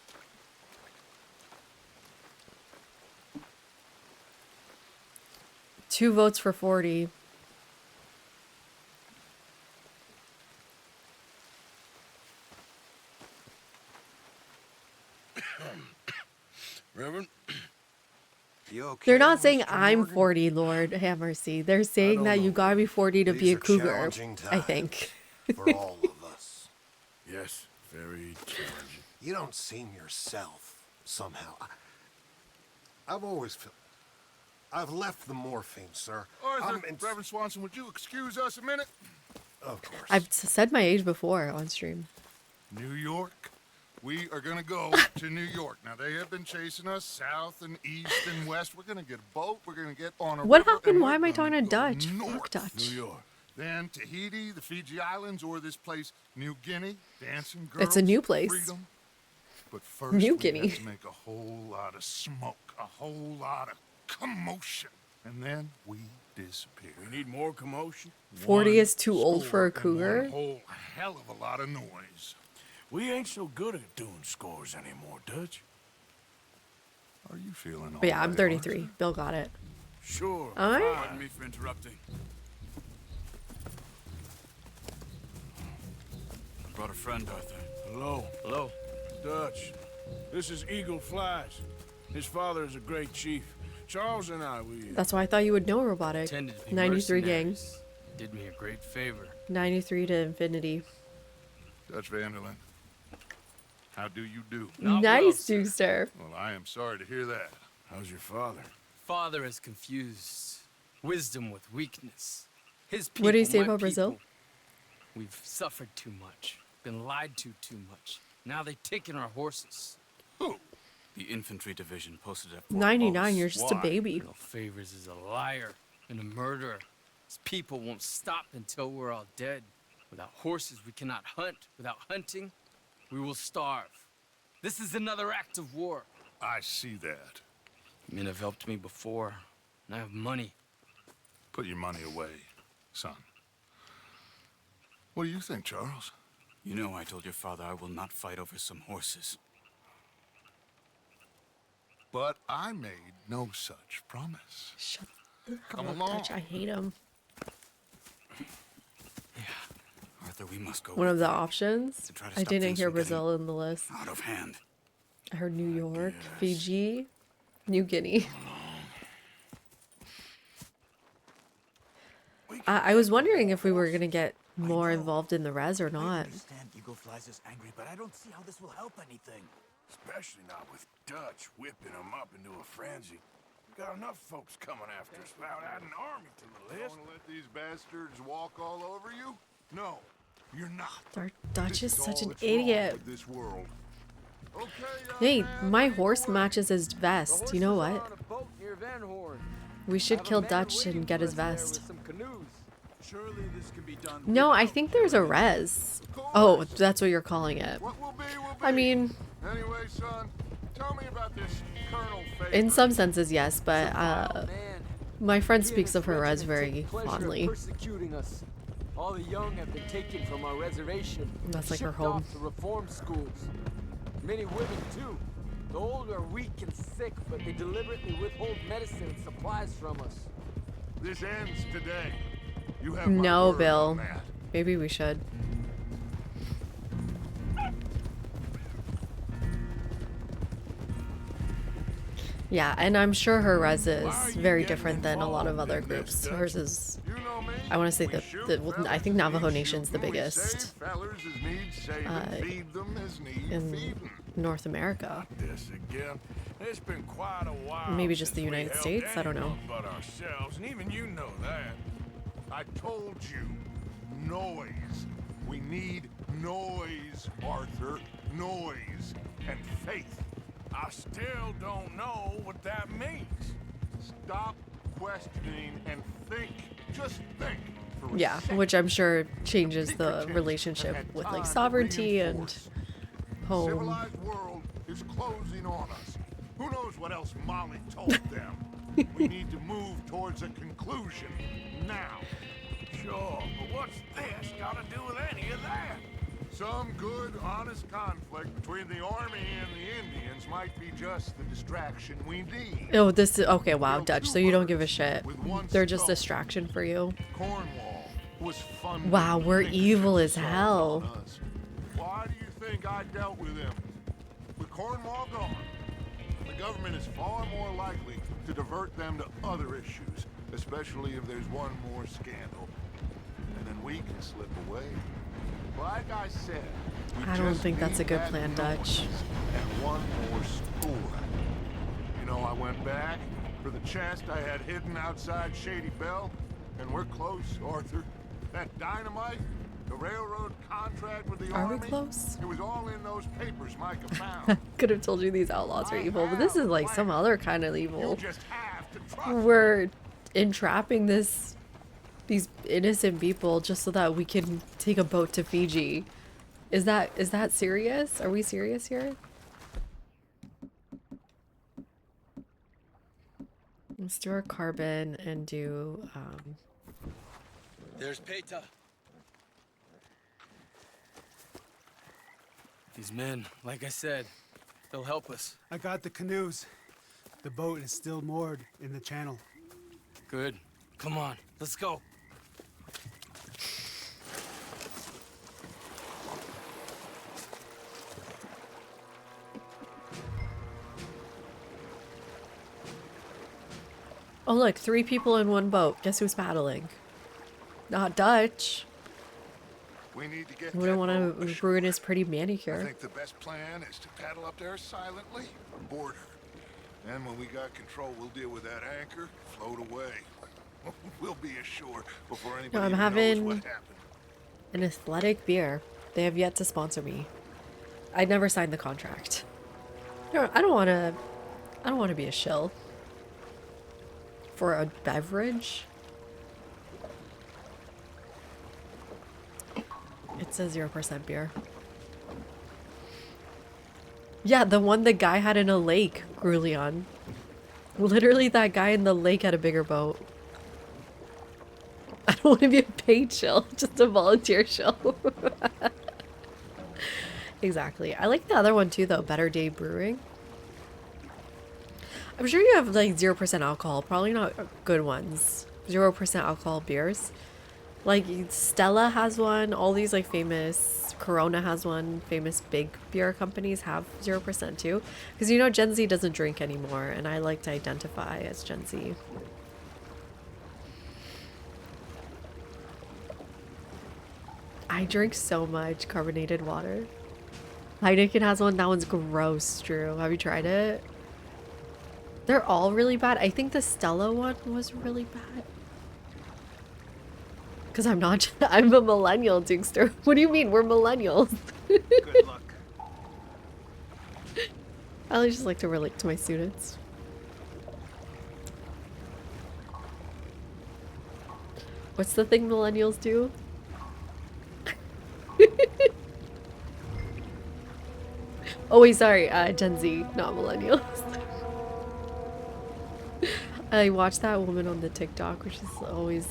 Speaker 1: Two votes for 40.
Speaker 4: Reverend?
Speaker 12: You okay?
Speaker 1: They're not saying I'm 40, Lord Hammersea. They're saying that you gotta be 40 to be a cougar,
Speaker 12: challenging
Speaker 1: I think.
Speaker 12: for all of us.
Speaker 4: Yes, very challenging.
Speaker 12: You don't seem yourself, somehow. I've always felt... I've left the morphine, sir.
Speaker 9: Arthur, Reverend Swanson, would you excuse us a minute?
Speaker 12: Of course.
Speaker 1: I've said my age before on stream.
Speaker 9: New York. We are going to go to New York. Now, they have been chasing us south and east and west. We're going to get a boat. We're going to get on a
Speaker 1: What
Speaker 9: river,
Speaker 1: happened?
Speaker 9: and
Speaker 1: Why
Speaker 9: we're
Speaker 1: am I
Speaker 9: gonna
Speaker 1: talking to
Speaker 9: go
Speaker 1: Dutch?
Speaker 9: north.
Speaker 1: Fuck Dutch.
Speaker 9: New York. Then Tahiti, the Fiji Islands, or this place, New Guinea. Dancing girls.
Speaker 1: It's a new place.
Speaker 9: Freedom. But first,
Speaker 1: New
Speaker 9: we
Speaker 1: Guinea.
Speaker 9: have to make a whole lot of smoke, a whole lot of commotion. And then we disappear.
Speaker 4: We need more commotion.
Speaker 1: 40 is too old
Speaker 9: score
Speaker 1: for a
Speaker 9: and
Speaker 1: cougar?
Speaker 9: one whole hell of a lot of noise.
Speaker 4: We ain't so good at doing scores anymore, Dutch.
Speaker 9: Are you feeling all
Speaker 1: But yeah, I'm
Speaker 9: right,
Speaker 1: 33.
Speaker 9: Arthur?
Speaker 1: Bill got it.
Speaker 4: Sure.
Speaker 1: Alright.
Speaker 4: Pardon me for interrupting. I brought a friend, Arthur. Hello.
Speaker 8: Hello.
Speaker 4: Dutch. This is Eagle Flies. His father is a great chief. Charles and I, we...
Speaker 1: That's why I thought you would know Robotic.
Speaker 8: Pretended to be
Speaker 1: 93 gang.
Speaker 8: mercenaries. Did me a great favor.
Speaker 1: 93 to infinity.
Speaker 9: Dutch Vanderlyn. How do you do?
Speaker 8: Not well,
Speaker 1: Nice,
Speaker 8: sir.
Speaker 1: Dukester.
Speaker 9: Well, I am sorry to hear that.
Speaker 4: How's your father?
Speaker 8: Father has confused wisdom with weakness. His people,
Speaker 1: What do you say
Speaker 8: my
Speaker 1: about Brazil?
Speaker 8: people, we've suffered too much, been lied to too much. Now they've taken our horses.
Speaker 9: Who?
Speaker 11: The infantry division posted at Fort
Speaker 1: 99,
Speaker 11: Post.
Speaker 1: you're just a
Speaker 11: Why?
Speaker 1: baby.
Speaker 8: Colonel Favors is a liar and a murderer. His people won't stop until we're all dead. Without horses, we cannot hunt. Without hunting, we will starve. This is another act of war.
Speaker 9: I see that.
Speaker 8: Men have helped me before, and I have money.
Speaker 9: Put your money away, son. What do you think, Charles?
Speaker 11: You know I told your father I will not fight over some horses.
Speaker 9: But I made no such promise.
Speaker 1: Shut the
Speaker 9: Come
Speaker 1: hell up,
Speaker 9: along.
Speaker 1: Dutch. I hate him.
Speaker 11: Arthur, we must go.
Speaker 1: One of
Speaker 11: with
Speaker 1: the
Speaker 11: them
Speaker 1: options?
Speaker 11: to try to
Speaker 1: I
Speaker 11: stop
Speaker 1: didn't
Speaker 11: things
Speaker 1: hear
Speaker 11: from getting
Speaker 1: Brazil in the list.
Speaker 11: out of hand.
Speaker 1: I heard New York, Fiji, New Guinea. I was wondering if we were going to get more involved in the res or
Speaker 17: I
Speaker 1: not.
Speaker 17: understand Eagle Flies is angry, but I don't see how this will help anything.
Speaker 4: Especially not with Dutch whipping him up into a frenzy. We got enough folks coming after us without adding an army to the
Speaker 9: You
Speaker 4: list.
Speaker 9: want to let these bastards walk all over you? No, you're not.
Speaker 1: Dutch is such
Speaker 9: all
Speaker 1: an
Speaker 9: that's wrong
Speaker 1: idiot.
Speaker 9: with this world.
Speaker 1: Hey, my horse matches his vest. You know what? We should kill Dutch and get his vest.
Speaker 17: Surely this can be done.
Speaker 1: No, I think there's a res. Oh, that's what you're calling it. I mean,
Speaker 9: Anyway, son, tell me about this Colonel Faber.
Speaker 1: in some senses, yes, but my friend speaks of her res very fondly.
Speaker 18: Persecuting us. All the young have been taken from our reservation.
Speaker 1: That's like her
Speaker 18: shipped
Speaker 1: home.
Speaker 18: off to reform schools. Many women too. The old are weak and sick, but they deliberately withhold medicine and supplies from us.
Speaker 9: This ends today. You have
Speaker 1: No,
Speaker 9: my word
Speaker 1: Bill.
Speaker 9: on that.
Speaker 1: Maybe we should. Yeah, and I'm sure her res is very different than a lot of other groups. Hers is, I want to say well, I think Navajo Nation's the biggest in North America.
Speaker 4: This again. It's been quite a while.
Speaker 1: Maybe just the
Speaker 4: since we
Speaker 1: United
Speaker 4: helped
Speaker 1: States? I don't know.
Speaker 4: anyone But ourselves, and even you know that.
Speaker 9: I told you, noise. We need noise, Arthur. Noise and faith.
Speaker 4: I still don't know what that means.
Speaker 9: Stop questioning and think. Just think. For a
Speaker 1: Yeah,
Speaker 9: second.
Speaker 1: which I'm sure changes the relationship with like sovereignty and home.
Speaker 9: Civilized world is closing on us. Who knows what else Molly told them? We need to move towards a conclusion now.
Speaker 4: Sure, but what's this got to do with any of that?
Speaker 9: Some good, honest conflict between the army and the Indians might be just the distraction we need.
Speaker 1: Oh, this is okay. Wow, Dutch. So you don't give a shit. They're just distraction for you.
Speaker 9: Cornwall was fun.
Speaker 1: Wow, we're evil as hell.
Speaker 9: Why do you think I dealt with him? With Cornwall gone, the government is far more likely to divert them to other issues, especially if there's one more scandal. And then we can slip away. Like I said, we
Speaker 1: I don't
Speaker 9: just
Speaker 1: think that's a
Speaker 9: need
Speaker 1: good
Speaker 9: that
Speaker 1: plan,
Speaker 9: noise
Speaker 1: Dutch.
Speaker 9: And one more score. You know, I went back for the chest I had hidden outside Shady Bell, and we're close, Arthur. That dynamite, the railroad contract with the
Speaker 1: Are we
Speaker 9: army,
Speaker 1: close?
Speaker 9: it was all in those papers Micah found.
Speaker 1: Could have told you these outlaws are evil, but this is like some other kind of evil.
Speaker 9: You just have to trust me.
Speaker 1: We're entrapping these innocent people just so that we can take a boat to Fiji. Is that serious? Are we serious here? Let's do our carbon and do
Speaker 8: There's Peta. These men, like I said, they'll help us.
Speaker 19: I got the canoes. The boat is still moored in the channel.
Speaker 8: Good. Come on, let's go.
Speaker 1: Oh look, 3 people in one boat. Guess who's paddling? Not Dutch.
Speaker 9: We need to get
Speaker 1: Wouldn't want to ruin his pretty
Speaker 9: I
Speaker 1: manicure.
Speaker 9: think the best plan is to paddle up there silently, board her. Then when we got control, we'll deal with that anchor, float away. We'll be ashore before anybody
Speaker 1: No, I'm
Speaker 9: even knows
Speaker 1: having
Speaker 9: what happened.
Speaker 1: an athletic beer. They have yet to sponsor me. I never signed the contract. No, I don't want to be a shill for a beverage. It's a 0% beer. Yeah, the one the guy had in a lake, Grulion. Literally, that guy in the lake had a bigger boat. I don't want to be a paid shill, just a volunteer shill. Exactly. I like the other one too, though. Better Day Brewing. I'm sure you have like 0% alcohol. Probably not good ones. 0% alcohol beers. Like Stella has one. All these like famous, Corona has one. Famous big beer companies have 0% too. Because you know Gen Z doesn't drink anymore, and I like to identify as Gen Z. I drink so much carbonated water. Heineken has one. That one's gross, Drew. Have you tried it? They're all really bad. I think the Stella one was really bad. Because I'm not. I'm a millennial, Dukester. What do you mean? We're millennials.
Speaker 13: Good luck.
Speaker 1: I just like to relate to my students. What's the thing millennials do? Oh wait, sorry, Gen Z, not millennials. I watched that woman on the TikTok, which is always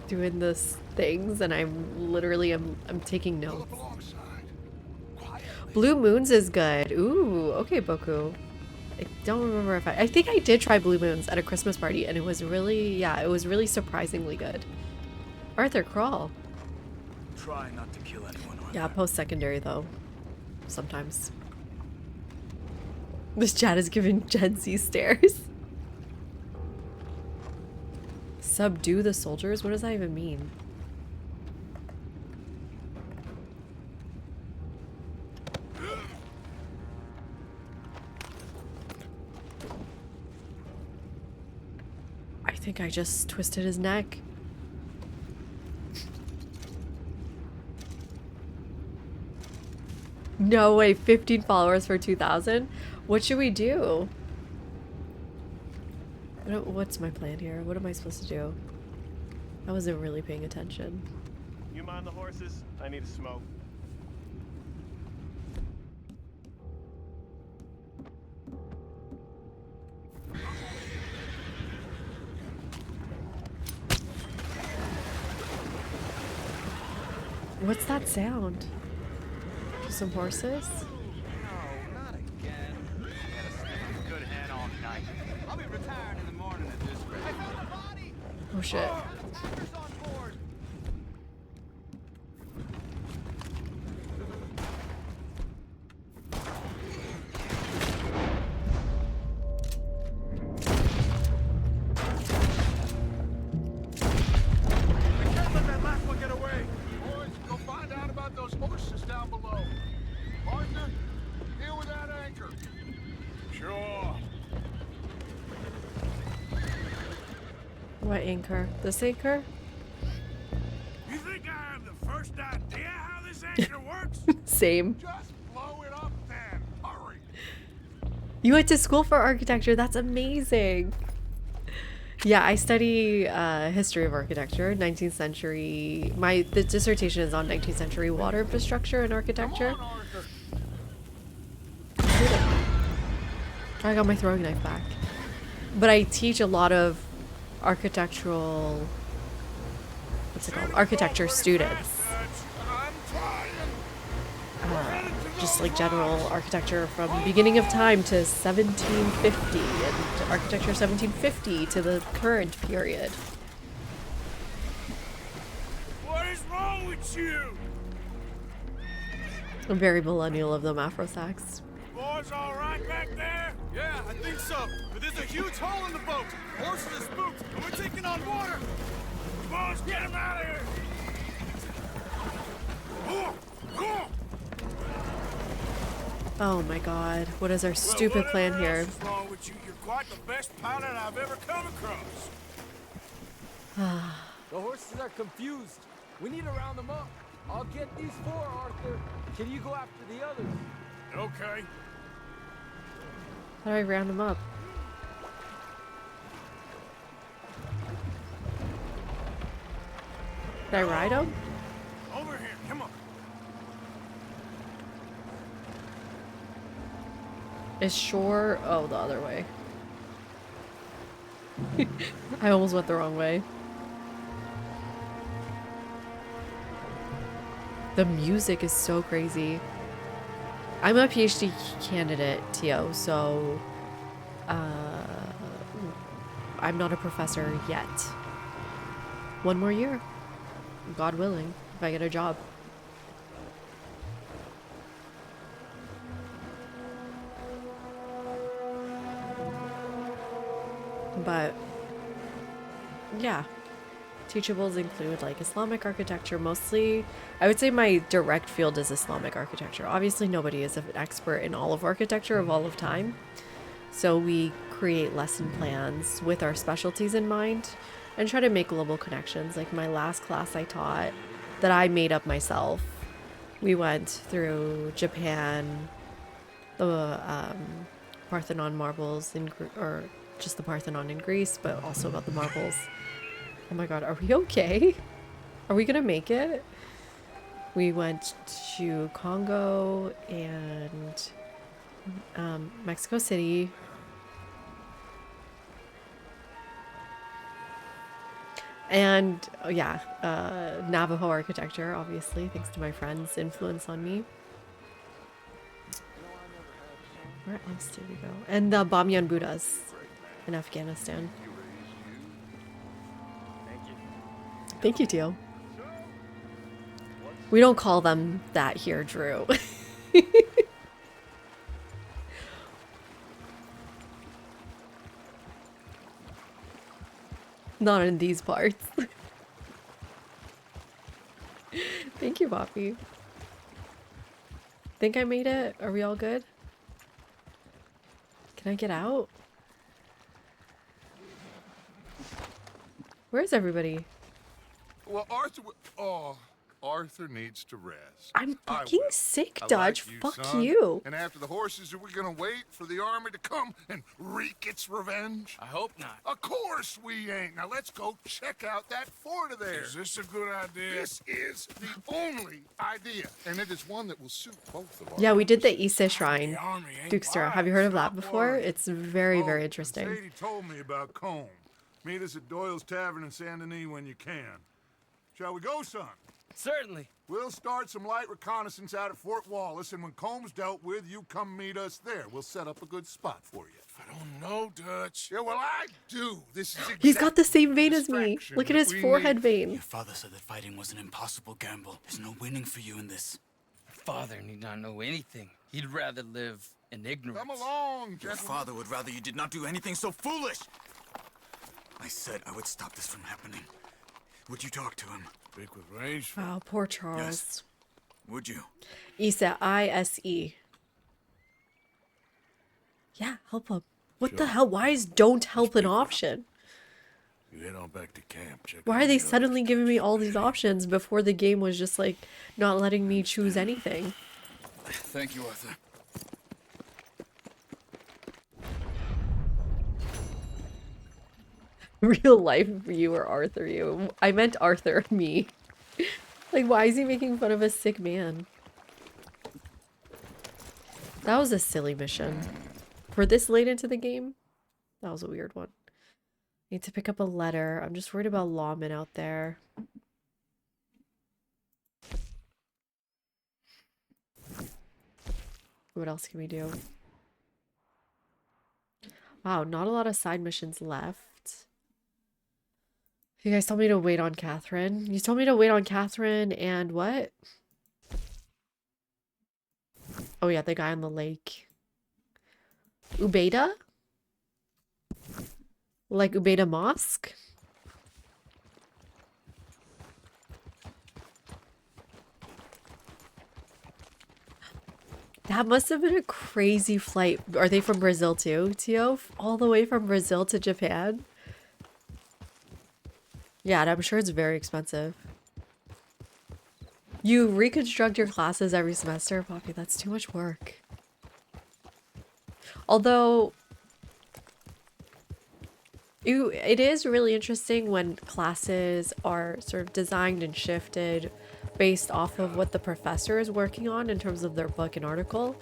Speaker 1: doing this things, and I'm taking notes. Blue Moons is good. Ooh, okay, Boku. I don't remember if I think I did try Blue Moons at a Christmas party, and it was really, yeah, it was really surprisingly good. Arthur Crawl.
Speaker 17: Try not to kill anyone.
Speaker 1: Yeah, post-secondary though. Sometimes. This chat is giving Gen Z stares. Subdue the soldiers? What does that even mean? I think I just twisted his neck. No way, 15 followers for 2,000? What should we do? What's my plan here? What am I supposed to do? I wasn't really paying attention.
Speaker 20: You mind the horses? I need a smoke.
Speaker 1: What's that sound? Some horses?
Speaker 13: No, not again. I had a sniff of good head all night. I'll be retired in the morning at this rate. I found a body!
Speaker 1: Oh shit.
Speaker 13: Attackers on board!
Speaker 4: I can't let that last one get away. Boys, go find out about those horses down below. Arthur, deal with that anchor. Sure.
Speaker 1: What anchor? This anchor?
Speaker 4: You think I have the first idea how this anchor works?
Speaker 1: Same.
Speaker 4: Just blow it up then. Hurry.
Speaker 1: You went to school for architecture. That's amazing. Yeah, I study history of architecture, 19th century. The dissertation is on 19th century water infrastructure and architecture. I got my throwing knife back. But I teach a lot of architectural, what's it called? Architecture students. Just like general architecture from the beginning of time to 1750 and architecture 1750 to the current period.
Speaker 4: What is wrong with you?
Speaker 1: I'm very millennial of them Afro sax.
Speaker 4: Boys all right back there?
Speaker 20: Yeah, I think so. But there's a huge hole in the boat. Horses are spooked, and we're taking on water.
Speaker 4: Come on, let's get him out of here.
Speaker 1: Oh my god, what is our stupid plan here?
Speaker 4: What's wrong with you? You're quite the best pilot I've ever come across.
Speaker 18: The horses are confused. We need to round them up. I'll get these four, Arthur. Can you go after the others?
Speaker 4: Okay.
Speaker 1: How do I round them up? Did I ride them?
Speaker 4: Over here, come on.
Speaker 1: Is shore? Oh, the other way. I almost went the wrong way. The music is so crazy. I'm a PhD candidate, Tio, so I'm not a professor yet. One more year, God willing, if I get a job. But yeah, teachables include like Islamic architecture mostly. I would say my direct field is Islamic architecture. Obviously nobody is an expert in all of architecture of all of time, so we create lesson plans with our specialties in mind. and try to make global connections. Like my last class I taught that I made up myself. We went through Japan, the Parthenon marbles or just the Parthenon in Greece, but also about the marbles. Oh my god, are we okay? Are we gonna make it? We went to Congo and Mexico City. And yeah, Navajo architecture, obviously, thanks to my friend's influence on me. Where else did we go? And the Bamyan Buddhas in Afghanistan. Thank you, Teal. We don't call them that here, Drew. Not in these parts. Thank you, Poppy. Think I made it? Are we all good? Can I get out? Where's everybody?
Speaker 9: Well, Arthur needs to rest.
Speaker 1: I'm fucking sick,
Speaker 9: I
Speaker 1: Dutch.
Speaker 9: like you,
Speaker 1: Fuck
Speaker 9: son.
Speaker 1: you.
Speaker 9: And after the horses, are we gonna wait for the army to come and wreak its revenge?
Speaker 8: I hope not.
Speaker 9: Of course we ain't. Now let's go check out that fort of theirs.
Speaker 4: Is this a good idea?
Speaker 9: This is the only idea, and it is one that will suit both of us.
Speaker 1: Yeah, we did the Issa Shrine. Dukestra. Have you heard of that before? It's very, very interesting.
Speaker 4: Sadie told me about Combe. Meet us at Doyle's Tavern in Saint Denis when you can. Shall we go, son?
Speaker 8: Certainly.
Speaker 4: We'll start some light reconnaissance out at Fort Wallace, and when Combs dealt with, you come meet us there. We'll set up a good spot for you.
Speaker 9: I don't know, Dutch. Yeah, well, I do. This is
Speaker 1: He's got the same vein as me. Look at his forehead vein.
Speaker 17: Your father said that fighting was an impossible gamble. There's no winning for you in this.
Speaker 8: Father need not know anything. He'd rather live in ignorance.
Speaker 9: Come along,
Speaker 17: Your
Speaker 9: gentlemen.
Speaker 17: father would rather you did not do anything so foolish. I said I would stop this from happening. Would you talk to him?
Speaker 4: Speak with Range.
Speaker 1: Wow, poor Charles.
Speaker 17: Yes. Would you?
Speaker 1: Issa, I-S-E. Yeah, help him. What the hell? Why is don't help an option?
Speaker 4: You head on back to camp. Check
Speaker 1: Why
Speaker 4: out
Speaker 1: are they
Speaker 4: the others.
Speaker 1: suddenly giving me all these options before the game was just like not letting me choose anything?
Speaker 17: Thank you, Arthur.
Speaker 1: Real life you or Arthur you. I meant Arthur, me. Like, why is he making fun of a sick man? That was a silly mission. For this late into the game, that was a weird one. Need to pick up a letter. I'm just worried about lawmen out there. What else can we do? Wow, not a lot of side missions left. You guys told me to wait on Catherine. You told me to wait on Catherine and what? Oh yeah, the guy on the lake. Ubeda? Like Ubeda Mosque? That must have been a crazy flight. Are they from Brazil too, Tio? All the way from Brazil to Japan? Yeah, and I'm sure it's very expensive. You reconstruct your classes every semester, Poppy. That's too much work. Although, it is really interesting when classes are sort of designed and shifted based off of what the professor is working on in terms of their book and article.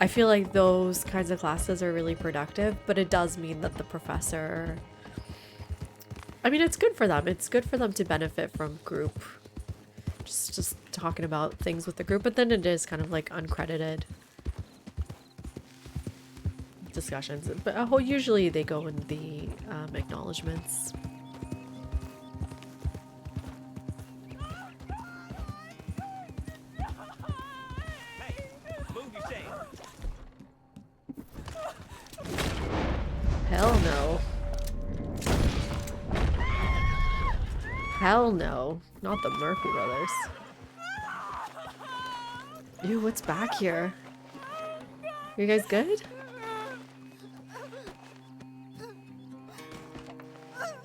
Speaker 1: I feel like those kinds of classes are really productive, but it does mean that the professor... I mean, it's good for them. It's good for them to benefit from group. Just talking about things with the group, but then it is kind of like uncredited discussions. But usually they go in the acknowledgements. Hell no. Hell no. Not the Murphy brothers. Ew, what's back here? You guys good?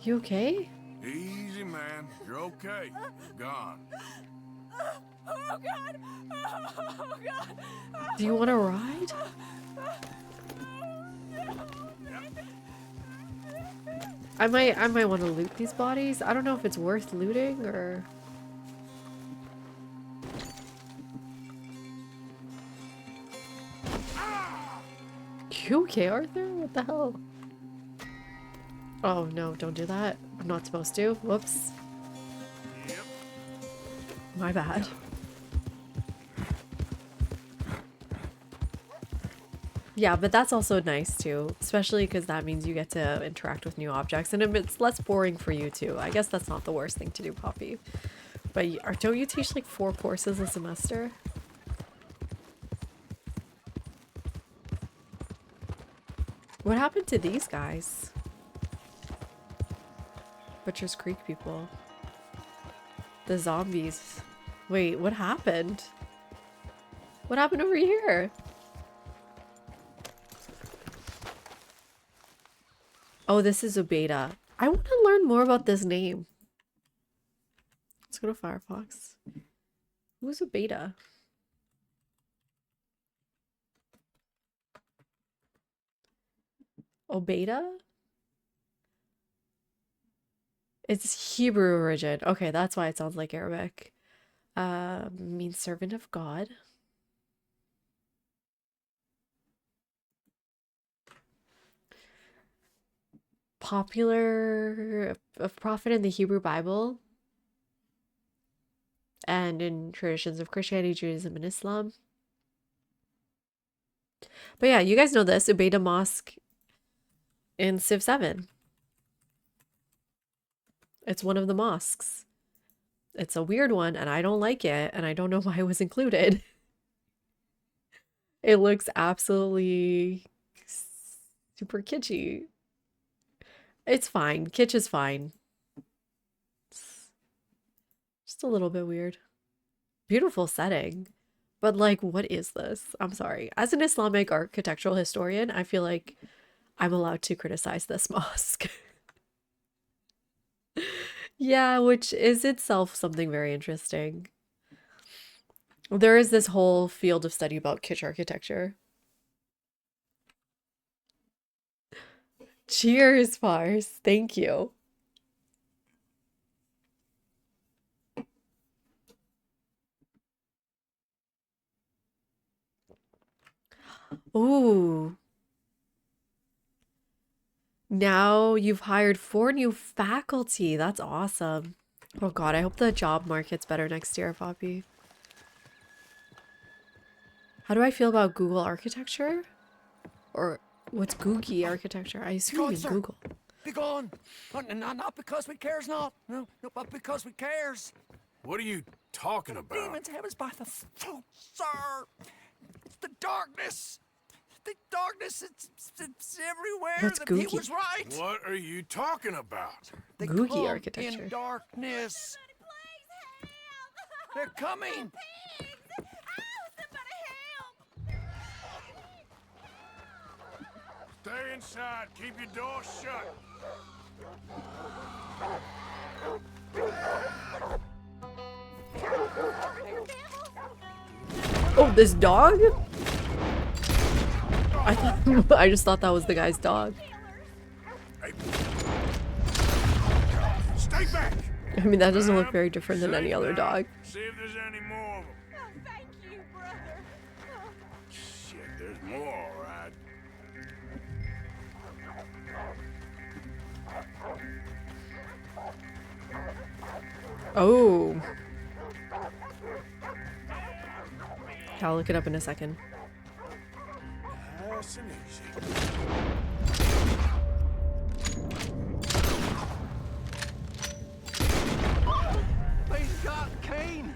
Speaker 1: You okay?
Speaker 4: Easy, man. You're okay. Gone.
Speaker 6: Oh, God! Oh, God!
Speaker 1: Do you want to ride? I might want to loot these bodies. I don't know if it's worth looting or... You okay, Arthur? What the hell? Oh no, don't do that. I'm not supposed to. Whoops. My bad. Yeah, but that's also nice too, especially because that means you get to interact with new objects and it's less boring for you too. I guess that's not the worst thing to do, Poppy. But don't you teach like 4 courses a semester? What happened to these guys? Butcher's Creek people. The zombies. Wait, what happened? What happened over here? Oh, this is Ubeda. I want to learn more about this name. Let's go to Firefox. Who's Ubeda? Obeda? It's Hebrew origin. Okay, that's why it sounds like Arabic. Means servant of God. Popular of prophet in the Hebrew Bible and in traditions of Christianity, Judaism, and Islam. But yeah, you guys know this. Ubeda Mosque in Civ 7. It's one of the mosques. It's a weird one, and I don't like it, and I don't know why it was included. It looks absolutely super kitschy. It's fine. Kitsch is fine. It's just a little bit weird. Beautiful setting. But like, what is this? I'm sorry. As an Islamic architectural historian, I feel like I'm allowed to criticize this mosque. Yeah, which is itself something very interesting. There is this whole field of study about kitsch architecture. Cheers, Fars. Thank you. Ooh. Now you've hired 4 new faculty. That's awesome. Oh god, I hope the job market's better next year, Poppy. How do I feel about Google architecture? Or what's Googie architecture? I assume you mean Google.
Speaker 13: Be gone! Not because we cares not. No, but because we cares.
Speaker 4: What are you talking about?
Speaker 13: Demons have us by the throat, sir. It's the darkness. The darkness, it's everywhere.
Speaker 1: What's
Speaker 13: He
Speaker 1: Googie?
Speaker 13: was right.
Speaker 4: What are you talking about?
Speaker 13: They
Speaker 1: Googie
Speaker 13: come
Speaker 1: architecture.
Speaker 13: in darkness. They're coming.
Speaker 4: Stay inside. Keep your door shut.
Speaker 1: Oh, this dog? I just thought that was the guy's dog.
Speaker 4: Stay back.
Speaker 1: I mean, that doesn't look very different than any other dog.
Speaker 4: See if there's any more of them.
Speaker 6: Thank you, brother.
Speaker 4: Shit, there's more, all right.
Speaker 1: Oh. I'll look it up in a second.
Speaker 4: Nice and easy.
Speaker 13: They's got Kane.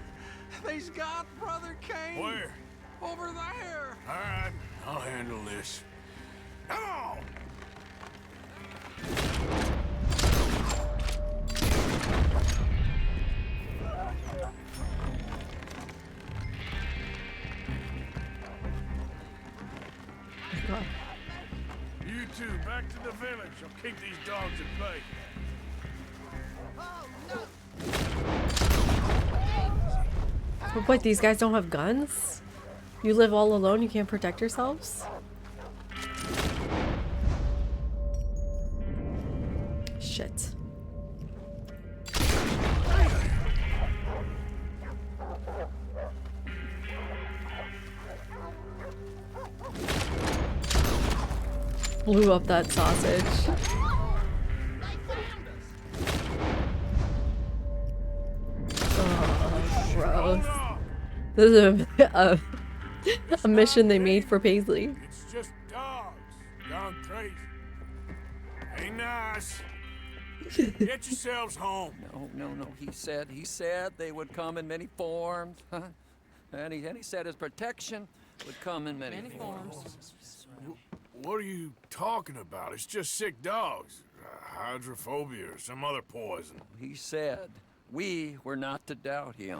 Speaker 13: They's got Brother Kane.
Speaker 4: Where?
Speaker 13: Over there.
Speaker 4: All right, I'll handle this. Come on! You two, back to the village. I'll keep these dogs at bay.
Speaker 1: What, these guys don't have guns? You live all alone, you can't protect yourselves? Shit. Blew up that sausage. Oh, gross. This is a mission they made for Paisley.
Speaker 4: It's just dogs gone crazy. Ain't nice. Get yourselves home.
Speaker 13: No. He said they would come in many forms. And he said his protection would come in many forms.
Speaker 4: What are you talking about? It's just sick dogs. Hydrophobia or some other poison.
Speaker 13: He said we were not to doubt him.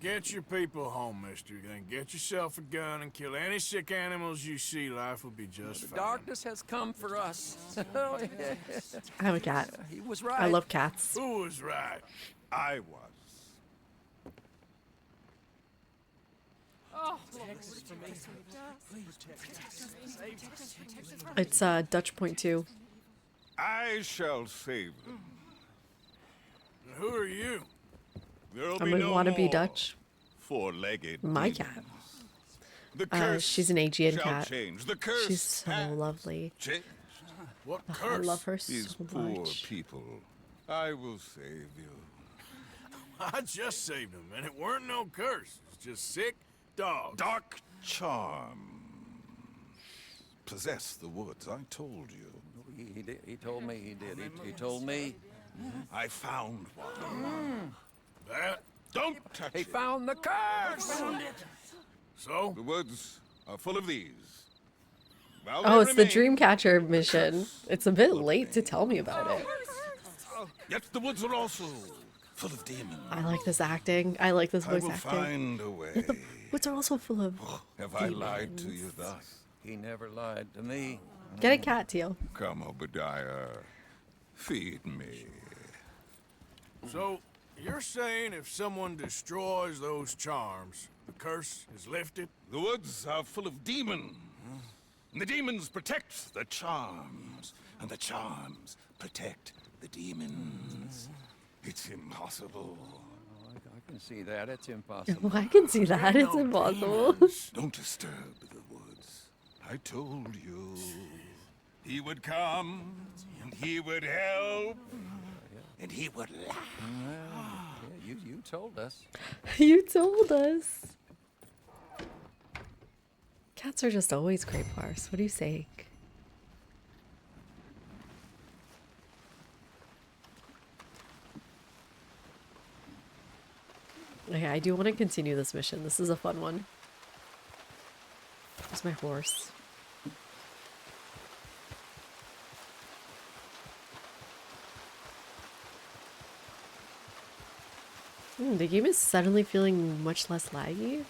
Speaker 4: Get your people home, mister. Then get yourself a gun and kill any sick animals you see. Life will be just fine.
Speaker 13: Darkness has come for us.
Speaker 1: I have a cat.
Speaker 13: He was right.
Speaker 1: I love cats.
Speaker 4: Who was right?
Speaker 9: I was.
Speaker 1: It's Dutch Point 2.
Speaker 9: I shall save them.
Speaker 4: Who are you?
Speaker 9: There'll
Speaker 1: I'm
Speaker 9: be
Speaker 1: a
Speaker 9: no
Speaker 1: wannabe
Speaker 9: more
Speaker 1: Dutch.
Speaker 9: four-legged
Speaker 1: My
Speaker 9: demons.
Speaker 1: cat.
Speaker 9: The curse
Speaker 1: She's an Aegean
Speaker 9: shall
Speaker 1: cat.
Speaker 9: change. The curse
Speaker 1: She's so lovely.
Speaker 9: changed.
Speaker 4: What
Speaker 1: I
Speaker 4: curse?
Speaker 1: love her
Speaker 9: These
Speaker 1: so
Speaker 9: poor
Speaker 1: much.
Speaker 9: people. I will save you.
Speaker 4: I just saved him, and it weren't no curse. It's just sick dogs.
Speaker 9: Dark charm. Possess the woods, I told you.
Speaker 13: He told me he did. He told me.
Speaker 9: I found one.
Speaker 4: That?
Speaker 9: Don't touch
Speaker 13: He
Speaker 9: it.
Speaker 13: found the curse.
Speaker 4: So?
Speaker 9: The woods are full of these. While
Speaker 1: Oh,
Speaker 9: they
Speaker 1: it's the
Speaker 9: remain,
Speaker 1: Dreamcatcher mission. It's a bit late to tell me about it.
Speaker 9: Yet the woods are also full of demons.
Speaker 1: I like this acting. I like this
Speaker 9: I
Speaker 1: voice
Speaker 9: will
Speaker 1: acting.
Speaker 9: find a way.
Speaker 1: Woods are also full of
Speaker 9: Have I lied to you thus?
Speaker 13: He never lied to me.
Speaker 1: Get a cat, Teal.
Speaker 9: Come, Obadiah. Feed me.
Speaker 4: So, you're saying if someone destroys those charms, the curse is lifted?
Speaker 9: The woods are full of demons. And the demons protect the charms. And the charms protect the demons. It's impossible.
Speaker 13: I can see that. It's impossible.
Speaker 1: I can see that. It's impossible.
Speaker 9: Don't disturb the woods. I told you. He would come, and he would help, and he would laugh.
Speaker 13: You told us.
Speaker 1: You told us. Cats are just always great parse. What do you say? Okay, I do want to continue this mission. This is a fun one. Where's my horse? The game is suddenly feeling much less laggy.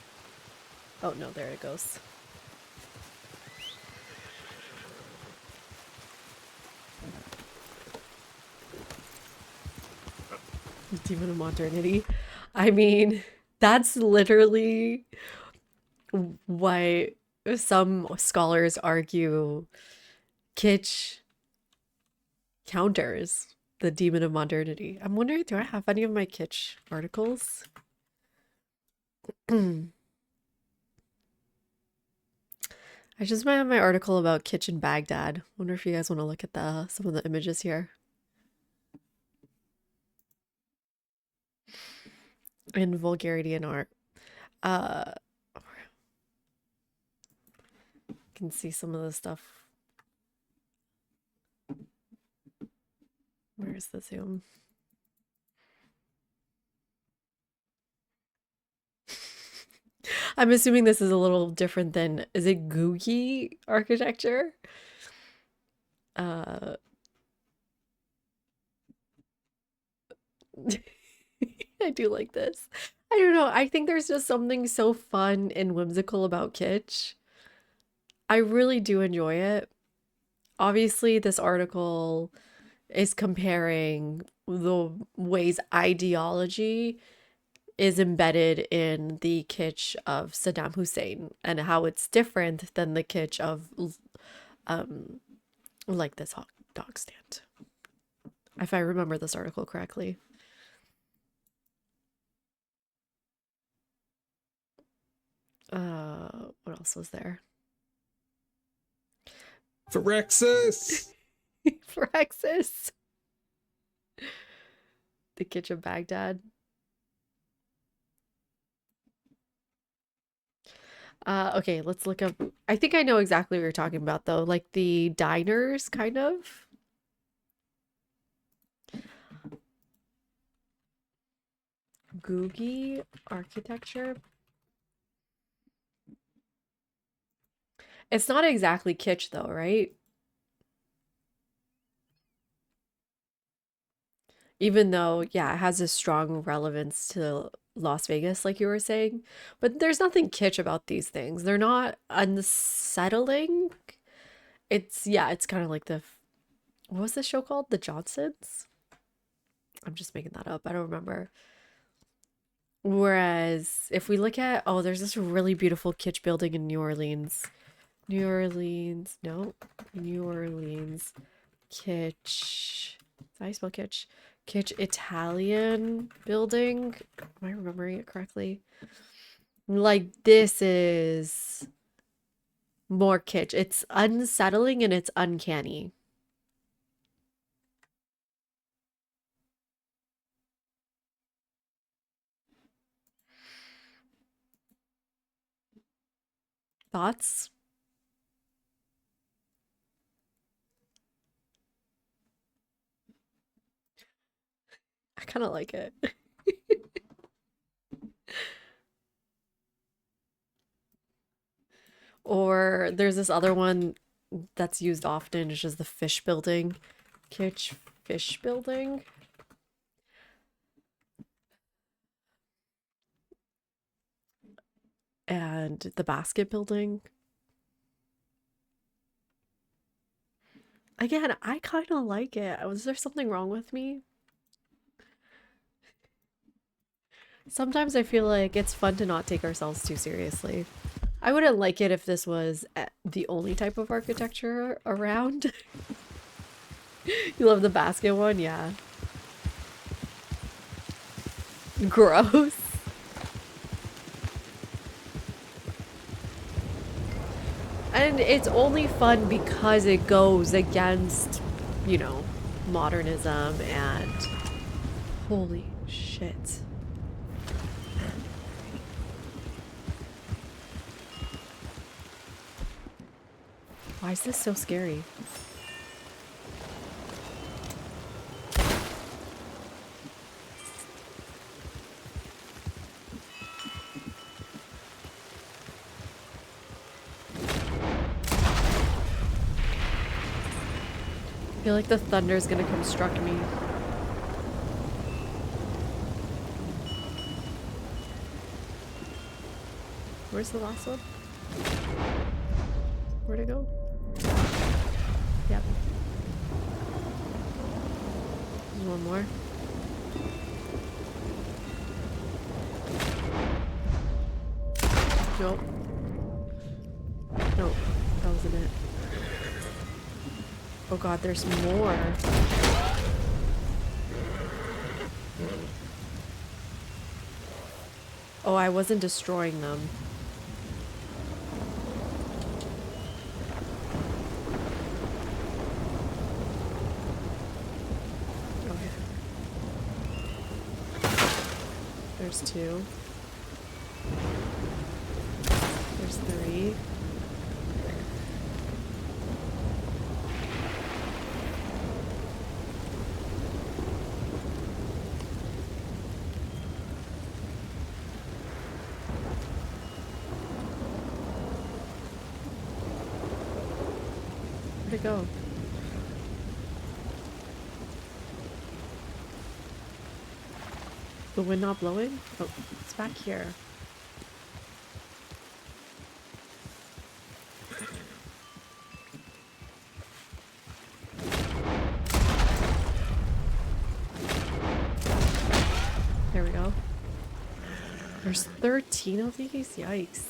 Speaker 1: Oh no, there it goes. Demon of Modernity. I mean, that's literally why some scholars argue Kitsch counters the Demon of Modernity. I'm wondering, do I have any of my Kitsch articles? I just might have my article about Kitsch in Baghdad. Wonder if you guys want to look at some of the images here. In Vulgarity in Art. You can see some of the stuff. Where's the zoom? I'm assuming this is a little different than, is it Googie architecture? I do like this. I don't know. I think there's just something so fun and whimsical about Kitsch. I really do enjoy it. Obviously, this article is comparing the ways ideology is embedded in the kitsch of Saddam Hussein and how it's different than the kitsch of like this hot dog stand. If I remember this article correctly. What else was there?
Speaker 2: Phyrexis!
Speaker 1: Phyrexis! The kitsch of Baghdad. Okay, let's look up. I think I know exactly what you're talking about, though. Like the diners, kind of. Googie architecture. It's not exactly kitsch, though, right? Even though, yeah, it has a strong relevance to Las Vegas, like you were saying. But there's nothing kitsch about these things. They're not unsettling. It's, yeah, it's kind of like the, what was this show called? The Johnsons? I'm just making that up. I don't remember. Whereas if we look at, oh, there's this really beautiful kitsch building in New Orleans. New Orleans, no. New Orleans. Kitsch. Is that how you spell kitsch? Kitsch Italian building. Am I remembering it correctly? Like, this is more kitsch. It's unsettling and it's uncanny. Thoughts? I kind of like it. Or there's this other one that's used often, it's just the fish building. Kitsch fish building. And the basket building. Again, I kind of like it. Was there something wrong with me? Sometimes I feel like it's fun to not take ourselves too seriously. I wouldn't like it if this was the only type of architecture around. You love the basket one? Yeah. Gross. And it's only fun because it goes against, you know, modernism and holy shit. Why is this so scary? I feel like the thunder is gonna come struck me. Where's the last one? Where'd it go? Yep. There's one more. Nope. Nope. That wasn't it. Oh god, there's more. Oh, I wasn't destroying them. There's 2. There's 3. Where'd it go? The wind not blowing? Oh, it's back here. There's 13 of these? Yikes.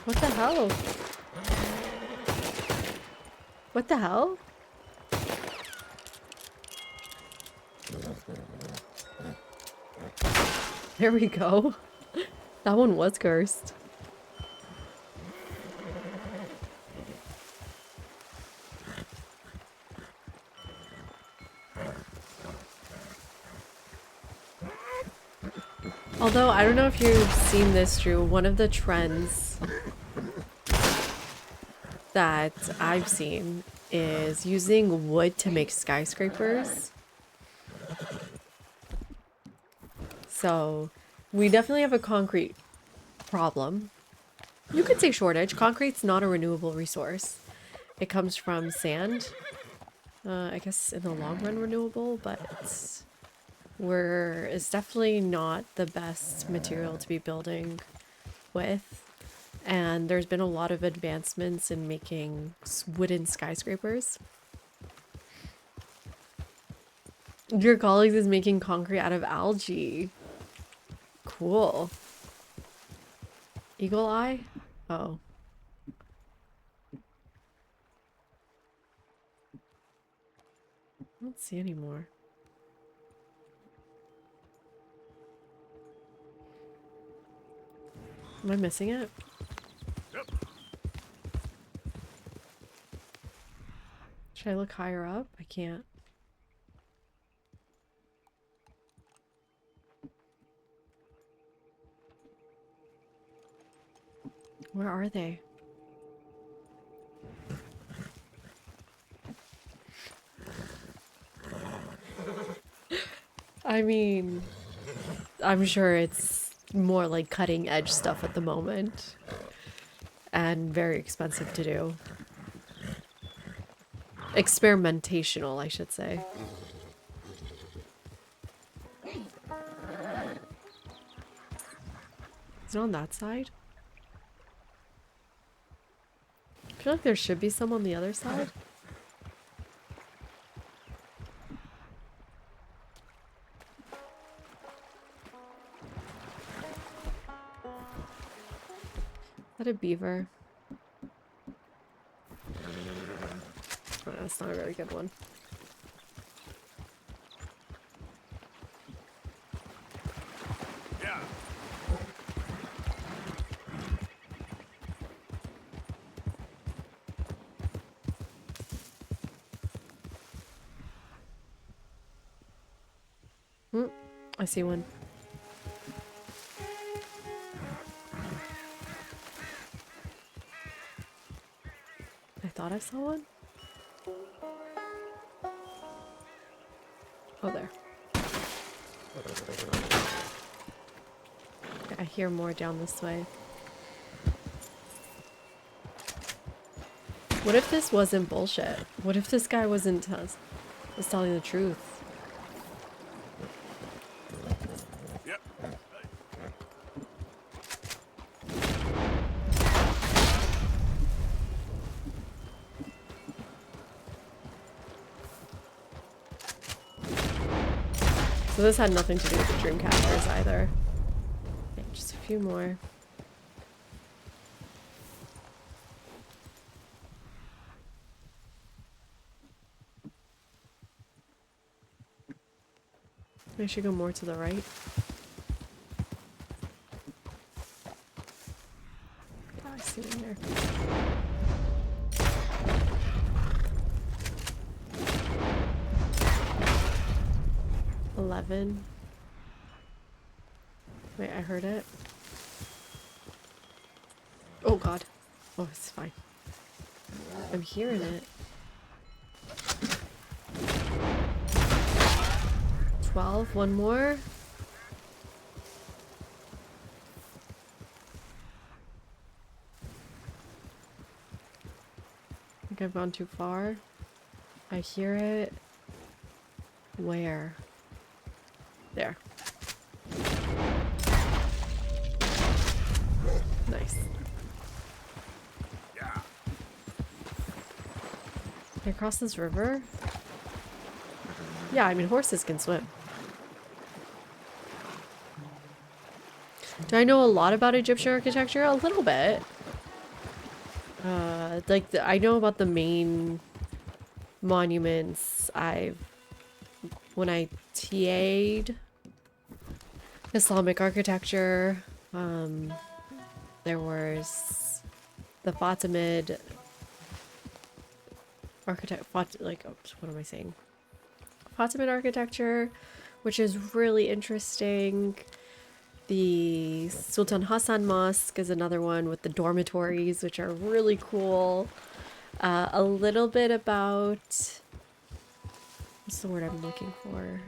Speaker 1: What the hell? What the hell? There we go. That one was cursed. Although, I don't know if you've seen this, Drew, one of the trends that I've seen is using wood to make skyscrapers. So, we definitely have a concrete problem. You could say shortage. Concrete's not a renewable resource. It comes from sand. I guess in the long run renewable, but it's definitely not the best material to be building with. And there's been a lot of advancements in making wooden skyscrapers. Your colleagues is making concrete out of algae. Cool. Eagle eye? Oh. I don't see any more. Am I missing it? Should I look higher up? I can't. Where are they? I mean, I'm sure it's more like cutting edge stuff at the moment. And very expensive to do. Experimentational, I should say. Is it on that side? I feel like there should be some on the other side. Is that a beaver? Oh, that's not a very good one. I see one. I thought I saw one. Oh, there. Okay, I hear more down this way. What if this wasn't bullshit? What if this guy was telling the truth? So this had nothing to do with the Dreamcasters either. Okay, just a few more. I should go more to the right. Oh, I see one there. Wait, I heard it. Oh god. Oh, it's fine. I'm hearing it. 12, one more. I think I've gone too far. I hear it. Where? There. Nice. Can I cross this river? Yeah, I mean, horses can swim. Do I know a lot about Egyptian architecture? A little bit. I know about the main monuments. When I TA'd Islamic architecture, there was the Fatimid what am I saying? Fatimid architecture, which is really interesting. The Sultan Hassan Mosque is another one with the dormitories, which are really cool. A little bit about, what's the word I'm looking for?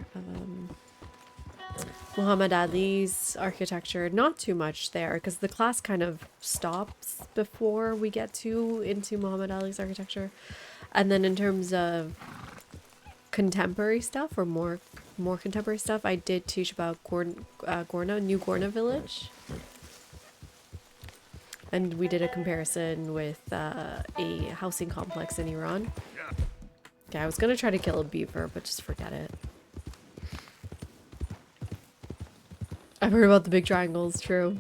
Speaker 1: Muhammad Ali's architecture. Not too much there because the class kind of stops before we get into Muhammad Ali's architecture. And then in terms of contemporary stuff or more contemporary stuff, I did teach about New Gorna village. And we did a comparison with a housing complex in Iran. Okay, I was gonna try to kill a beaver, but just forget it. I've heard about the big triangles, true.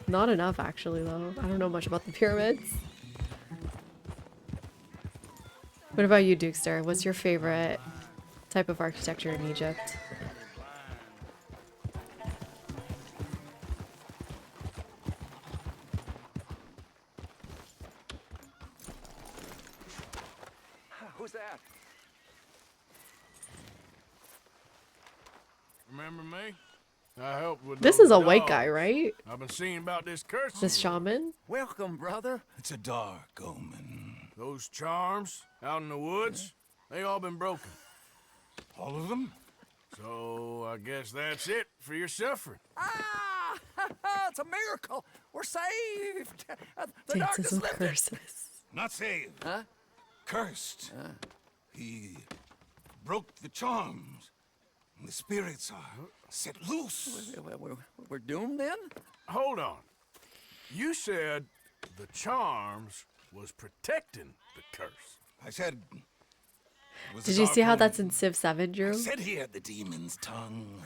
Speaker 1: Not enough, actually, though. I don't know much about the pyramids. What about you, Dukester? What's your favorite type of architecture in Egypt?
Speaker 13: Who's that?
Speaker 4: Remember me? I helped with
Speaker 1: This
Speaker 4: those
Speaker 1: is a white
Speaker 4: dogs.
Speaker 1: guy, right?
Speaker 4: I've been seeing about this curse.
Speaker 1: This shaman?
Speaker 13: Welcome, brother.
Speaker 10: It's a dark omen.
Speaker 4: Those charms out in the woods, they all been broken.
Speaker 10: All of them?
Speaker 4: So I guess that's it for your suffering.
Speaker 13: Ah! It's a miracle. We're saved. The
Speaker 1: Dances
Speaker 13: darkness
Speaker 1: with
Speaker 13: lifted.
Speaker 1: curses.
Speaker 10: Not saved.
Speaker 13: Huh?
Speaker 10: Cursed. He broke the charms. The spirits are set loose.
Speaker 13: We're doomed then?
Speaker 4: Hold on. You said the charms was protecting the curse.
Speaker 10: I said... it was
Speaker 1: Did
Speaker 10: a
Speaker 1: you see
Speaker 10: dark
Speaker 1: how
Speaker 10: omen.
Speaker 1: that's in Civ 7, Drew?
Speaker 10: I said he had the demon's tongue.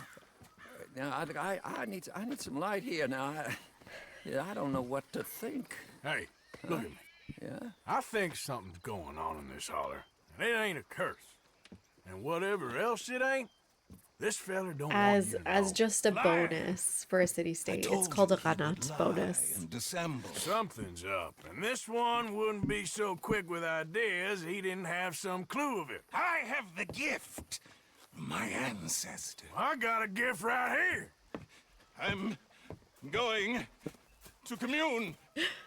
Speaker 13: Now, I need some light here. Now, I don't know what to think.
Speaker 4: Hey, look at me.
Speaker 13: Yeah?
Speaker 4: I think something's going on in this holler, and it ain't a curse. And whatever else it ain't, this fella don't want you to
Speaker 1: As
Speaker 4: know.
Speaker 1: just a bonus for a city-state. It's called a Ghanat bonus.
Speaker 10: Dissemble.
Speaker 4: Something's up, and this one wouldn't be so quick with ideas he didn't have some clue of it.
Speaker 10: I have the gift. My ancestor.
Speaker 4: I got a gift right here.
Speaker 10: I'm going to commune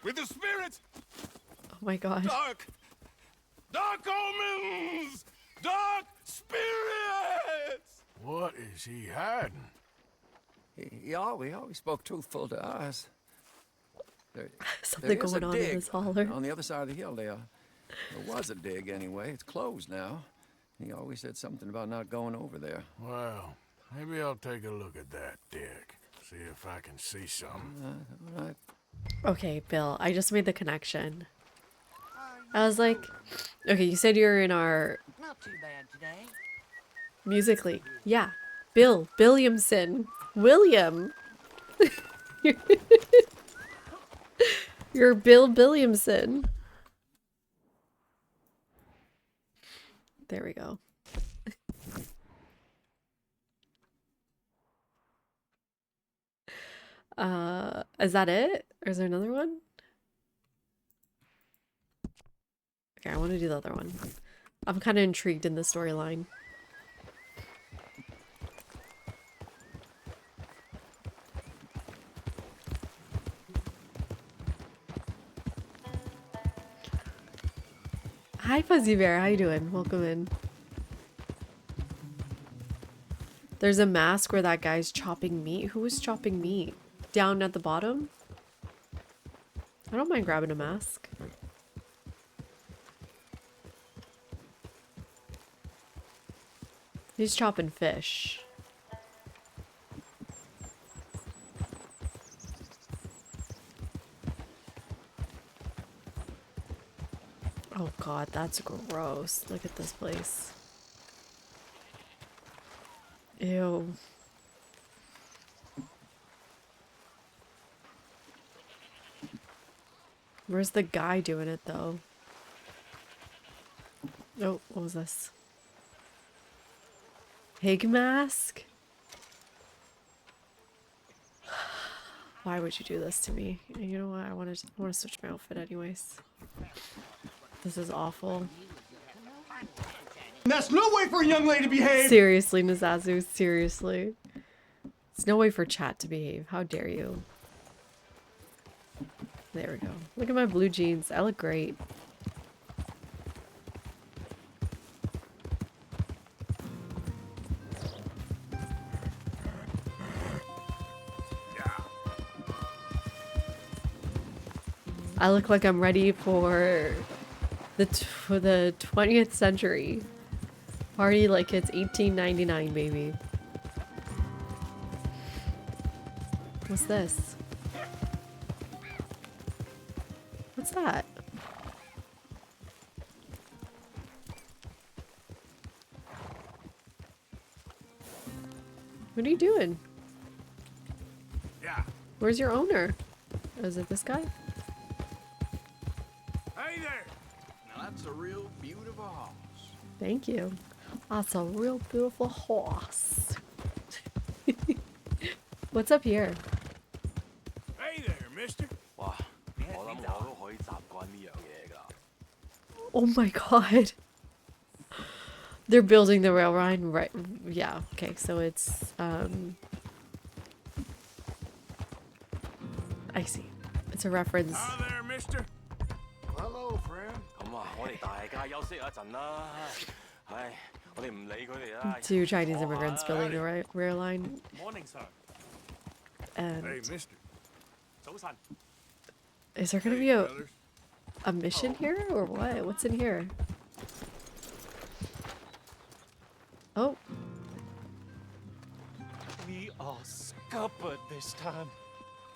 Speaker 10: with the spirits.
Speaker 1: Oh my god.
Speaker 10: Dark omens! Dark spirits!
Speaker 4: What is he hiding?
Speaker 13: He always spoke truthful to us.
Speaker 1: Something
Speaker 13: There is
Speaker 1: going
Speaker 13: a
Speaker 1: on in
Speaker 13: dig
Speaker 1: this holler.
Speaker 13: on the other side of the hill there. There was a dig anyway. It's closed now. He always said something about not going over there.
Speaker 4: Well, maybe I'll take a look at that dig. See if I can see something.
Speaker 13: All right.
Speaker 1: Okay, Bill, I just made the connection. I was like, okay, you said you're in our
Speaker 7: Not too bad today.
Speaker 1: Musically. Yeah. Bill Williamson. William. You're Bill Williamson. There we go. Is that it? Or is there another one? Okay, I want to do the other one. I'm kind of intrigued in the storyline. Hi, Fuzzy Bear. How you doing? Welcome in. There's a mask where that guy's chopping meat. Who was chopping meat? Down at the bottom? I don't mind grabbing a mask. He's chopping fish. Oh god, that's gross. Look at this place. Ew. Where's the guy doing it though? Oh, what was this? Pig mask? Why would you do this to me? You know what? I want to switch my outfit anyways. This is awful.
Speaker 20: That's no way for a young lady to behave.
Speaker 1: Seriously, Nazazu, seriously. There's no way for chat to behave. How dare you? There we go. Look at my blue jeans. I look great. I look like I'm ready for the 20th century. Party like it's 1899, baby. What's this? What's that? What are you doing?
Speaker 4: Yeah.
Speaker 1: Where's your owner? Is it this guy?
Speaker 4: Hey there.
Speaker 13: Now that's a real beautiful horse.
Speaker 1: Thank you. That's a real beautiful horse. What's up here?
Speaker 4: Hey there, mister.
Speaker 1: Oh my god. They're building the rail line, right? Yeah, okay, so it's, I see. It's a reference.
Speaker 4: Hi there, mister.
Speaker 9: Hello, friend.
Speaker 1: Two Chinese immigrants building the rail line.
Speaker 4: Morning, sir.
Speaker 1: And
Speaker 4: Hey, mister.
Speaker 1: is there gonna be a mission here or what? What's in here? Oh,
Speaker 21: We are scuppered this time.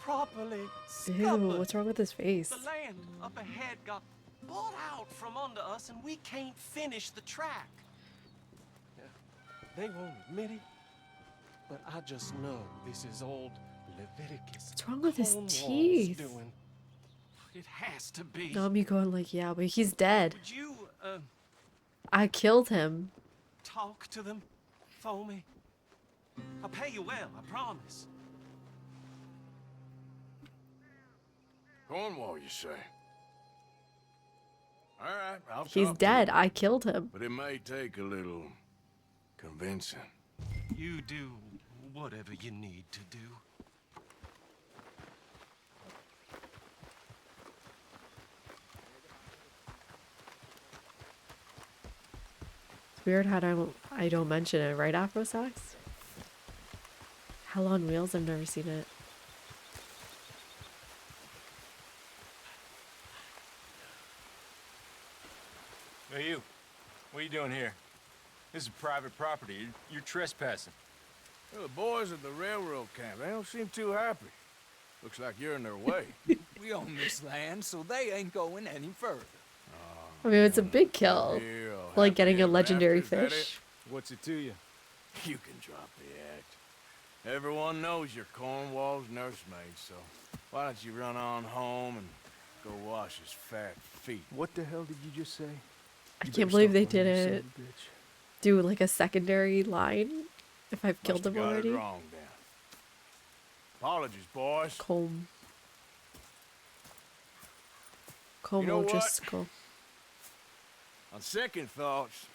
Speaker 21: Properly
Speaker 1: ew,
Speaker 21: scuppered.
Speaker 1: what's wrong with his face?
Speaker 21: The land up ahead got bought out from under us and we can't finish the track. Yeah, they won't admit it, but I just know this is old Leviticus.
Speaker 1: What's wrong with his
Speaker 21: Cornwall's
Speaker 1: teeth?
Speaker 21: doing. It has to be.
Speaker 1: No, me going like, yeah, but he's dead.
Speaker 21: Would you,
Speaker 1: I killed him.
Speaker 21: talk to them for me? I'll pay you well, I promise.
Speaker 4: Cornwall, you say? All right, I'll
Speaker 1: He's
Speaker 4: talk to
Speaker 1: dead.
Speaker 4: him.
Speaker 1: I killed him.
Speaker 4: But it may take a little convincing.
Speaker 21: You do whatever you need to do.
Speaker 1: It's weird how I don't mention it, right, Afro Sax? Hell on Wheels, I've never seen it.
Speaker 11: Hey, you. What are you doing here? This is private property. You're trespassing.
Speaker 4: Well, the boys at the railroad camp, they don't seem too happy. Looks like you're in their way.
Speaker 13: We own this land, so they ain't going any further.
Speaker 1: I mean, it's a big kill.
Speaker 4: Here, I'll
Speaker 1: Like
Speaker 4: have
Speaker 1: getting
Speaker 4: to
Speaker 1: a
Speaker 4: get
Speaker 1: legendary
Speaker 4: after, is that
Speaker 1: fish.
Speaker 11: What's it to you?
Speaker 4: it? You can drop the act. Everyone knows you're Cornwall's nursemaid, so why don't you run on home and go wash his fat feet?
Speaker 10: What the hell did you just say?
Speaker 1: I can't believe they didn't do like a secondary line if I've killed
Speaker 4: Must
Speaker 1: him
Speaker 4: have got
Speaker 1: already.
Speaker 4: It wrong, then. Apologies, boys.
Speaker 1: Comb.
Speaker 4: You know
Speaker 1: Como
Speaker 4: what?
Speaker 1: just go.
Speaker 4: On second thoughts,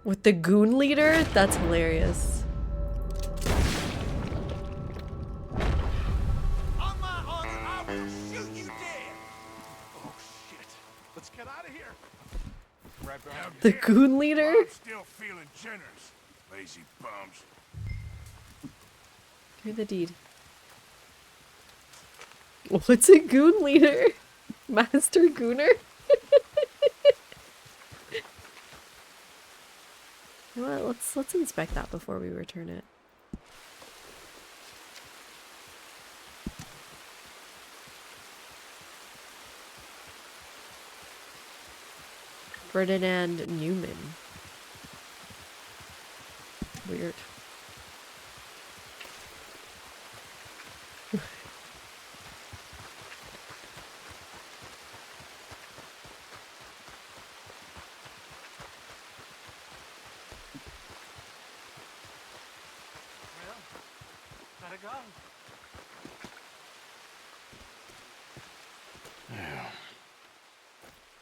Speaker 1: With the goon leader? That's hilarious.
Speaker 20: On my honor, I will shoot you dead. Oh shit! Let's get out of here.
Speaker 4: right behind you.
Speaker 1: The goon leader?
Speaker 4: I'm still feeling generous, lazy bums.
Speaker 1: Give me the deed. What's a goon leader? Master Gooner? Well, let's inspect that before we return it. Ferdinand Newman. Weird.
Speaker 21: Gotta go.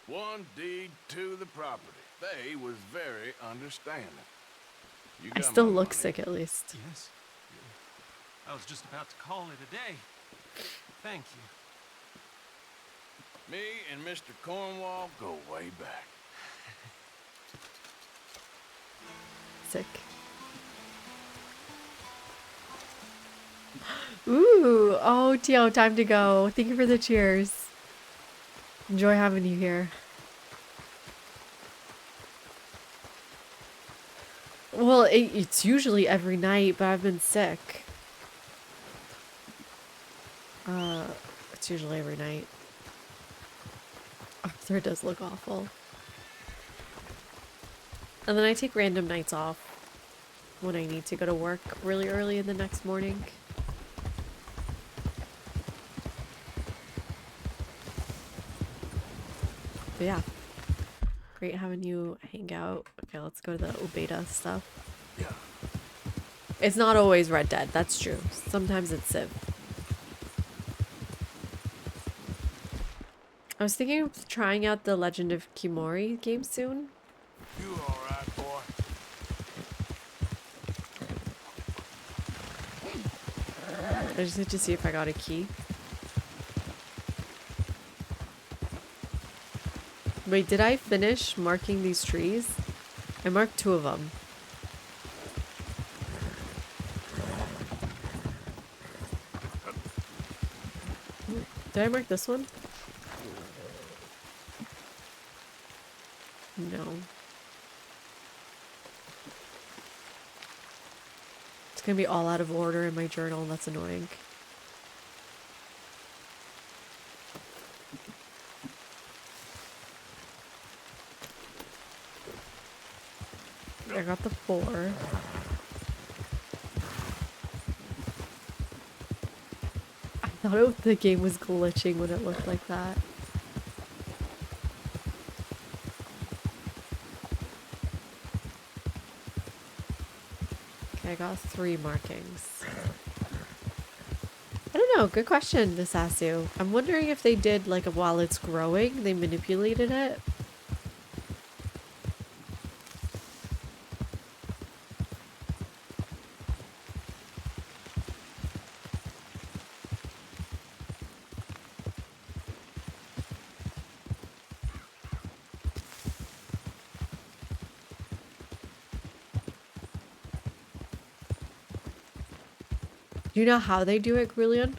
Speaker 4: One deed to the property. They was very understanding. You
Speaker 1: I
Speaker 4: got
Speaker 1: still
Speaker 4: my
Speaker 1: look
Speaker 4: money.
Speaker 1: sick at least.
Speaker 21: Yes. I was just about to call it a day. Thank you.
Speaker 4: Me and Mr. Cornwall go way back.
Speaker 1: Sick. Ooh, oh Tio, time to go. Thank you for the cheers. Enjoy having you here. Well, it's usually every night, but I've been sick. It's usually every night. Arthur does look awful. And then I take random nights off when I need to go to work really early in the next morning. But yeah, great having you hang out. Okay, let's go to the Obeda stuff.
Speaker 4: Yeah.
Speaker 1: It's not always Red Dead, that's true. Sometimes it's Civ. I was thinking of trying out the Legend of Kimori game soon.
Speaker 4: You all right, boy?
Speaker 1: I just need to see if I got a key. Wait, did I finish marking these trees? I marked 2 of them. Did I mark this one? No. It's gonna be all out of order in my journal, and that's annoying. I got the 4. I thought the game was glitching when it looked like that. Okay, I got 3 markings. I don't know, good question, Visasu. I'm wondering if they did, like, while it's growing, they manipulated it. Do you know how they do it, Grillion?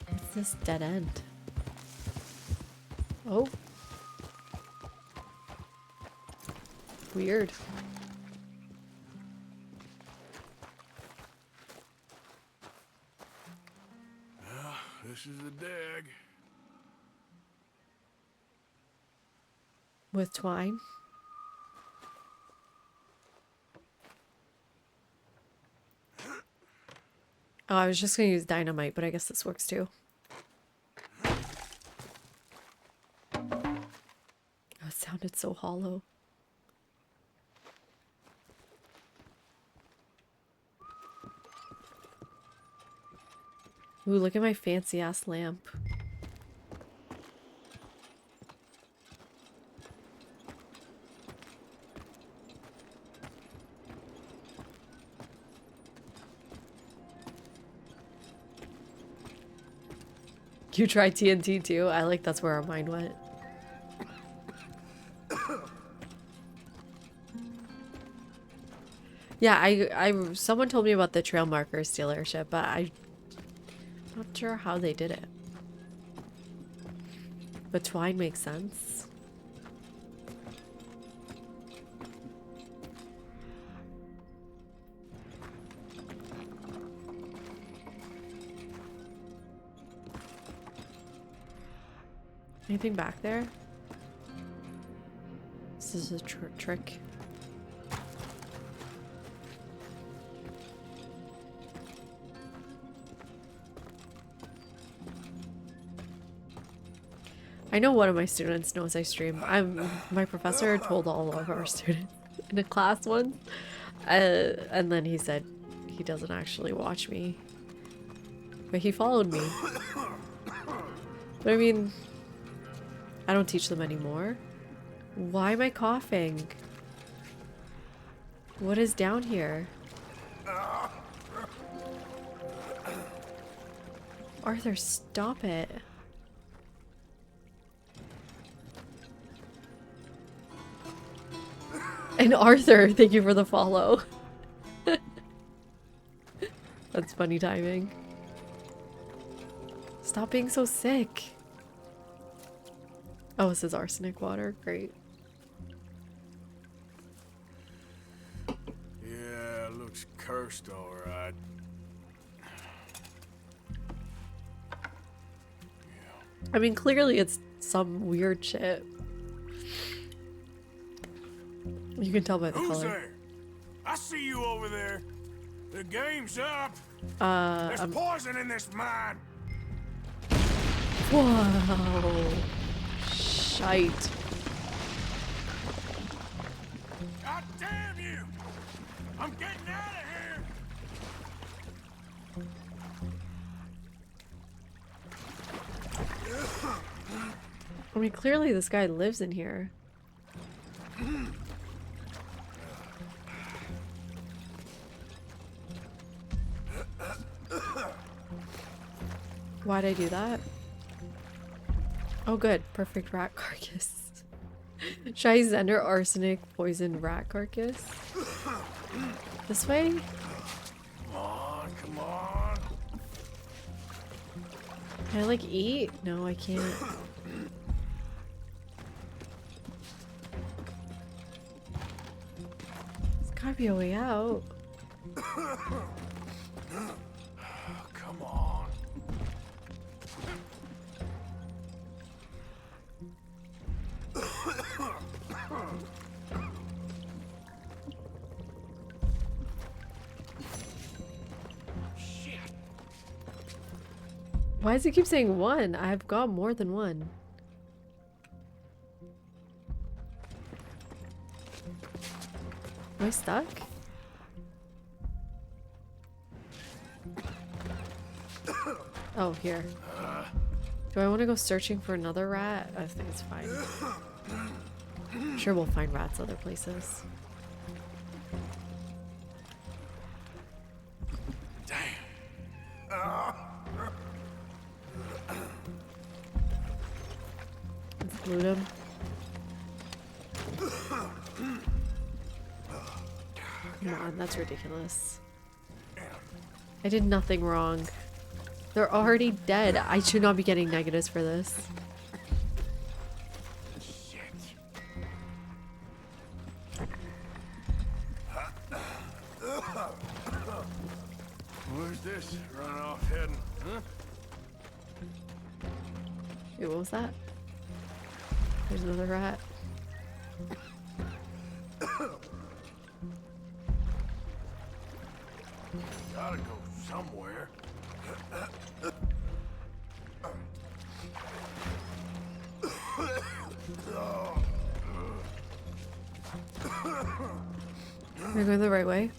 Speaker 1: What's this dead end? Oh. Weird.
Speaker 4: Well, this is the dig.
Speaker 1: With twine? Oh, I was just gonna use dynamite, but I guess this works too. Oh, it sounded so hollow. Ooh, look at my fancy ass lamp. You tried TNT too? I like that's where our mind went. Yeah, someone told me about the trail markers dealership, but I'm not sure how they did it. But twine makes sense. Anything back there? This is a trick. I know one of my students knows I stream. My professor told all of our students in a class once, and then he said he doesn't actually watch me, but he followed me. But I mean, I don't teach them anymore. Why am I coughing? What is down here? Arthur, stop it. And Arthur, thank you for the follow. That's funny timing. Stop being so sick. Oh, this is arsenic water. Great.
Speaker 4: Yeah, looks cursed, all right.
Speaker 1: I mean, clearly it's some weird shit. You can tell by the
Speaker 4: Who's
Speaker 1: color.
Speaker 4: there? I see you over there. The game's up.
Speaker 1: There's
Speaker 4: poison in this mine.
Speaker 1: Whoa. Shite.
Speaker 4: God damn you! I'm getting out of here.
Speaker 1: I mean, clearly this guy lives in here. Why'd I do that? Oh good, perfect rat carcass. Shy Zender arsenic poison rat carcass. This way?
Speaker 4: Come on, come on.
Speaker 1: Can I like eat? No, I can't. There's gotta be a way out.
Speaker 4: Come on.
Speaker 1: Why does it keep saying one? I've got more than one. Am I stuck? Oh, here. Do I want to go searching for another rat? I think it's fine. I'm sure we'll find rats other places. Let's loot him. Come on, that's ridiculous. I did nothing wrong. They're already dead. I should not be getting negatives for this.
Speaker 4: Where's this runoff heading, huh?
Speaker 1: Wait, what was that? There's another rat.
Speaker 4: Gotta go somewhere.
Speaker 1: Am I going the right way?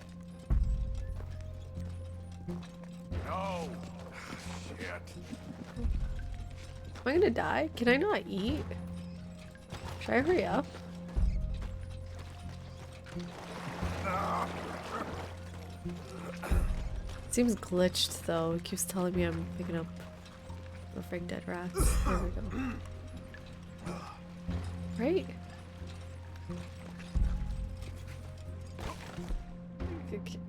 Speaker 4: No. Shit.
Speaker 1: Am I gonna die? Can I not eat? Should I hurry up? It seems glitched though. It keeps telling me I'm picking up the fake dead rats. There we go. Right?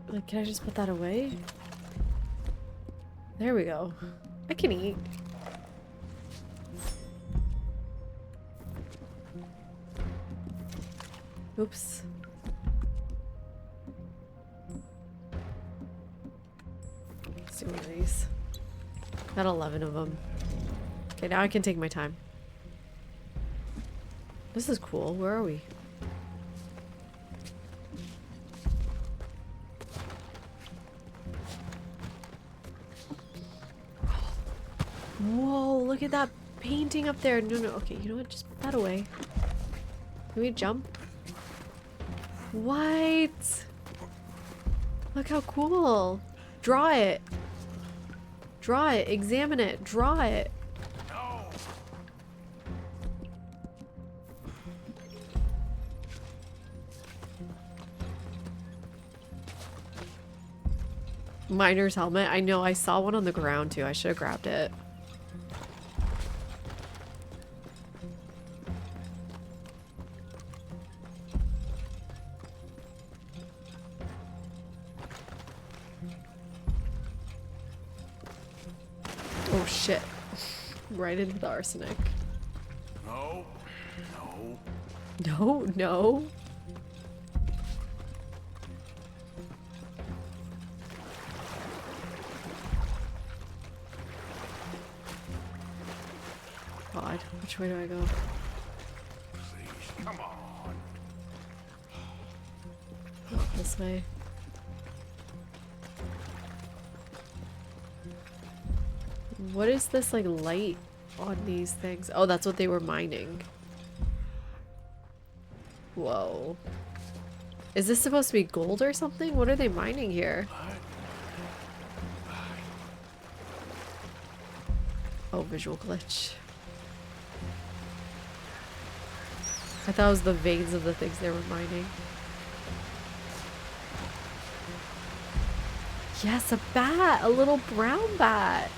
Speaker 1: Like, can I just put that away? There we go. I can eat. Oops. Let's do one of these. Got 11 of them. Okay, now I can take my time. This is cool. Where are we? Whoa, look at that painting up there. No, no, okay, you know what? Just put that away. Can we jump? What? Look how cool. Draw it. Draw it. Examine it. Draw it. Miner's helmet. I know, I saw one on the ground too. I should have grabbed it. Oh shit. Right into the arsenic.
Speaker 4: No. No.
Speaker 1: No, no. God, which way do I go?
Speaker 4: Please, come on.
Speaker 1: Oh, this way. What is this like light on these things? Oh, that's what they were mining. Whoa. Is this supposed to be gold or something? What are they mining here? Oh, visual glitch. I thought it was the veins of the things they were mining. Yes, a bat! A little brown bat!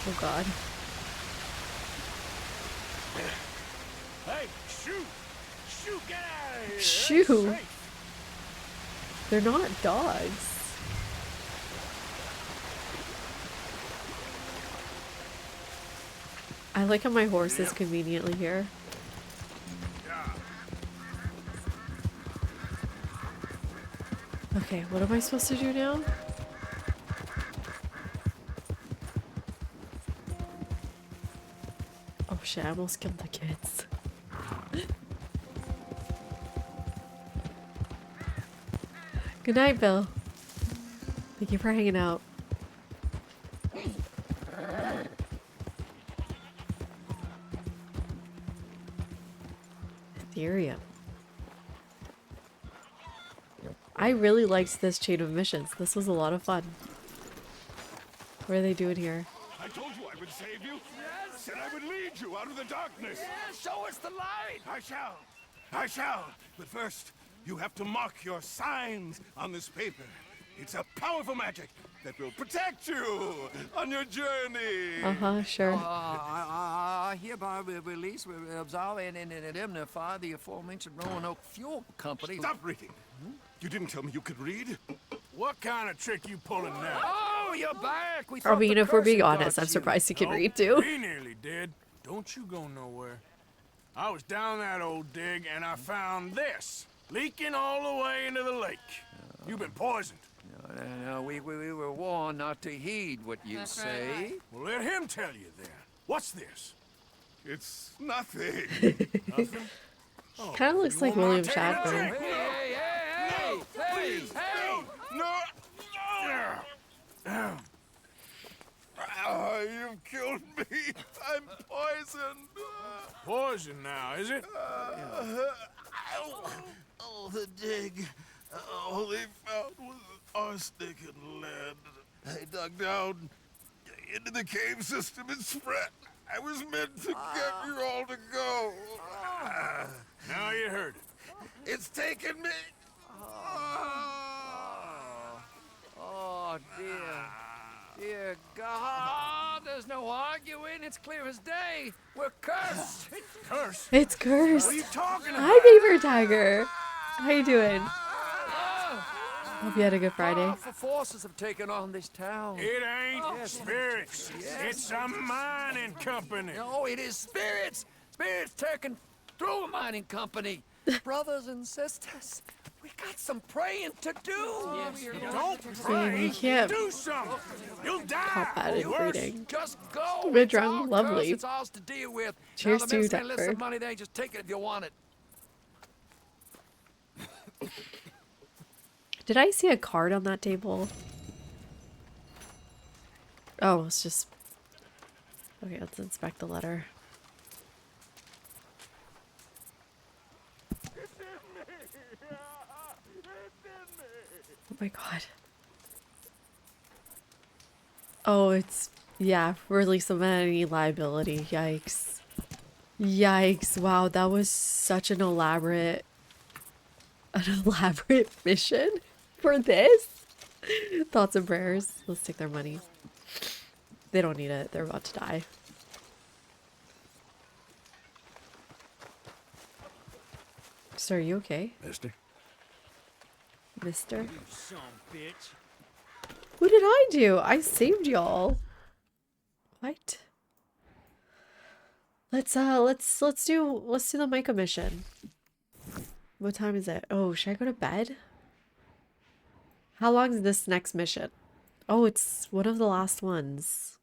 Speaker 1: Oh god.
Speaker 4: Hey, shoot! Shoot, get out of here!
Speaker 1: Shoo! They're not dogs. I like how my horse is conveniently here. Okay, what am I supposed to do now? Oh shit, I almost killed the kids. Good night, Bill. Thank you for hanging out. Ethereum. I really liked this chain of missions. This was a lot of fun. What are they doing here?
Speaker 9: I told you I would save you. Yes. Said I would lead you out of the darkness.
Speaker 21: Yes, show us the light.
Speaker 9: I shall. I shall. But first, you have to mark your signs on this paper. It's a powerful magic that will protect you on your journey.
Speaker 1: Uh-huh, sure.
Speaker 13: I hereby release, absolve, and indemnify the aforementioned Roanoke Fuel Company.
Speaker 9: Stop reading. You didn't tell me you could read.
Speaker 4: What kind of trick you pulling now?
Speaker 21: Oh, you're back. We
Speaker 1: I mean, if we're being
Speaker 21: curse
Speaker 1: honest, I'm
Speaker 21: got you.
Speaker 1: surprised he can
Speaker 4: Nope,
Speaker 1: read too.
Speaker 4: He nearly did. Don't you go nowhere. I was down that old dig and I found this, leaking all the way into the lake. You've been poisoned.
Speaker 13: No, we were warned not to heed what you say.
Speaker 4: Well, let him tell you then. What's this?
Speaker 9: It's nothing.
Speaker 4: Nothing?
Speaker 1: Kind of looks like William Shatner.
Speaker 21: Hey,
Speaker 9: Please, no. You've killed me. I'm poisoned.
Speaker 4: Poison now, is it?
Speaker 9: Oh, the dig. All they found was arsenic and lead. I dug down into the cave system and spread. I was meant to get you all to go.
Speaker 4: Now you heard it.
Speaker 9: It's taken me.
Speaker 13: Oh, dear. Dear God, there's no arguing. It's clear as day. We're cursed.
Speaker 4: Cursed?
Speaker 1: It's cursed.
Speaker 4: What are you talking about?
Speaker 1: Hi, Beaver Tiger. How you doing? Hope you had a good Friday.
Speaker 13: Powerful forces have taken on this town.
Speaker 4: It ain't spirits.
Speaker 13: Yes.
Speaker 4: It's a mining company.
Speaker 13: No, it is spirits. Spirits taken through a mining company. Brothers and sisters,
Speaker 21: We got some praying to do.
Speaker 4: Don't
Speaker 1: Man,
Speaker 4: pray.
Speaker 1: you can't
Speaker 4: Do something. You'll die.
Speaker 1: cop at it
Speaker 4: Worse,
Speaker 1: reading.
Speaker 21: Just go.
Speaker 1: We're
Speaker 21: It's
Speaker 1: drunk,
Speaker 21: all
Speaker 1: lovely.
Speaker 21: It's ours to deal with.
Speaker 1: Cheers
Speaker 21: now,
Speaker 1: to
Speaker 21: the
Speaker 1: you,
Speaker 21: medicine list
Speaker 1: Deptford.
Speaker 21: of money, they just take it if you want it.
Speaker 1: Did I see a card on that table? Oh, it's just... Okay, let's inspect the letter. Oh my god. Oh, it's... Yeah, release of any liability. Yikes. Yikes. Wow, that was such an elaborate mission for this. Thoughts and prayers. Let's take their money. They don't need it. They're about to die. Sir, are you okay?
Speaker 4: Mister?
Speaker 1: Mister?
Speaker 21: You son of a bitch.
Speaker 1: What did I do? I saved y'all. What? Let's do the Micah mission. What time is it? Oh, should I go to bed? How long is this next mission? Oh, it's one of the last ones.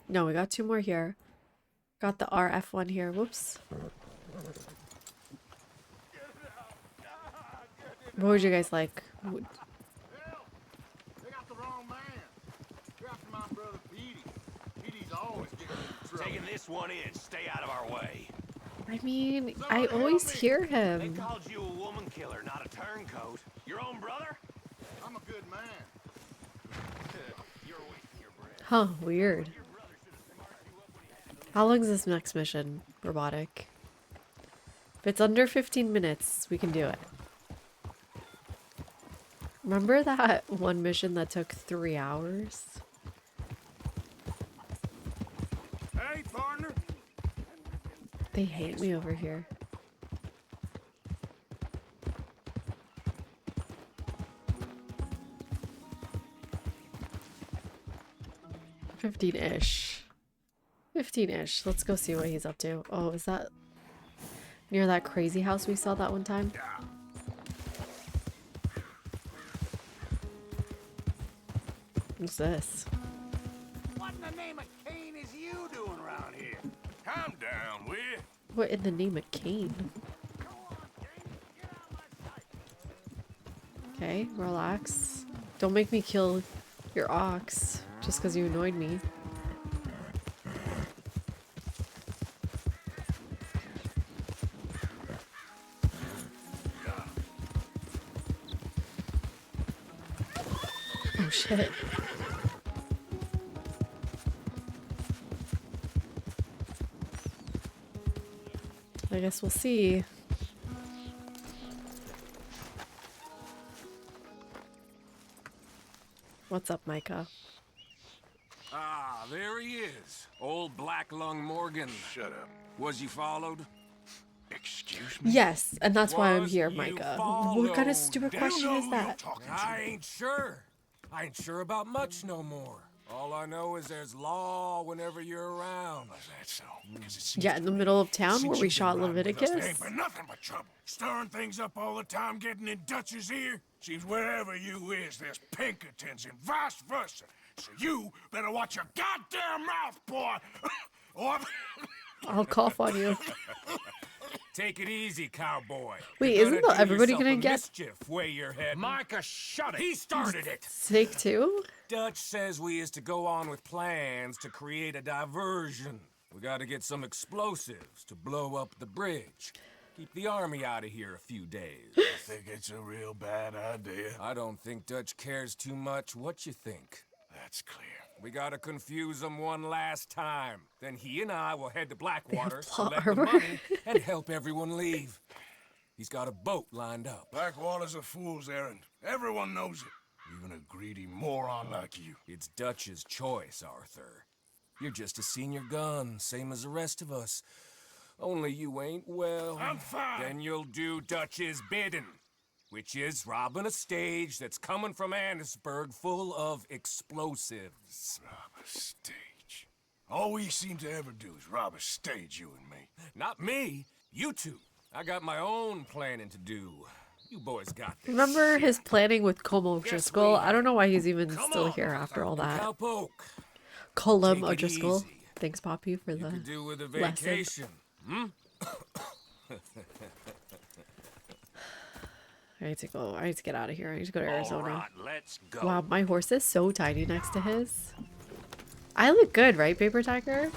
Speaker 1: No, we got 2 more here. Got the RF one here. Whoops. What would you guys like?
Speaker 9: They got the wrong man. You're after my brother Petey. Petey's always getting into trouble.
Speaker 5: Taking this one in. Stay out of our way.
Speaker 1: I mean, I always hear
Speaker 5: They
Speaker 1: him.
Speaker 5: called you a woman killer, not a turncoat. Your own brother?
Speaker 9: I'm a good man.
Speaker 5: You're wasting your breath.
Speaker 1: Huh, weird. How long is this next mission, Robotic? If it's under 15 minutes, we can do it. Remember that one mission that took 3 hours?
Speaker 4: Hey, partner.
Speaker 1: They hate me over here. $15-ish. 15-ish. Let's go see what he's up to. Oh, is that near that crazy house we saw that one time? What's this?
Speaker 21: What in the name of Cain is you doing around here?
Speaker 4: Calm down, will you?
Speaker 1: What in the name of Cain? Okay, relax. Don't make me kill your ox just because you annoyed me. Oh shit. I guess we'll see. What's up, Micah?
Speaker 5: Ah, there he is. Old Black Lung Morgan.
Speaker 4: Shut up.
Speaker 5: Was you followed?
Speaker 4: Excuse me?
Speaker 1: Yes, and that's why I'm
Speaker 5: Was
Speaker 1: here,
Speaker 5: you
Speaker 1: Micah. What kind of
Speaker 5: followed?
Speaker 1: stupid
Speaker 5: Do you
Speaker 1: question
Speaker 5: know
Speaker 1: is
Speaker 5: who
Speaker 1: that?
Speaker 5: you're talking to? I ain't sure. I ain't sure about much no more. All I know is there's law whenever you're around.
Speaker 4: Was that so? 'Cause it seems
Speaker 1: Yeah, in the middle of town
Speaker 4: since
Speaker 1: where we
Speaker 4: you've been
Speaker 1: shot
Speaker 4: riding with us,
Speaker 1: Leviticus.
Speaker 4: There ain't been nothing but trouble. Stirring things up all the time, getting in Dutch's ear. Seems wherever you is, there's Pinkertons and vice versa. So you better watch your goddamn mouth, boy. Or
Speaker 1: I'll cough on you.
Speaker 5: Take it easy, cowboy.
Speaker 1: Wait,
Speaker 5: You're
Speaker 1: isn't
Speaker 5: gonna do
Speaker 1: everybody
Speaker 5: yourself
Speaker 1: gonna
Speaker 5: a
Speaker 1: get-
Speaker 5: mischief where you're heading? Micah, shut it. He started it.
Speaker 1: Take 2?
Speaker 5: Dutch says we is to go on with plans to create a diversion. We gotta get some explosives to blow up the bridge. Keep the army out of here a few days.
Speaker 4: I think it's a real bad idea.
Speaker 5: I don't think Dutch cares too much what you think.
Speaker 4: That's clear.
Speaker 5: We gotta confuse him one last time. Then he and I will head to Blackwater,
Speaker 1: plot
Speaker 5: collect the
Speaker 1: armor.
Speaker 5: money, and help everyone leave. He's got a boat lined up.
Speaker 4: Blackwater's a fool's errand. Everyone knows it. Even a greedy moron like you.
Speaker 5: It's Dutch's choice, Arthur. You're just a senior gun, same as the rest of us. Only you ain't well.
Speaker 4: I'm fine.
Speaker 5: Then you'll do Dutch's bidding, which is robbing a stage that's coming from Annisburg full of explosives.
Speaker 4: Rob a stage. All we seem to ever do is rob a stage, you and me.
Speaker 5: Not me, you two. I got my own planning to do. You boys got this.
Speaker 1: Remember his planning with Colm O'Driscoll? I don't know why he's even still here after all that. Colm O'Driscoll. Thanks, Poppy, for the
Speaker 5: Do with a
Speaker 1: lesson.
Speaker 5: vacation. Hmm?
Speaker 1: I need to go. I need to get out of here. I need to go to Arizona.
Speaker 5: right, let's go.
Speaker 1: Wow, my horse is so tiny next to his. I look good, right, Paper Tiger?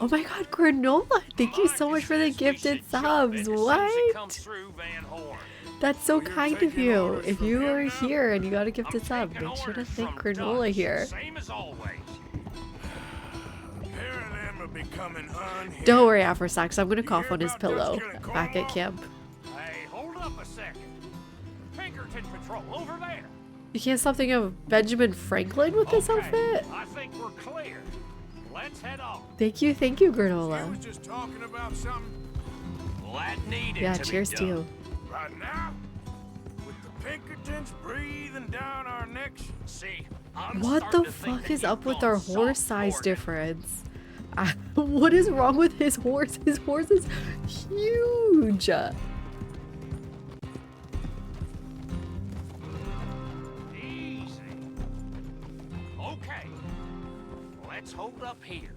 Speaker 1: Oh my god, Granola! Thank you so much for the gifted subs. What? That's so kind of you. If you are here and you got a gifted sub, make sure to thank Granola here.
Speaker 5: Same as always.
Speaker 1: Don't worry, Afrosax. I'm gonna cough on his pillow back at camp.
Speaker 5: Hey, hold up a second. Pinkerton Patrol, over there.
Speaker 1: You can't stop thinking of Benjamin Franklin with this outfit.
Speaker 5: I think we're clear. Let's head on.
Speaker 1: Thank you, Granola.
Speaker 4: Just talking about something.
Speaker 5: Well, that needed
Speaker 1: Yeah,
Speaker 5: to be
Speaker 1: cheers to
Speaker 5: done.
Speaker 1: you.
Speaker 4: Right now, with the Pinkertons breathing down our necks.
Speaker 5: See, I'm
Speaker 1: What
Speaker 5: starting
Speaker 1: the
Speaker 5: to think
Speaker 1: fuck
Speaker 5: that
Speaker 1: is
Speaker 5: you've
Speaker 1: up with
Speaker 5: gone
Speaker 1: our
Speaker 5: soft
Speaker 1: horse size
Speaker 5: boarded.
Speaker 1: difference? What is wrong with his horse? His horse is huge.
Speaker 5: Easy. Okay. Let's hold up here.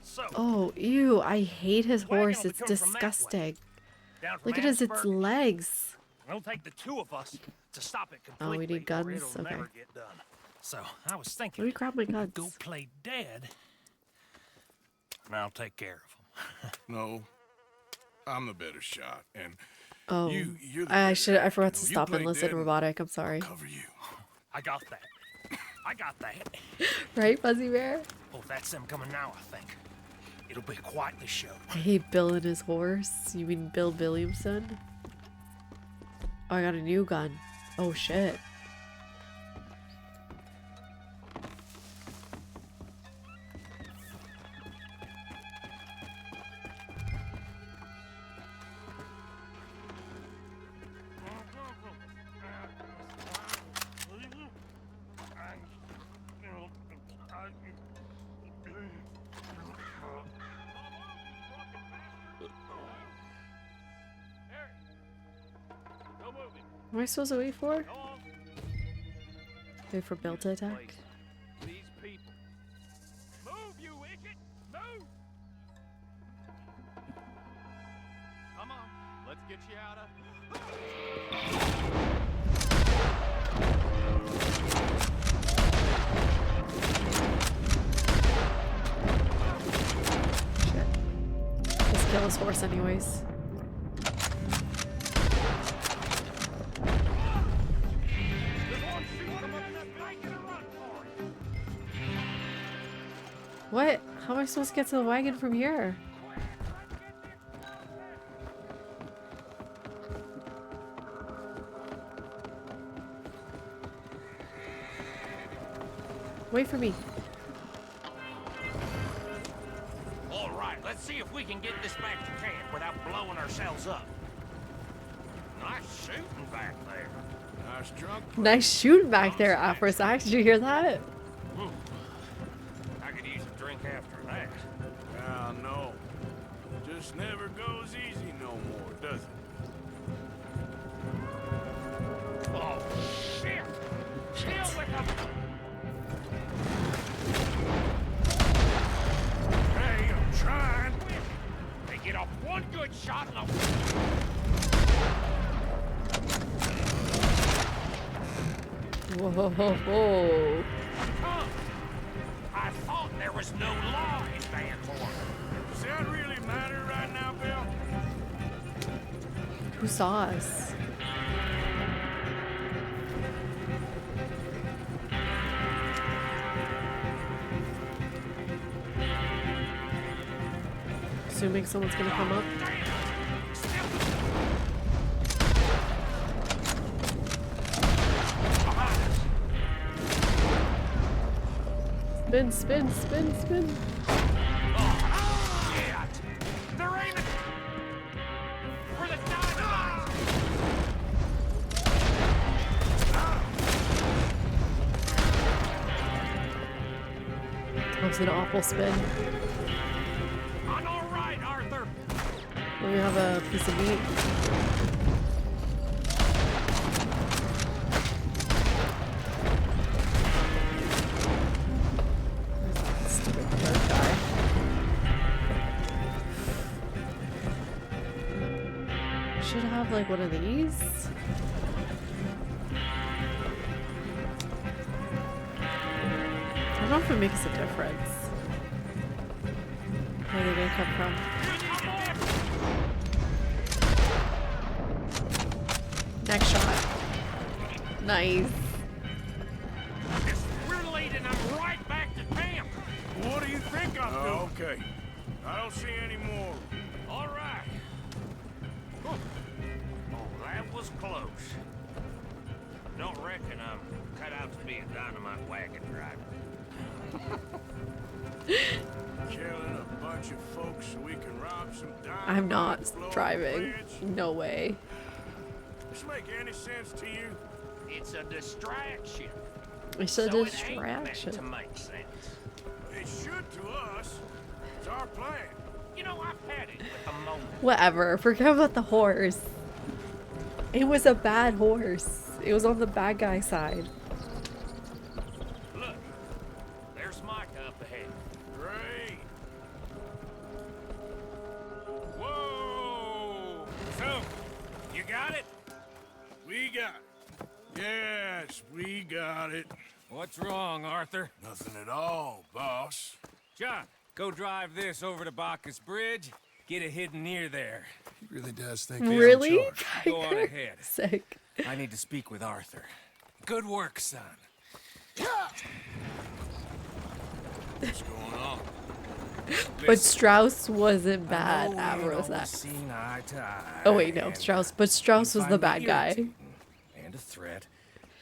Speaker 5: So,
Speaker 1: Oh, ew. I hate his
Speaker 5: wagon
Speaker 1: horse.
Speaker 5: will be
Speaker 1: It's
Speaker 5: coming from that way.
Speaker 1: disgusting.
Speaker 5: down from
Speaker 1: Look at its
Speaker 5: Hattiesburg.
Speaker 1: legs.
Speaker 5: It'll take the two of us to stop it
Speaker 1: Oh,
Speaker 5: completely.
Speaker 1: we need
Speaker 5: or
Speaker 1: guns?
Speaker 5: it'll
Speaker 1: Okay.
Speaker 5: never get done. So I was thinking,
Speaker 1: Let me grab my guns.
Speaker 5: go play dead, and I'll take care of them.
Speaker 4: No, I'm the better shot, and
Speaker 1: Oh,
Speaker 4: you're the
Speaker 1: I
Speaker 4: better
Speaker 1: I forgot
Speaker 4: actor.
Speaker 1: to
Speaker 4: You
Speaker 1: stop
Speaker 4: play
Speaker 1: and listen,
Speaker 4: dead and
Speaker 1: Robotic. I'm sorry.
Speaker 4: Cover you.
Speaker 5: I got that. I got that.
Speaker 1: Right, Fuzzy Bear?
Speaker 5: Oh, that's them coming now, I think. It'll be quite the show.
Speaker 1: I hate Bill and his horse. You mean Bill Williamson? Oh, I got a new gun. Oh, shit. What am I supposed to wait for? Wait for Bill to attack?
Speaker 5: These people. Move, you idiot! Move!
Speaker 20: Come on, let's get you out of.
Speaker 1: Just kill his horse anyways. What? How am I supposed to get to the wagon from here? Wait for me.
Speaker 5: All right, let's see if we can get this back to camp without blowing ourselves up. Nice shooting back there.
Speaker 4: Nice drunk.
Speaker 1: Nice shooting back there, Afrosax. Did you hear that?
Speaker 5: I could use a drink after that.
Speaker 4: Ah, no. Just never goes easy no more, does it?
Speaker 5: Oh, shit! Chill with them!
Speaker 4: Hey, I'm trying.
Speaker 5: They get off one good shot and I'll...
Speaker 1: Whoa, whoa, whoa.
Speaker 5: Come! I thought there was no law in Van Horn.
Speaker 4: Does that really matter right now, Bill?
Speaker 1: Who saw us? Assuming someone's gonna come up. Spin, spin, spin, spin.
Speaker 5: Yeah, they're aiming for the dynamite.
Speaker 1: Oh, was an awful spin.
Speaker 5: I'm all right, Arthur.
Speaker 1: Let me have a piece of meat. Stupid bird guy. Should have like one of these. I don't know if it makes a difference. Where are they gonna come from? Next shot. Nice.
Speaker 5: We're late and I'm right back to camp.
Speaker 4: What do you think I'm doing? Okay. I don't see any more.
Speaker 5: All right. Oh, that was close. Don't reckon I'm cut out to be a dynamite wagon driver.
Speaker 4: Killing a bunch of folks so we can rob some diamonds.
Speaker 1: I'm not driving. No way.
Speaker 4: Does this make any sense to you?
Speaker 5: It's a distraction.
Speaker 1: It's a
Speaker 5: So
Speaker 1: distraction.
Speaker 5: It ain't meant to make sense.
Speaker 4: It should to us. It's our plan.
Speaker 5: You know, I've had it with a moment.
Speaker 1: Whatever. Forget about the horse. It was a bad horse. It was on the bad guy side.
Speaker 5: Look, there's Micah up ahead.
Speaker 4: Great. Whoa!
Speaker 5: So, you got it?
Speaker 4: We got it. Yes, we got it.
Speaker 5: What's wrong, Arthur?
Speaker 4: Nothing at all, boss.
Speaker 5: John, go drive this over to Bacchus Bridge. Get it hidden near there.
Speaker 4: He really does think
Speaker 1: Really?
Speaker 5: Go on ahead.
Speaker 1: Sick.
Speaker 5: I need to speak with Arthur. Good work, son.
Speaker 4: What's going on?
Speaker 1: But Strauss wasn't bad
Speaker 5: I
Speaker 1: at
Speaker 5: know we ain't
Speaker 1: Rosette.
Speaker 5: always seen eye to eye,
Speaker 1: Oh wait, no,
Speaker 5: and,
Speaker 1: Strauss. But Strauss
Speaker 5: you
Speaker 1: was the
Speaker 5: find
Speaker 1: bad
Speaker 5: me
Speaker 1: guy.
Speaker 5: irritating and a threat,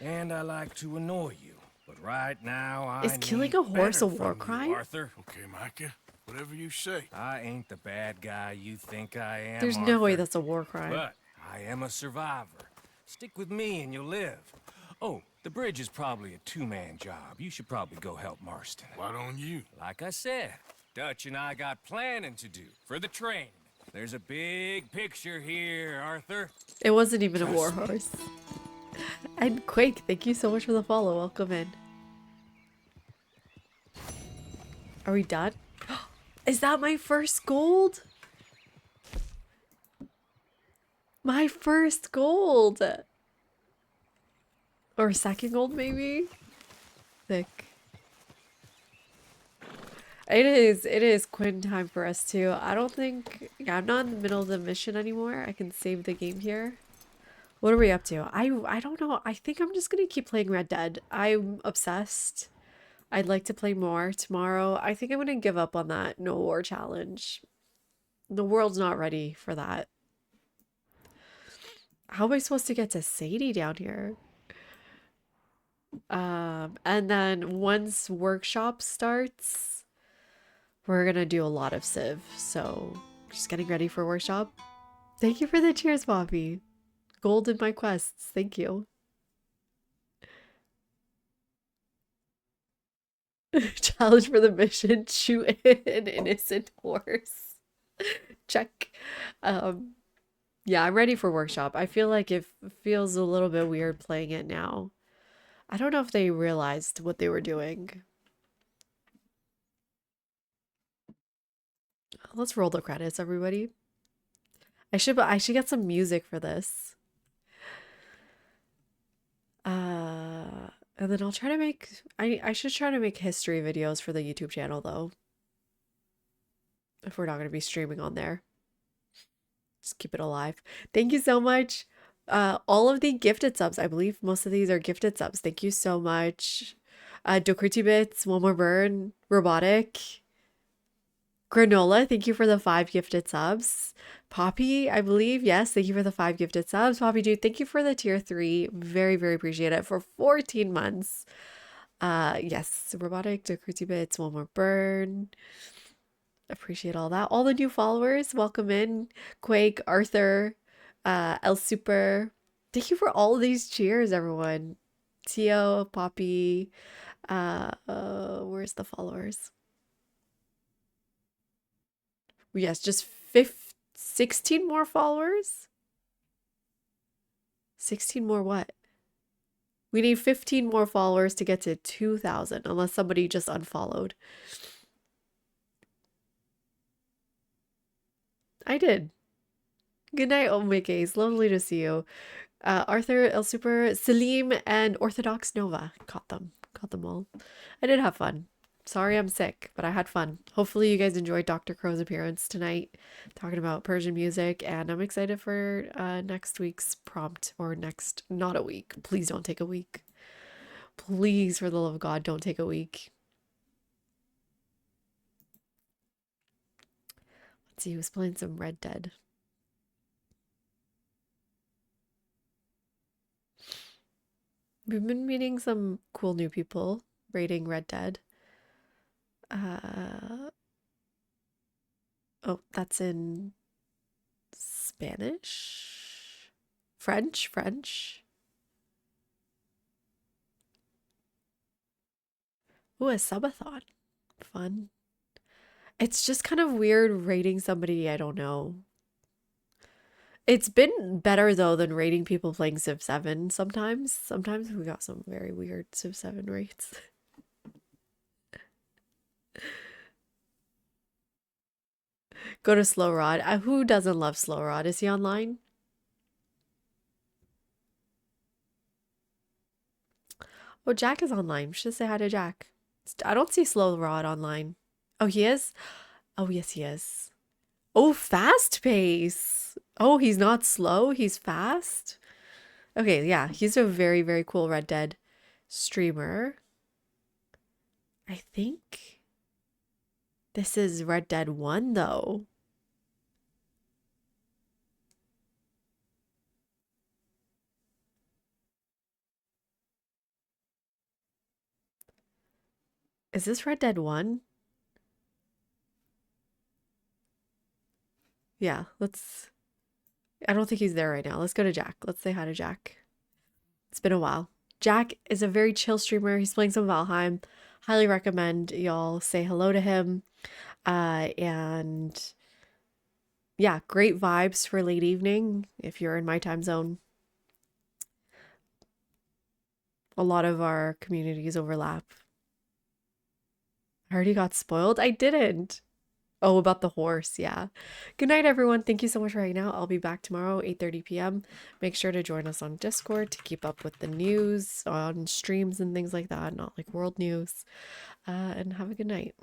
Speaker 5: and I like to annoy you. But right now, I
Speaker 1: Is killing
Speaker 5: need
Speaker 1: a horse a
Speaker 5: better
Speaker 1: war
Speaker 5: from you,
Speaker 1: crime?
Speaker 5: Arthur.
Speaker 4: Okay, Micah. Whatever you say.
Speaker 5: I ain't the bad guy you think I am.
Speaker 1: There's no way
Speaker 5: Arthur.
Speaker 1: that's a war crime.
Speaker 5: But I am a survivor. Stick with me and you'll live. Oh, the bridge is probably a two-man job. You should probably go help Marston.
Speaker 4: Why don't you?
Speaker 5: Like I said, Dutch and I got planning to do for the train. There's a big picture here, Arthur.
Speaker 1: It wasn't even a war horse. And Quake, thank you so much for the follow. Welcome in. Are we done? Is that my first gold? My first gold. Or second gold, maybe? Thick. It is Quinn time for us too. I don't think, yeah, I'm not in the middle of the mission anymore. I can save the game here. What are we up to? I don't know. I think I'm just gonna keep playing Red Dead. I'm obsessed. I'd like to play more tomorrow. I think I'm gonna give up on that no war challenge. The world's not ready for that. How am I supposed to get to Sadie down here? And then once workshop starts, we're gonna do a lot of Civ. So just getting ready for workshop. Thank you for the cheers, Bobby. Gold in my quests. Thank you. Challenge for the mission. Shoot an innocent horse. Check. Yeah, I'm ready for workshop. I feel like it feels a little bit weird playing it now. I don't know if they realized what they were doing. Let's roll the credits, everybody. I should get some music for this. And then I'll try to make I should try to make history videos for the YouTube channel though. If we're not going to be streaming on there. Just keep it alive. Thank you so much. All of the gifted subs, I believe most of these are gifted subs. Thank you so much. Dokriti Bits, One More Burn, Robotic, Granola, thank you for the 5 gifted subs. Poppy, I believe, yes, thank you for the 5 gifted subs. Poppy Dude, thank you for the tier 3. Very, very appreciate it for 14 months. Yes, Robotic, Dokriti Bits, One More Burn. Appreciate all that. All the new followers, welcome in. Quake, Arthur, El Super. Thank you for all of these cheers, everyone. Tio, Poppy, where's the followers? Yes, just 16 more followers. 16 more what? We need 15 more followers to get to 2,000, unless somebody just unfollowed. I did. Good night, Omikes. Lovely to see you. Arthur, El Super, Salim, and Orthodox Nova. Caught them all. I did have fun. Sorry I'm sick, but I had fun. Hopefully you guys enjoyed Dr. Crow's appearance tonight, talking about Persian music, and I'm excited for next week's prompt, or next, not a week. Please don't take a week. Please, for the love of God, don't take a week. Let's see who's playing some Red Dead. We've been meeting some cool new people rating Red Dead. Oh, that's in Spanish? French? Ooh, a subathon. Fun. It's just kind of weird rating somebody I don't know. It's been better though than rating people playing Civ 7 sometimes. Sometimes we got some very weird Civ 7 rates. Go to Slow Rod. Who doesn't love Slow Rod? Is he online? Oh, Jack is online. We should say hi to Jack. I don't see Slow Rod online. Oh, he is? Oh, yes, he is. Oh, fast pace. Oh, he's not slow. He's fast. Okay, yeah. He's a very, very cool Red Dead streamer. I think this is Red Dead 1, though. Is this Red Dead 1? Yeah, let's... I don't think he's there right now. Let's go to Jack. Let's say hi to Jack. It's been a while. Jack is a very chill streamer. He's playing some Valheim. Highly recommend y'all say hello to him. And yeah, great vibes for late evening if you're in my time zone. A lot of our communities overlap. I already got spoiled. I didn't. Oh, about the horse. Yeah. Good night, everyone. Thank you so much for hanging out. I'll be back tomorrow, 8:30 p.m. Make sure to join us on Discord to keep up with the news on streams and things like that, not like world news. And have a good night.